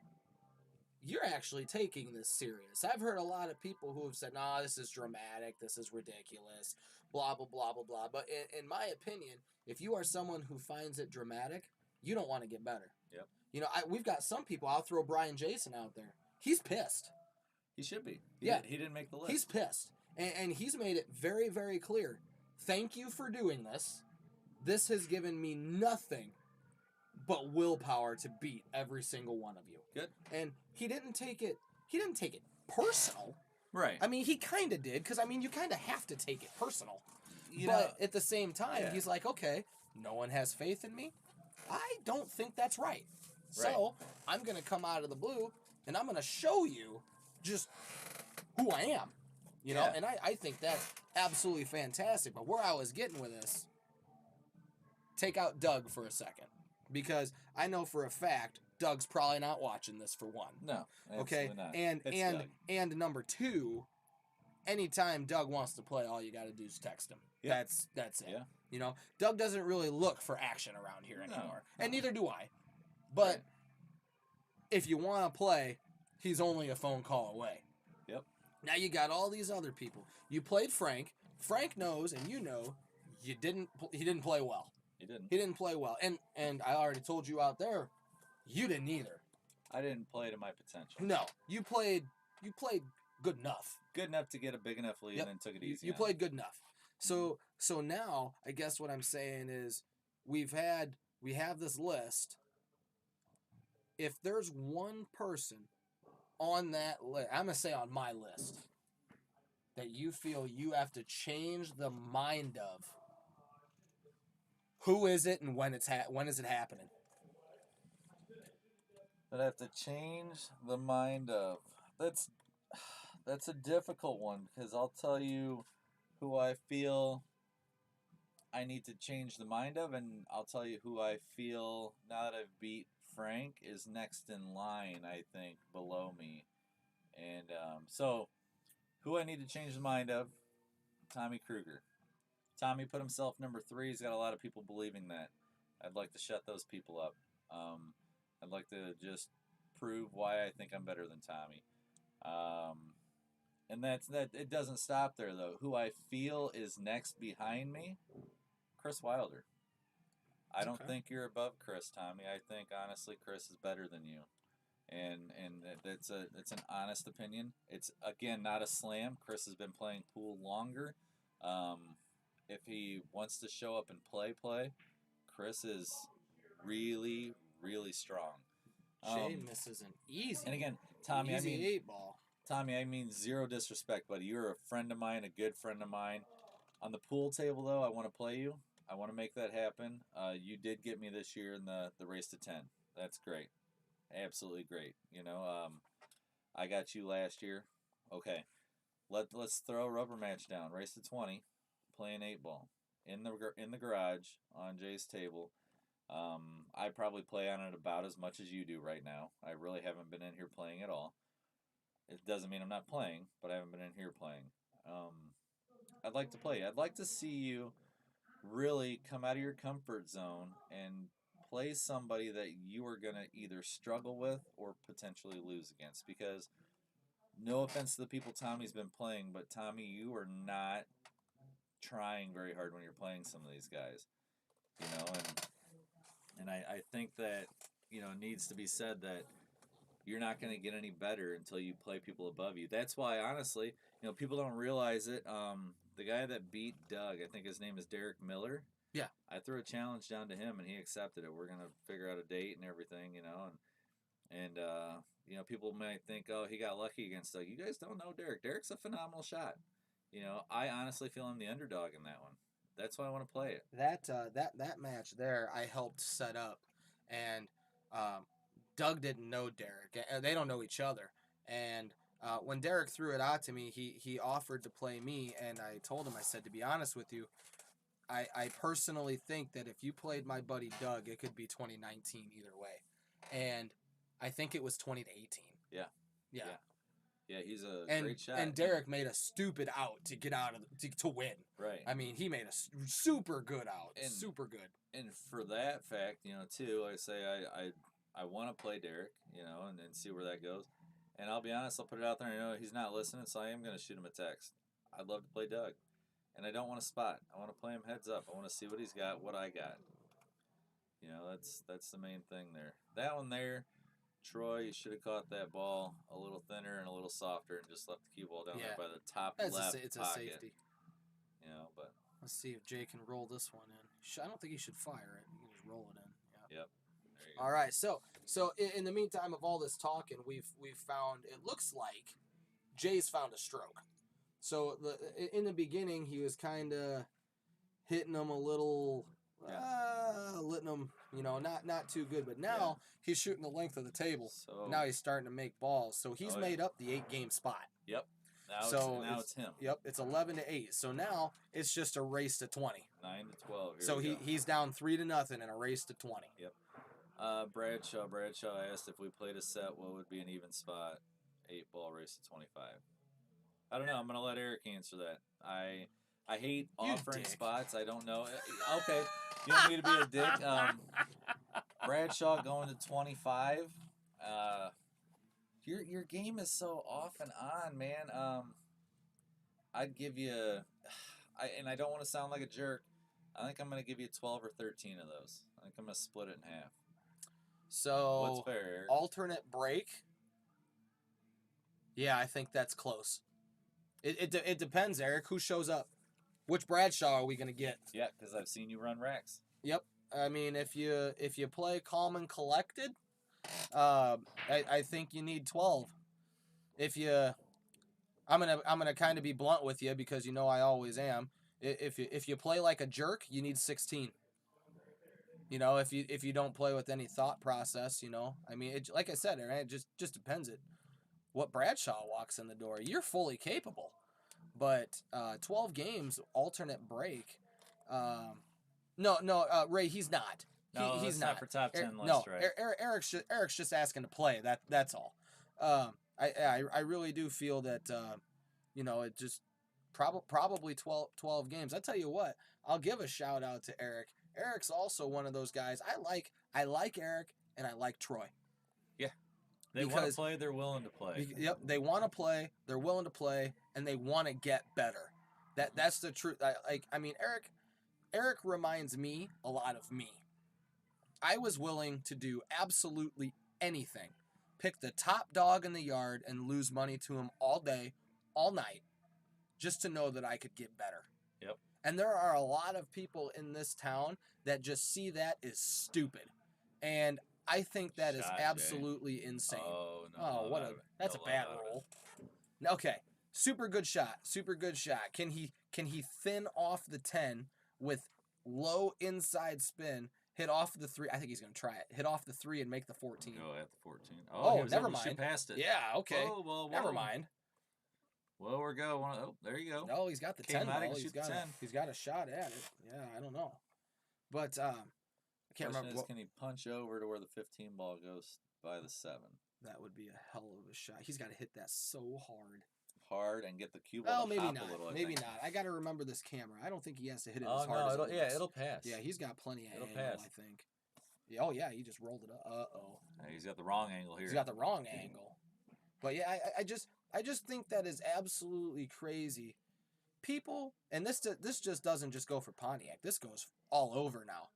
you're actually taking this serious. I've heard a lot of people who have said, "Nah, this is dramatic. This is ridiculous. Blah, blah, blah, blah, blah." But in my opinion, if you are someone who finds it dramatic, you don't want to get better. Yep. You know, we've got some people. I'll throw Brian Jason out there. He's pissed. He should be. He didn't make the list. He's pissed. And he's made it very, very clear. Thank you for doing this. This has given me nothing but willpower to beat every single one of you. Good. And he didn't take it personal. Right. I mean, he kind of did, because, I mean, you kind of have to take it personal. You but know, at the same time, yeah. he's like, okay, no one has faith in me. I don't think that's right. So I'm going to come out of the blue, and I'm going to show you just who I am. You know, and I think that's absolutely fantastic. But where I was getting with this, take out Doug for a second. Because I know for a fact Doug's probably not watching this, for one. No, okay, not. And number two, anytime Doug wants to play, all you got to do is text him. Yep. That's it. Yeah. You know, Doug doesn't really look for action around here anymore, No. and neither do I. But if you want to play, he's only a phone call away. Yep. Now you got all these other people. You played Frank. Frank knows, and you know, he didn't play well. He didn't play well. And I already told you out there, you didn't either. I didn't play to my potential. No, you played good enough. Good enough to get a big enough lead and then took it easy. You played good enough. So now I guess what I'm saying is we have this list. If there's one person on that list, I'm gonna say on my list, that you feel you have to change the mind of, who is it and when is it happening? That I have to change the mind of. That's a difficult one, because I'll tell you who I feel I need to change the mind of, and I'll tell you who I feel, now that I've beat Frank, is next in line, I think, below me. And so, who I need to change the mind of, Tommy Kruger. Tommy put himself number 3. He's got a lot of people believing that. I'd like to shut those people up. I'd like to just prove why I think I'm better than Tommy. And that. It doesn't stop there, though. Who I feel is next behind me, Chris Wilder. I don't think you're above Chris, Tommy. I think, honestly, Chris is better than you. And it's an honest opinion. It's, again, not a slam. Chris has been playing pool longer. If he wants to show up and play, Chris is really, really strong. Seamus isn't easy. And again, Tommy, easy I mean, 8-ball. Tommy, I mean zero disrespect, buddy. You're a friend of mine, a good friend of mine. On the pool table, though, I want to play you. I want to make that happen. You did get me this year in the race to 10. That's great. Absolutely great. You know, I got you last year. Okay. Let's throw a rubber match down. Race to 20. Playing 8-ball. In the garage on Jay's table. I probably play on it about as much as you do right now. I really haven't been in here playing at all. It doesn't mean I'm not playing, but I haven't been in here playing. I'd like to play. I'd like to see you really come out of your comfort zone and play somebody that you are going to either struggle with or potentially lose against. Because, no offense to the people Tommy's been playing, but Tommy, you are not trying very hard when you're playing some of these guys. You know, and I think that, you know, it needs to be said that you're not going to get any better until you play people above you. That's why, honestly, you know, people don't realize it. The guy that beat Doug, I think his name is Derek Miller. Yeah. I threw a challenge down to him, and he accepted it. We're going to figure out a date and everything, you know. And you know, people might think, oh, he got lucky against Doug. You guys don't know Derek. Derek's a phenomenal shot. You know, I honestly feel I'm the underdog in that one. That's why I want to play it. That match there, I helped set up, and Doug didn't know Derek. They don't know each other. And when Derek threw it out to me, he offered to play me, and I told him, I said, to be honest with you, I personally think that if you played my buddy Doug, it could be 2019 either way. And I think it was 2018. Yeah. Yeah, he's a great shot. And Derek made a stupid out to get out of to win. Right. I mean, he made a super good out. Super good. And for that fact, you know, too, I say I want to play Derek, you know, and see where that goes. And I'll be honest, I'll put it out there. I know he's not listening, so I am going to shoot him a text. I'd love to play Doug. And I don't want to spot. I want to play him heads up. I want to see what he's got, what I got. You know, that's the main thing there. That one there, Troy, you should have caught that ball a little thinner and a little softer and just left the cue ball down there by the top left it's pocket. A safety. You know, but let's see if Jay can roll this one in. I don't think he should fire it. He can just roll it in. Yep. All right. So in the meantime of all this talking, we've found, it looks like Jay's found a stroke. So in the beginning, he was kind of hitting them a little, letting them, not too good. But now he's shooting the length of the table. So now he's starting to make balls. So he's made up the 8-game spot. Yep. Now it's him. Yep, it's 11-8. So now it's just a race to 20. 9-12. So he's down 3-0 in a race to 20. Yep. Bradshaw asked if we played a set, what would be an even spot? 8-ball race to 25. I don't know. I'm gonna let Eric answer that. I hate offering spots. I don't know. Okay, you want me to be a dick? Bradshaw going to 25. Your game is so off and on, man. I'd give you, I don't want to sound like a jerk. I think I'm gonna give you 12 or 13 of those. I think I'm gonna split it in half. So what's fair, Eric? Alternate break. Yeah, I think that's close. It depends, Eric. Who shows up? Which Bradshaw are we gonna get? Yeah, because I've seen you run racks. Yep. I mean, if you play calm and collected, I think you need 12. I'm gonna kind of be blunt with you because I always am. If you play like a jerk, you need 16. If you don't play with any thought process, I mean, like I said, it just depends at what Bradshaw walks in the door. You're fully capable, but 12 games, alternate break. No, Ray, he's not. He's not for top 10 list, right? Eric's just asking to play. That's all. I really do feel that it just probably 12 games. I tell you what, I'll give a shout out to Eric. Eric's also one of those guys. I like Eric and I like Troy. Yeah. They want to play, they're willing to play. Yep, they want to play, they're willing to play, and they want to get better. That's the truth. Eric reminds me a lot of me. I was willing to do absolutely anything. Pick the top dog in the yard and lose money to him all day, all night, just to know that I could get better. Yep. And there are a lot of people in this town that just see that as stupid. And I think that is absolutely insane. Oh, no. That's a bad roll. Okay. Super good shot. Can he thin off the 10 with low inside spin, hit off the 3? I think he's going to try it. Hit off the 3 and make the 14. Go at the 14. Oh, never mind. Shoot past it. Yeah, okay. Whoa. Never mind. Well, we're going. Oh, there you go. No, he's got the 10. He's got a shot at it. Yeah, I don't know. But I can't remember. Can he punch over to where the 15 ball goes by the 7? That would be a hell of a shot. He's got to hit that so hard and get the cube on the top a little. Maybe not. I got to remember this camera. I don't think he has to hit it as hard as it looks. It'll pass. Yeah, he's got plenty of angle, I think. Yeah, oh, yeah, he just rolled it up. Uh-oh. Yeah, he's got the wrong angle here. He's got the wrong angle. But, yeah, I just think that is absolutely crazy. People, and this just doesn't just go for Pontiac. This goes all over now.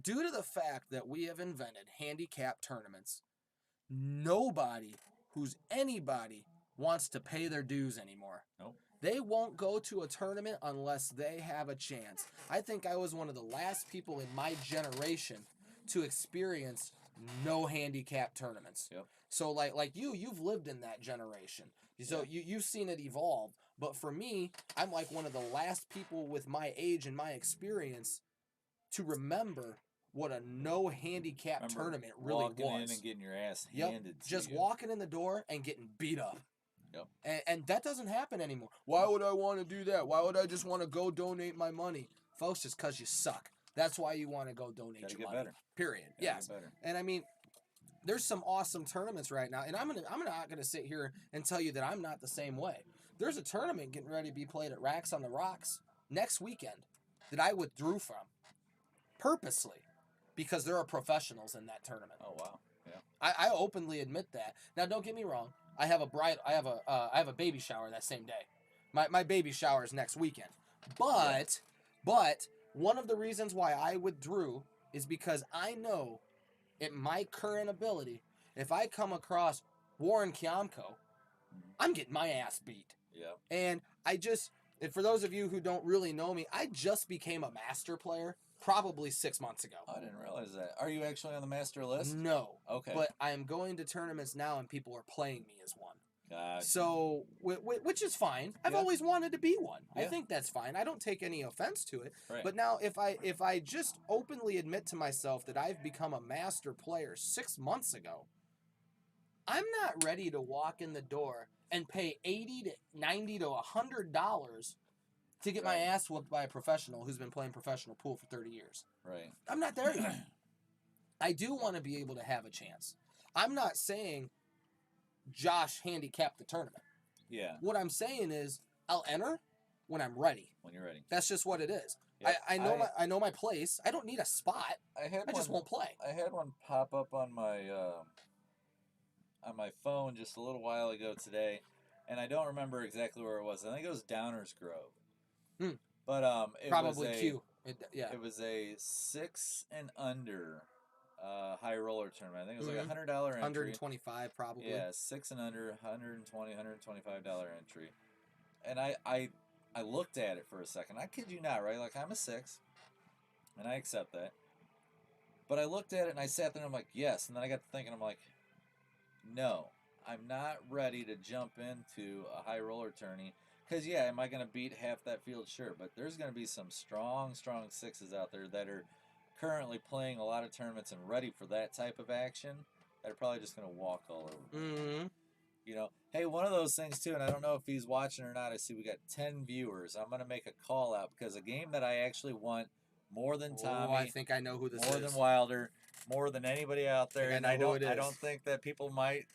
Due to the fact that we have invented handicap tournaments, nobody who's anybody wants to pay their dues anymore. Nope. They won't go to a tournament unless they have a chance. I think I was one of the last people in my generation to experience no handicap tournaments. Yep. So like you've lived in that generation. So you've seen it evolve. But for me, I'm like one of the last people with my age and my experience to remember what a no handicap tournament really was. Walking in and getting your ass handed to just you. Walking in the door and getting beat up. Yep. And that doesn't happen anymore. Why would I want to do that? Why would I just want to go donate my money? Folks, just because you suck. That's why you want to go donate your money. Better. Period. Yes. And I mean, there's some awesome tournaments right now, and I'm not gonna sit here and tell you that I'm not the same way. There's a tournament getting ready to be played at Racks on the Rocks next weekend that I withdrew from purposely because there are professionals in that tournament. Oh wow. Yeah. I openly admit that. Now, don't get me wrong. I have a baby shower that same day. My baby shower is next weekend. But one of the reasons why I withdrew is because I know at my current ability, if I come across Warren Kiamko, I'm getting my ass beat. Yeah. And And for those of you who don't really know me, I just became a master player probably 6 months ago. I didn't realize that. Are you actually on the master list? No. Okay. But I am going to tournaments now, and people are playing me as one. Gotcha. So, which is fine. I've Yeah. always wanted to be one. Yeah. I think that's fine. I don't take any offense to it. Right. But now, if I just openly admit to myself that I've become a master player 6 months ago, I'm not ready to walk in the door and pay $80 to $90 to $100 to get my ass whooped by a professional who's been playing professional pool for 30 years. Right. I'm not there yet. I do want to be able to have a chance. I'm not saying Josh handicapped the tournament. Yeah. What I'm saying is I'll enter when I'm ready. When you're ready. That's just what it is. Yep. I know my place. I don't need a spot. I just won't play. I had one pop up on my phone just a little while ago today, and I don't remember exactly where it was. I think it was Downers Grove. But it probably was Q. It was a 6 and under high roller tournament. I think it was like $100 entry. $125 probably. Yeah, 6 and under, $120, $125 entry. And I looked at it for a second. I kid you not, right? Like, I'm a 6, and I accept that. But I looked at it, and I sat there, and I'm like, yes. And then I got to thinking, I'm like, no, I'm not ready to jump into a high roller tourney. Because, yeah, am I going to beat half that field? Sure. But there's going to be some strong 6s out there that are currently playing a lot of tournaments and ready for that type of action that are probably just going to walk all over. Mm-hmm. You know, hey, one of those things, too, and I don't know if he's watching or not. I see we got 10 viewers. I'm going to make a call out because a game that I actually want more than Tommy. Oh, I think I know who this is. More than Wilder. More than anybody out there. And I don't think that people might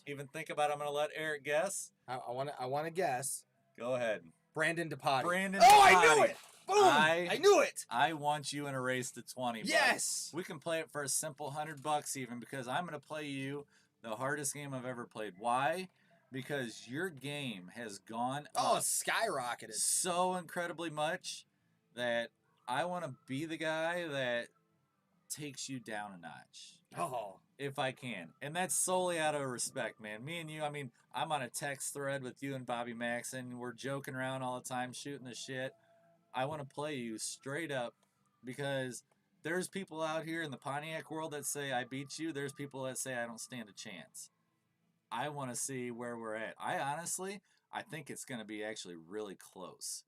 even think about it. I'm going to let Eric guess. I want to guess. Go ahead. Brandon DePatie. Brandon DePatie. I knew it! Boom! I knew it! I want you in a race to 20 bucks. Yes! We can play it for a simple $100 even because I'm going to play you the hardest game I've ever played. Why? Because your game has gone up skyrocketed so incredibly much that I want to be the guy that takes you down a notch. Oh. If I can. And that's solely out of respect, man. Me and you, I mean, I'm on a text thread with you and Bobby Maxon. We're joking around all the time, shooting the shit. I want to play you straight up because there's people out here in the Pontiac world that say I beat you. There's people that say I don't stand a chance. I want to see where we're at. I think it's going to be actually really close.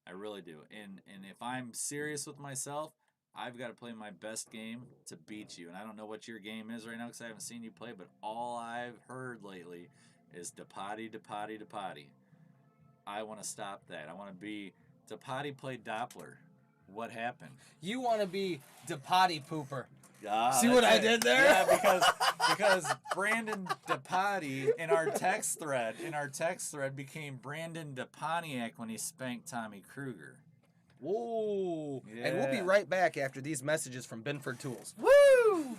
I really do. And if I'm serious with myself, I've got to play my best game to beat you. And I don't know what your game is right now because I haven't seen you play, but all I've heard lately is DePatie. I want to stop that. I want to be... DePatie played Doppler. What happened? You want to be DePatie pooper. See what I did there? Yeah, because Brandon DePatie in our text thread became Brandon DePoniac when he spanked Tommy Kruger. Whoa. Yeah. And we'll be right back after these messages from Binford Tools. Woo!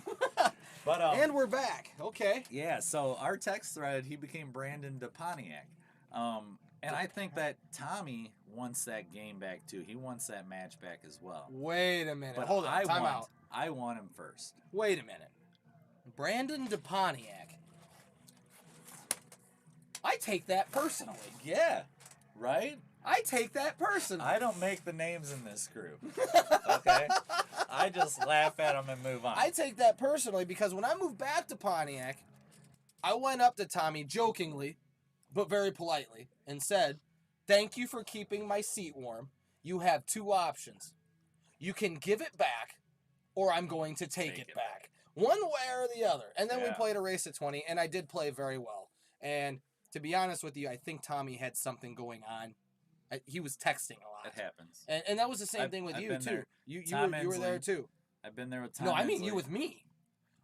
But and we're back. Okay. Yeah, so our text thread, he became Brandon DePoniac. And I think that Tommy wants that game back too. He wants that match back as well. Wait a minute. But Hold on. Time out. I want him first. Wait a minute. Brandon DePoniac. I take that personally. Yeah. Right? I take that personally. I don't make the names in this group. Okay? I just laugh at them and move on. I take that personally because when I moved back to Pontiac, I went up to Tommy jokingly, but very politely, and said, "Thank you for keeping my seat warm. You have two options. You can give it back, or I'm going to take it back. One way or the other." And then we played a race at 20, and I did play very well. And to be honest with you, I think Tommy had something going on. He was texting a lot. It happens. And that was the same thing with you, too. There. You were there, too. I've been there with Tom. No, I mean you with me.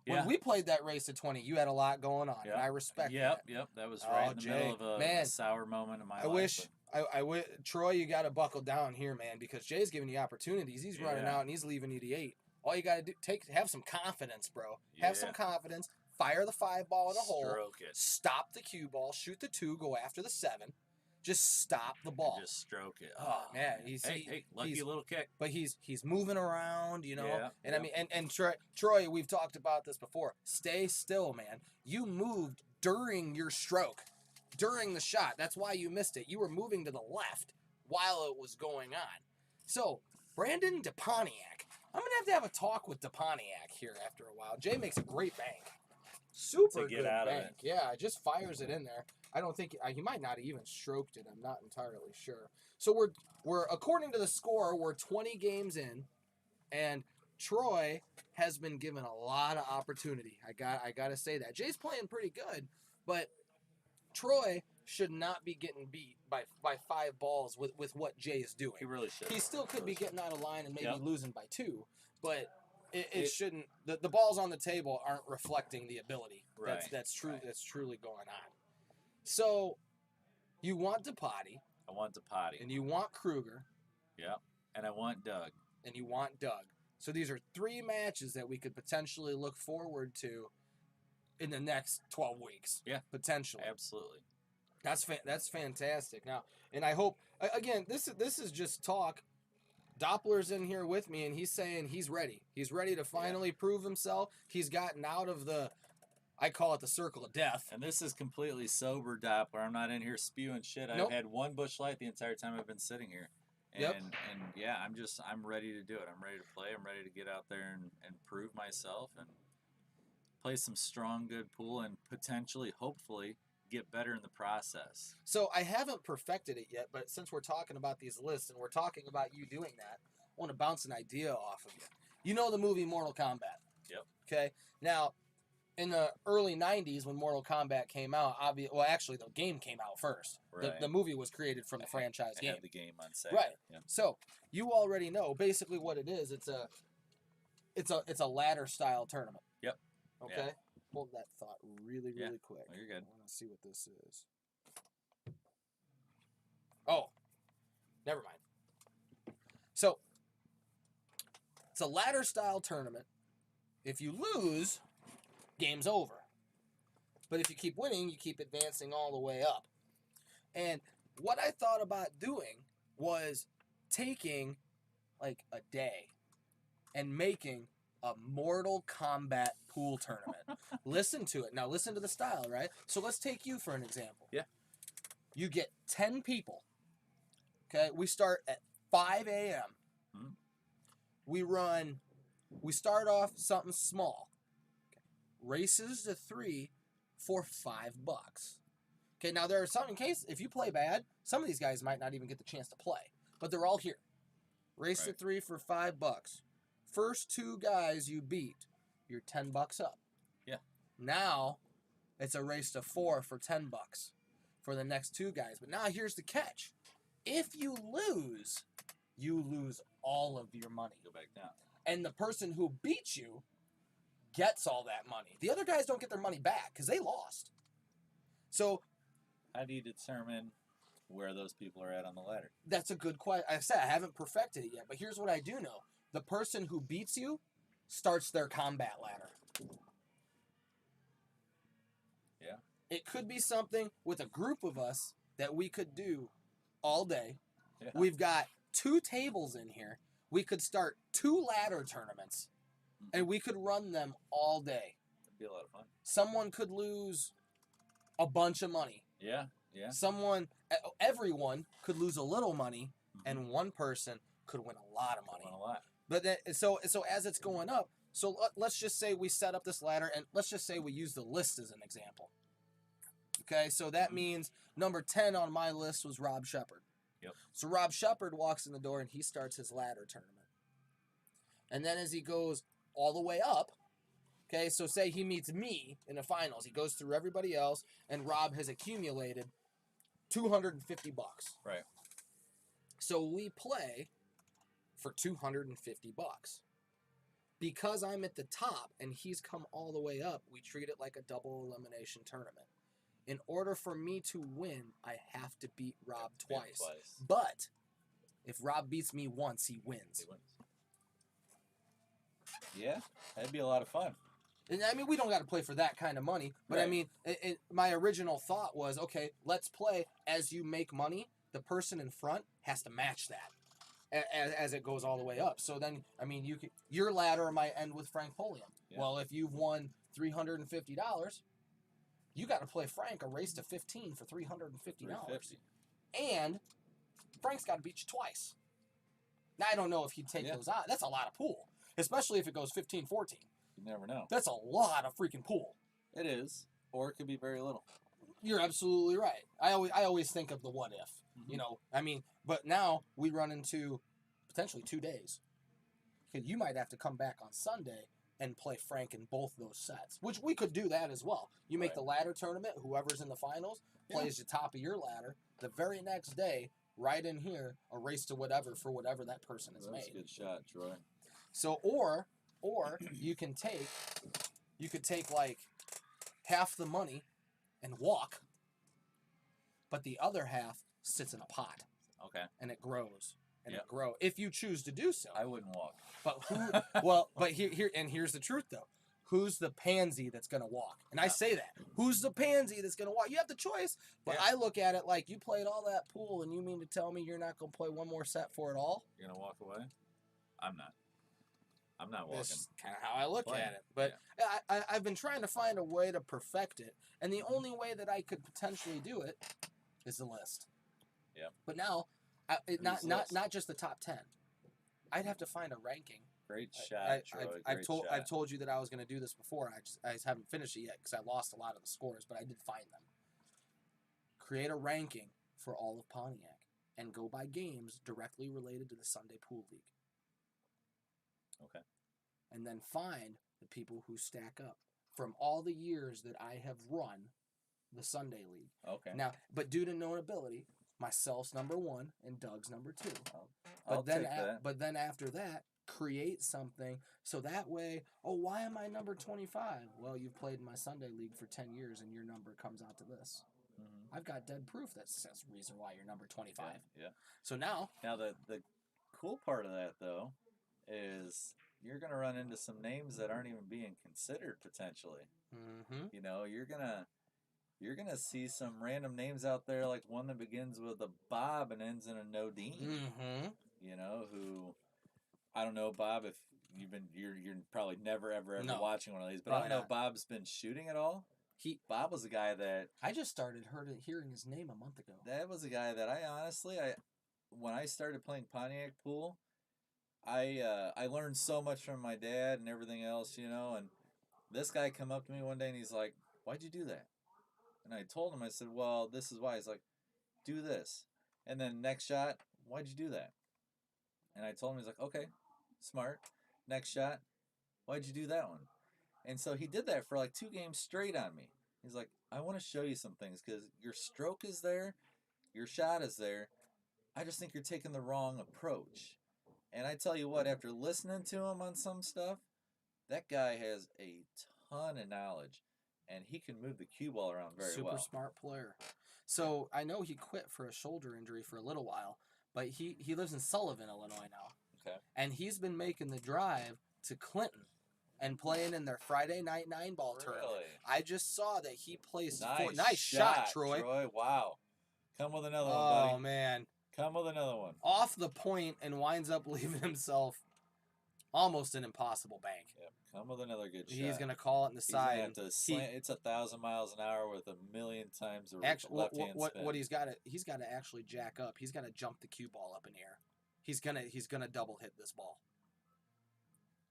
Yeah. When we played that race at 20, you had a lot going on, and I respect that. Yep. That was right in the middle of a sour moment in my life. I wish, Troy, you got to buckle down here, man, because Jay's giving you opportunities. He's running out, and he's leaving you the 8. All you got to do, have some confidence, bro. Have some confidence. Fire the 5 ball in the hole. Stroke it. Stop the cue ball. Shoot the 2. Go after the 7. Just stop the ball. Just stroke it. Oh man, lucky little kick. But he's moving around, you know. Yeah, and I mean, and Troy, we've talked about this before. Stay still, man. You moved during your stroke, during the shot. That's why you missed it. You were moving to the left while it was going on. So, Brandon DePoniak. I'm going to have a talk with DePoniak here after a while. Jay makes a great bank. Super To get good out of bank. it. Yeah, just fires it in there. I don't think he might not even stroked it. I'm not entirely sure. So we're according to the score, we're 20 games in, and Troy has been given a lot of opportunity. I got to say that. Jay's playing pretty good, but Troy should not be getting beat by 5 balls with what Jay is doing. He really should. He still could be getting out of line and maybe Yep. losing by 2, but it shouldn't. The balls on the table aren't reflecting the ability. Right. That's true. Right. That's truly going on. So you want DePotty, I want Depati. and you want Kruger, Yep. And I want Doug. and you want Doug. So these are 3 matches that we could potentially look forward to in the next 12 weeks. Yeah. Potentially. Absolutely. That's fantastic. Now, and I hope again this is just talk. Doppler's in here with me, and he's saying he's ready. He's ready to finally prove himself. He's gotten out of I call it the circle of death. And this is completely sober, Doppler. I'm not in here spewing shit. Nope. I've had 1 Busch Light the entire time I've been sitting here. And, Yep. and yeah, I'm ready to do it. I'm ready to play. I'm ready to get out there and prove myself and play some strong, good pool and potentially, hopefully, get better in the process. So I haven't perfected it yet, but since we're talking about these lists and we're talking about you doing that, I want to bounce an idea off of you. You know the movie Mortal Kombat? Yep. Okay. Now, in the early 90s when Mortal Kombat came out, actually the game came out first. Right. The movie was created from the franchise I game. had the game on Sega. Right. Yeah. So you already know basically what it is. It's a ladder style tournament. Yep. Okay. Yeah. Hold that thought really quick. Well, you're good. I want to see what this is. Oh, never mind. So it's a ladder style tournament. If you lose, game's over. But if you keep winning, you keep advancing all the way up. And what I thought about doing was taking like a day and making a Mortal Kombat pool tournament. Listen to it. Now listen to the style, right? So let's take you for an example. Yeah. You get 10 people. Okay, we start at 5 a.m. Mm-hmm. We start off something small. Okay. Races to 3 for $5. Okay, now there are some, in case, if you play bad, some of these guys might not even get the chance to play. But they're all here. Race to 3 for $5. First 2 guys you beat, you're $10 up. Yeah. Now, it's a race to 4 for $10 for the next 2 guys. But now here's the catch. If you lose all of your money. Go back down. And the person who beats you gets all that money. The other guys don't get their money back because they lost. So, how do you determine where those people are at on the ladder? That's a good question. I said I haven't perfected it yet, but here's what I do know. The person who beats you starts their combat ladder. Yeah. It could be something with a group of us that we could do all day. Yeah. We've got 2 tables in here. We could start 2 ladder tournaments, and we could run them all day. It'd be a lot of fun. Someone could lose a bunch of money. Yeah. Everyone could lose a little money, and one person could win a lot of money. Win a lot. But so as it's going up, so let's just say we set up this ladder, and let's just say we use the list as an example. Okay, so that means number 10 on my list was Rob Shepard. Yep. So Rob Shepard walks in the door, and he starts his ladder tournament. And then as he goes all the way up, okay, so say he meets me in the finals. He goes through everybody else, and Rob has accumulated $250. Right. So we play for $250. Because I'm at the top and he's come all the way up, we treat it like a double elimination tournament. In order for me to win, I have to beat Rob twice. But if Rob beats me once, he wins. He wins. Yeah, that'd be a lot of fun. And I mean, we don't got to play for that kind of money. But Right. I mean, my original thought was, okay, let's play as you make money. The person in front has to match that as it goes all the way up. So then, I mean, your ladder might end with Frank Polium. Yeah. Well, if you've won $350, you got to play Frank a race to 15 for $350. $350. And Frank's got to beat you twice. Now, I don't know if he'd take those odds. That's a lot of pool, especially if it goes 15-14. You never know. That's a lot of freaking pool. It is, or it could be very little. You're absolutely right. I always think of the what if. Mm-hmm. You know, I mean, but now we run into potentially 2 days. Because you might have to come back on Sunday and play Frank in both those sets, which we could do that as well. You make the ladder tournament, whoever's in the finals plays the top of your ladder. The very next day, right in here, a race to whatever for whatever that person has made. That's a good shot, Troy. So, or you could take like half the money and walk, but the other half sits in a pot. Okay. And it grows. And it grows if you choose to do so. I wouldn't walk. But who? Well, but here's the truth though. Who's the pansy that's gonna walk? And I say that. Who's the pansy that's gonna walk? You have the choice. But I look at it like you played all that pool, and you mean to tell me you're not gonna play one more set for it all? You're gonna walk away? I'm not. I'm not walking. That's kind of how I look at it. But I've been trying to find a way to perfect it, and the only way that I could potentially do it is the list. Yeah. But now, not just the top 10. I'd have to find a ranking. Great shot, Troy. I've told you that I was going to do this before. I just haven't finished it yet because I lost a lot of the scores, but I did find them. Create a ranking for all of Pontiac and go by games directly related to the Sunday Pool League. Okay. And then find the people who stack up from all the years that I have run the Sunday League. Okay. Now, but due to notability, myself's number 1 and Doug's number 2. I'll take that. But then after that, create something so that way, why am I number 25? Well, you've played in my Sunday League for 10 years and your number comes out to this. Mm-hmm. I've got dead proof that's the reason why you're number 25. Yeah. So now the cool part of that though is you're gonna run into some names that aren't even being considered potentially. Mm-hmm. You know, you're gonna see some random names out there, like one that begins with a Bob and ends in a Nodine. Mm-hmm. You know, who I don't know, Bob, if you're probably never ever watching one of these, but I don't know if Bob's been shooting at all. Bob was a guy that I just started hearing his name a month ago. That was a guy that I honestly when I started playing Pontiac pool, I learned so much from my dad and everything else, you know, and this guy come up to me one day and he's like, "Why'd you do that?" And I told him, I said, "Well, this is why." He's like, "Do this." And then next shot, "Why'd you do that?" And I told him, he's like, "Okay, smart." Next shot, "Why'd you do that one?" And so he did that for like 2 games straight on me. He's like, "I want to show you some things because your stroke is there, your shot is there. I just think you're taking the wrong approach." And I tell you what, after listening to him on some stuff, that guy has a ton of knowledge, and he can move the cue ball around very well. Super smart player. So I know he quit for a shoulder injury for a little while, but he lives in Sullivan, Illinois now. Okay. And he's been making the drive to Clinton and playing in their Friday night 9-ball tournament. I just saw that he plays. Nice shot, Troy. Wow. Come with another one, buddy. Oh, man. Come with another one. Off the point and winds up leaving himself almost an impossible bank. Yep. Come with another good shot. He's going to call it in the side. Have to slant. It's 1,000 miles an hour with 1,000,000 times the left-hand spin. What he's got to actually jack up. He's got to jump the cue ball up in the air. He's gonna double hit this ball.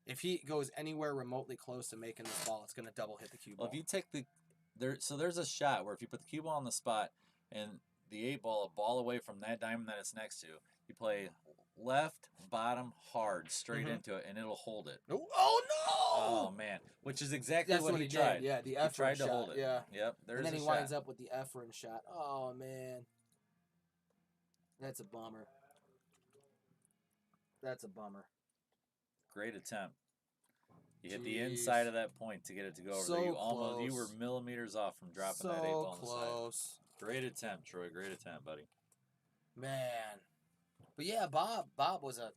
If he goes anywhere remotely close to making this ball, it's gonna double hit the cue ball. Well, if you take there's a shot where if you put the cue ball on the spot and the 8-ball a ball away from that diamond that it's next to, you play left, bottom, hard, straight into it, and it'll hold it. Oh no! Oh man, which is exactly what he tried. Did. Yeah, the he tried to shot. hold it. Yeah. Yep. There's and then he winds up with the Efren shot. Oh man, that's a bummer. That's a bummer. Great attempt. You hit the inside of that point to get it to go over there. You were millimeters off from dropping that 8-ball on the side. Great attempt, Troy. Great attempt, buddy. Man. But yeah, Bob was a...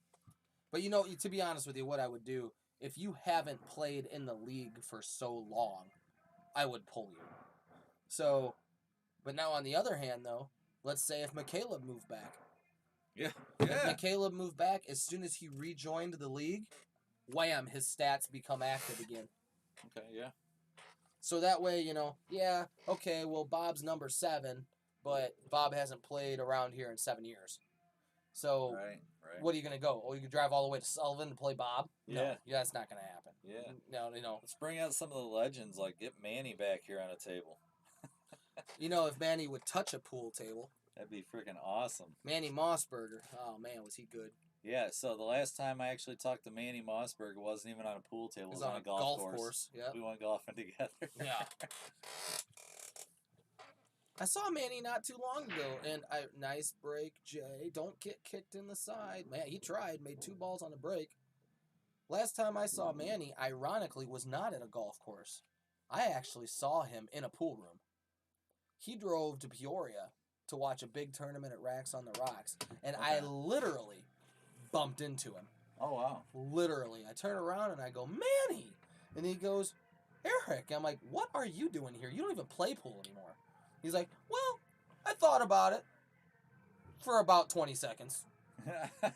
But you know, to be honest with you, what I would do, if you haven't played in the league for so long, I would pull you. So, but now on the other hand, though, let's say if McCaleb moved back. Yeah. If McCaleb moved back, as soon as he rejoined the league, wham, his stats become active again. Okay, yeah. So that way, you know, well, Bob's number 7, but Bob hasn't played around here in 7 years. So Right. what are you going to go? Oh, you can drive all the way to Sullivan to play Bob? Yeah. No, that's not going to happen. Yeah. No, Let's bring out some of the legends. Like, get Manny back here on a table. If Manny would touch a pool table. That'd be freaking awesome. Manny Mossberger. Oh, man, was he good. Yeah, so the last time I actually talked to Manny Mossberger wasn't even on a pool table. It was on a golf course. Yep. We went golfing together. Yeah. I saw Manny not too long ago, and nice break, Jay. Don't get kicked in the side. Man, he tried, made 2 balls on the break. Last time I saw Manny, ironically, was not at a golf course. I actually saw him in a pool room. He drove to Peoria to watch a big tournament at Racks on the Rocks, and I literally bumped into him. Oh, wow. Literally. I turn around and I go, Manny! And he goes, Eric. I'm like, what are you doing here? You don't even play pool anymore. He's like, well, I thought about it for about 20 seconds. That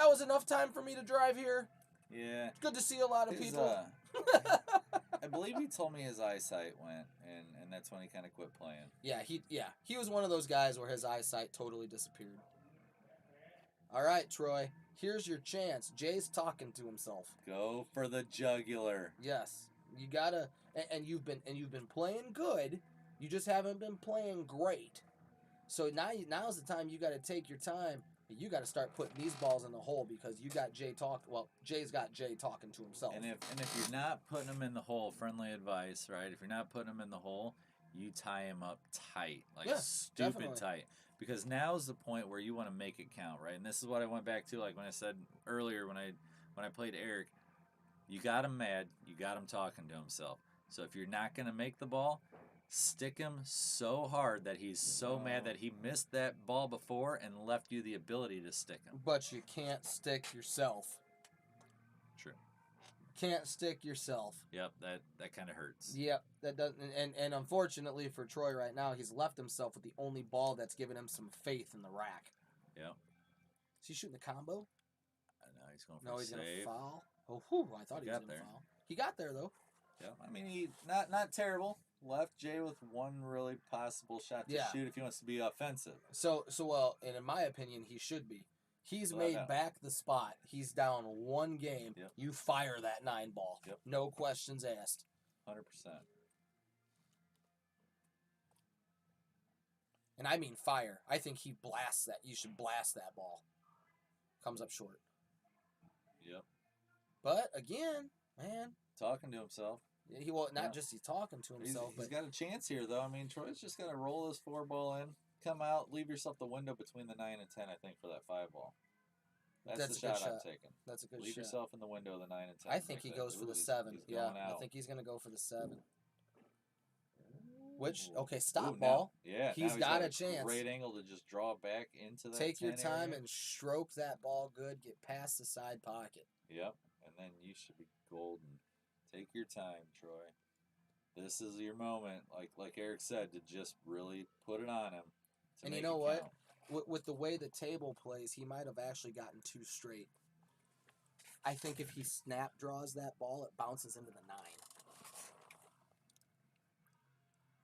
was enough time for me to drive here. Yeah. It's good to see a lot of people. I believe he told me his eyesight went, and that's when he kind of quit playing. Yeah, he was one of those guys where his eyesight totally disappeared. All right, Troy, here's your chance. Jay's talking to himself. Go for the jugular. Yes, you gotta, and you've been playing good. You just haven't been playing great. So now's the time you got to take your time. You got to start putting these balls in the hole because you got Jay Jay's got Jay talking to himself. And if you're not putting them in the hole, friendly advice, right? If you're not putting them in the hole, you tie him up tight, stupid definitely. tight. Because now's the point where you want to make it count, right? And this is what I went back to, like when I said earlier when I played Eric, you got him mad, you got him talking to himself. So if you're not going to make the ball, stick him so hard that he's so mad that he missed that ball before and left you the ability to stick him. But you can't stick yourself. True. Can't stick yourself. Yep, that kind of hurts. Yep, that doesn't. And unfortunately for Troy right now, he's left himself with the only ball that's given him some faith in the rack. Yep. Is he shooting the combo? No, he's going for No, a he's save. gonna foul. Oh, whew, I thought he was gonna foul. He got there though. Yeah, I mean he not terrible. Left Jay with one really possible shot to shoot if he wants to be offensive. So well, and in my opinion, he should be. He's made back the spot. He's down 1 game. Yep. You fire that 9 ball. Yep. No questions asked. 100%. And I mean fire. I think he blasts that. You should blast that ball. Comes up short. Yep. But again, man, talking to himself. He will not just he's talking to himself, he's got a chance here though. I mean, Troy's just got to roll his 4 ball in, come out, leave yourself the window between the 9 and 10. I think for that 5 ball. That's the shot I'm taking. That's a good shot. Leave yourself in the window of the 9 and 10. I think he goes for the 7. Yeah, I think he's gonna go for the 7. Which stop ball. Yeah, he's got a chance. Great angle to just draw back into that. Take your time area. And stroke that ball good. Get past the side pocket. Yep, and then you should be golden. Take your time, Troy. This is your moment, like Eric said, to just really put it on him. And you know what? With the way the table plays, he might have actually gotten 2 straight. I think if he snap draws that ball, it bounces into the 9.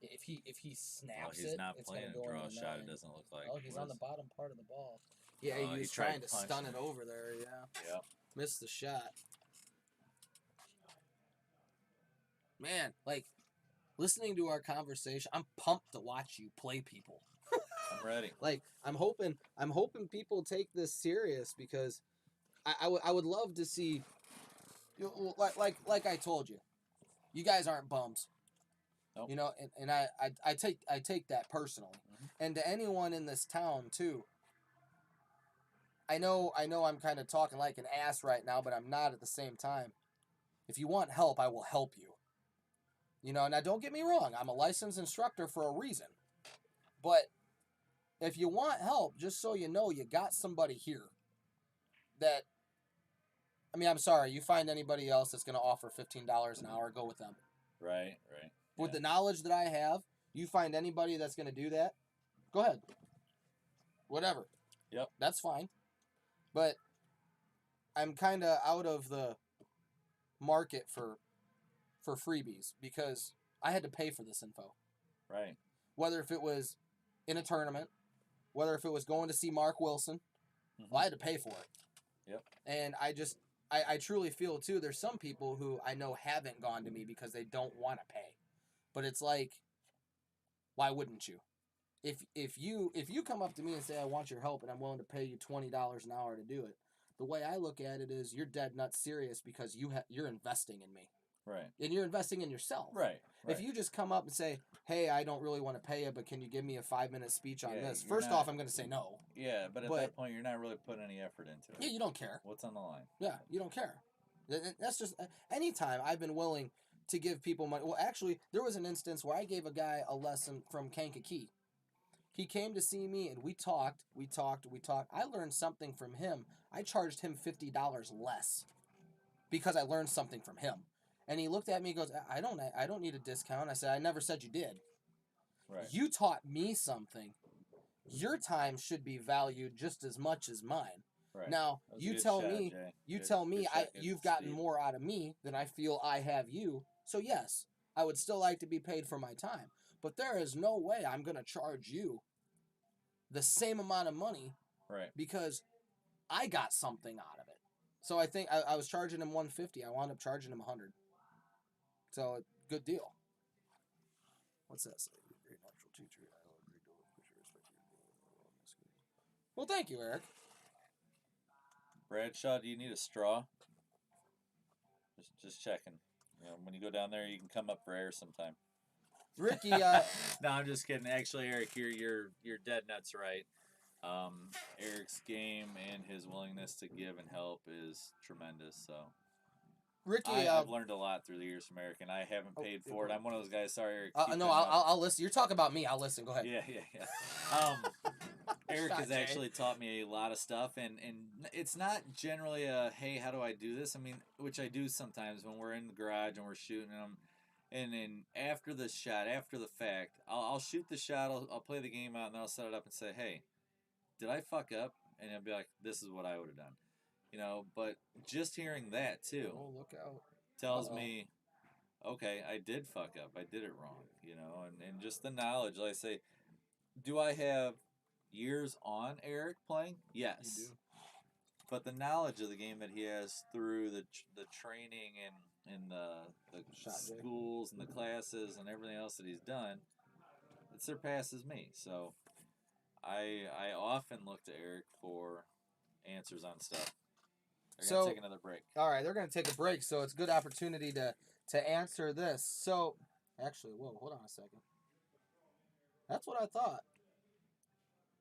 If he snaps he's not it's playing gonna go a draw into the shot. 9. It doesn't look like. Oh, he's on the bottom part of the ball. Yeah, he was trying to stun it over there. Yeah. Yep. Missed the shot. Man, listening to our conversation, I'm pumped to watch you play people. I'm ready. I'm hoping people take this serious because I would love to see, like I told you, you guys aren't bums. Nope. You know, and I take that personally. Mm-hmm. And to anyone in this town too. I know I'm kind of talking like an ass right now, but I'm not at the same time. If you want help, I will help you. You know, now don't get me wrong, I'm a licensed instructor for a reason. But if you want help, just so you know, you got somebody here that, I mean, I'm sorry, you find anybody else that's going to offer $15 an hour, go with them. Right. With the knowledge that I have, you find anybody that's going to do that, go ahead. Whatever. Yep. That's fine. But I'm kind of out of the market for freebies because I had to pay for this info. Right. Whether if it was in a tournament, whether if it was going to see Mark Wilson, Mhm. well, I had to pay for it. Yep. And I truly feel too. There's some people who I know haven't gone to me because they don't want to pay, but it's like, why wouldn't you? If you come up to me and say I want your help and I'm willing to pay you $20 an hour to do it, the way I look at it is you're dead nuts serious because you're investing in me. Right. And you're investing in yourself. Right. If you just come up and say, hey, I don't really want to pay you, but can you give me a 5-minute speech on this? you're First not- off, I'm going to say no. Yeah, but at that point, you're not really putting any effort into it. Yeah, you don't care. What's on the line? Yeah, you don't care. That's just anytime I've been willing to give people money. Well, actually, there was an instance where I gave a guy a lesson from Kankakee. He came to see me and we talked. I learned something from him. I charged him $50 less because I learned something from him. And he looked at me and goes, I don't need a discount. I said, I never said you did. Right. You taught me something. Your time should be valued just as much as mine. Right. Now, you tell me Jay. You've gotten more out of me than I feel I have you. So yes, I would still like to be paid for my time. But there is no way I'm going to charge you the same amount of money, right? Because I got something out of it. So I think I was charging him $150. I wound up charging him $100. So good deal. What's that say? Great natural teacher. I will agree to push your respect. Well, thank you, Eric. Bradshaw, do you need a straw? Just checking. When you go down there, you can come up for air sometime. Ricky, no, I'm just kidding. Actually, Eric, you're dead nuts right. Eric's game and his willingness to give and help is tremendous. So, Ricky, I've learned a lot through the years from Eric, and I haven't paid for it. I'm one of those guys. Sorry, Eric. No, I'll listen. You're talking about me. I'll listen. Go ahead. Yeah. Eric has actually taught me a lot of stuff, and it's not generally a, hey, how do I do this? I mean, which I do sometimes when we're in the garage and we're shooting them. And then after the shot, after the fact, I'll shoot the shot, I'll play the game out, and then I'll set it up and say, hey, did I fuck up? And I'll be like, this is what I would have done. But just hearing that, too, look out. tells me, okay, I did fuck up. I did it wrong, and just the knowledge. Like I say, do I have years on Eric playing? Yes. You do. But the knowledge of the game that he has through the training and the schools and the classes and everything else that he's done, it surpasses me. So I often look to Eric for answers on stuff. They're going to take another break. All right, they're going to take a break, so it's a good opportunity to answer this. So, actually, whoa, hold on a second. That's what I thought.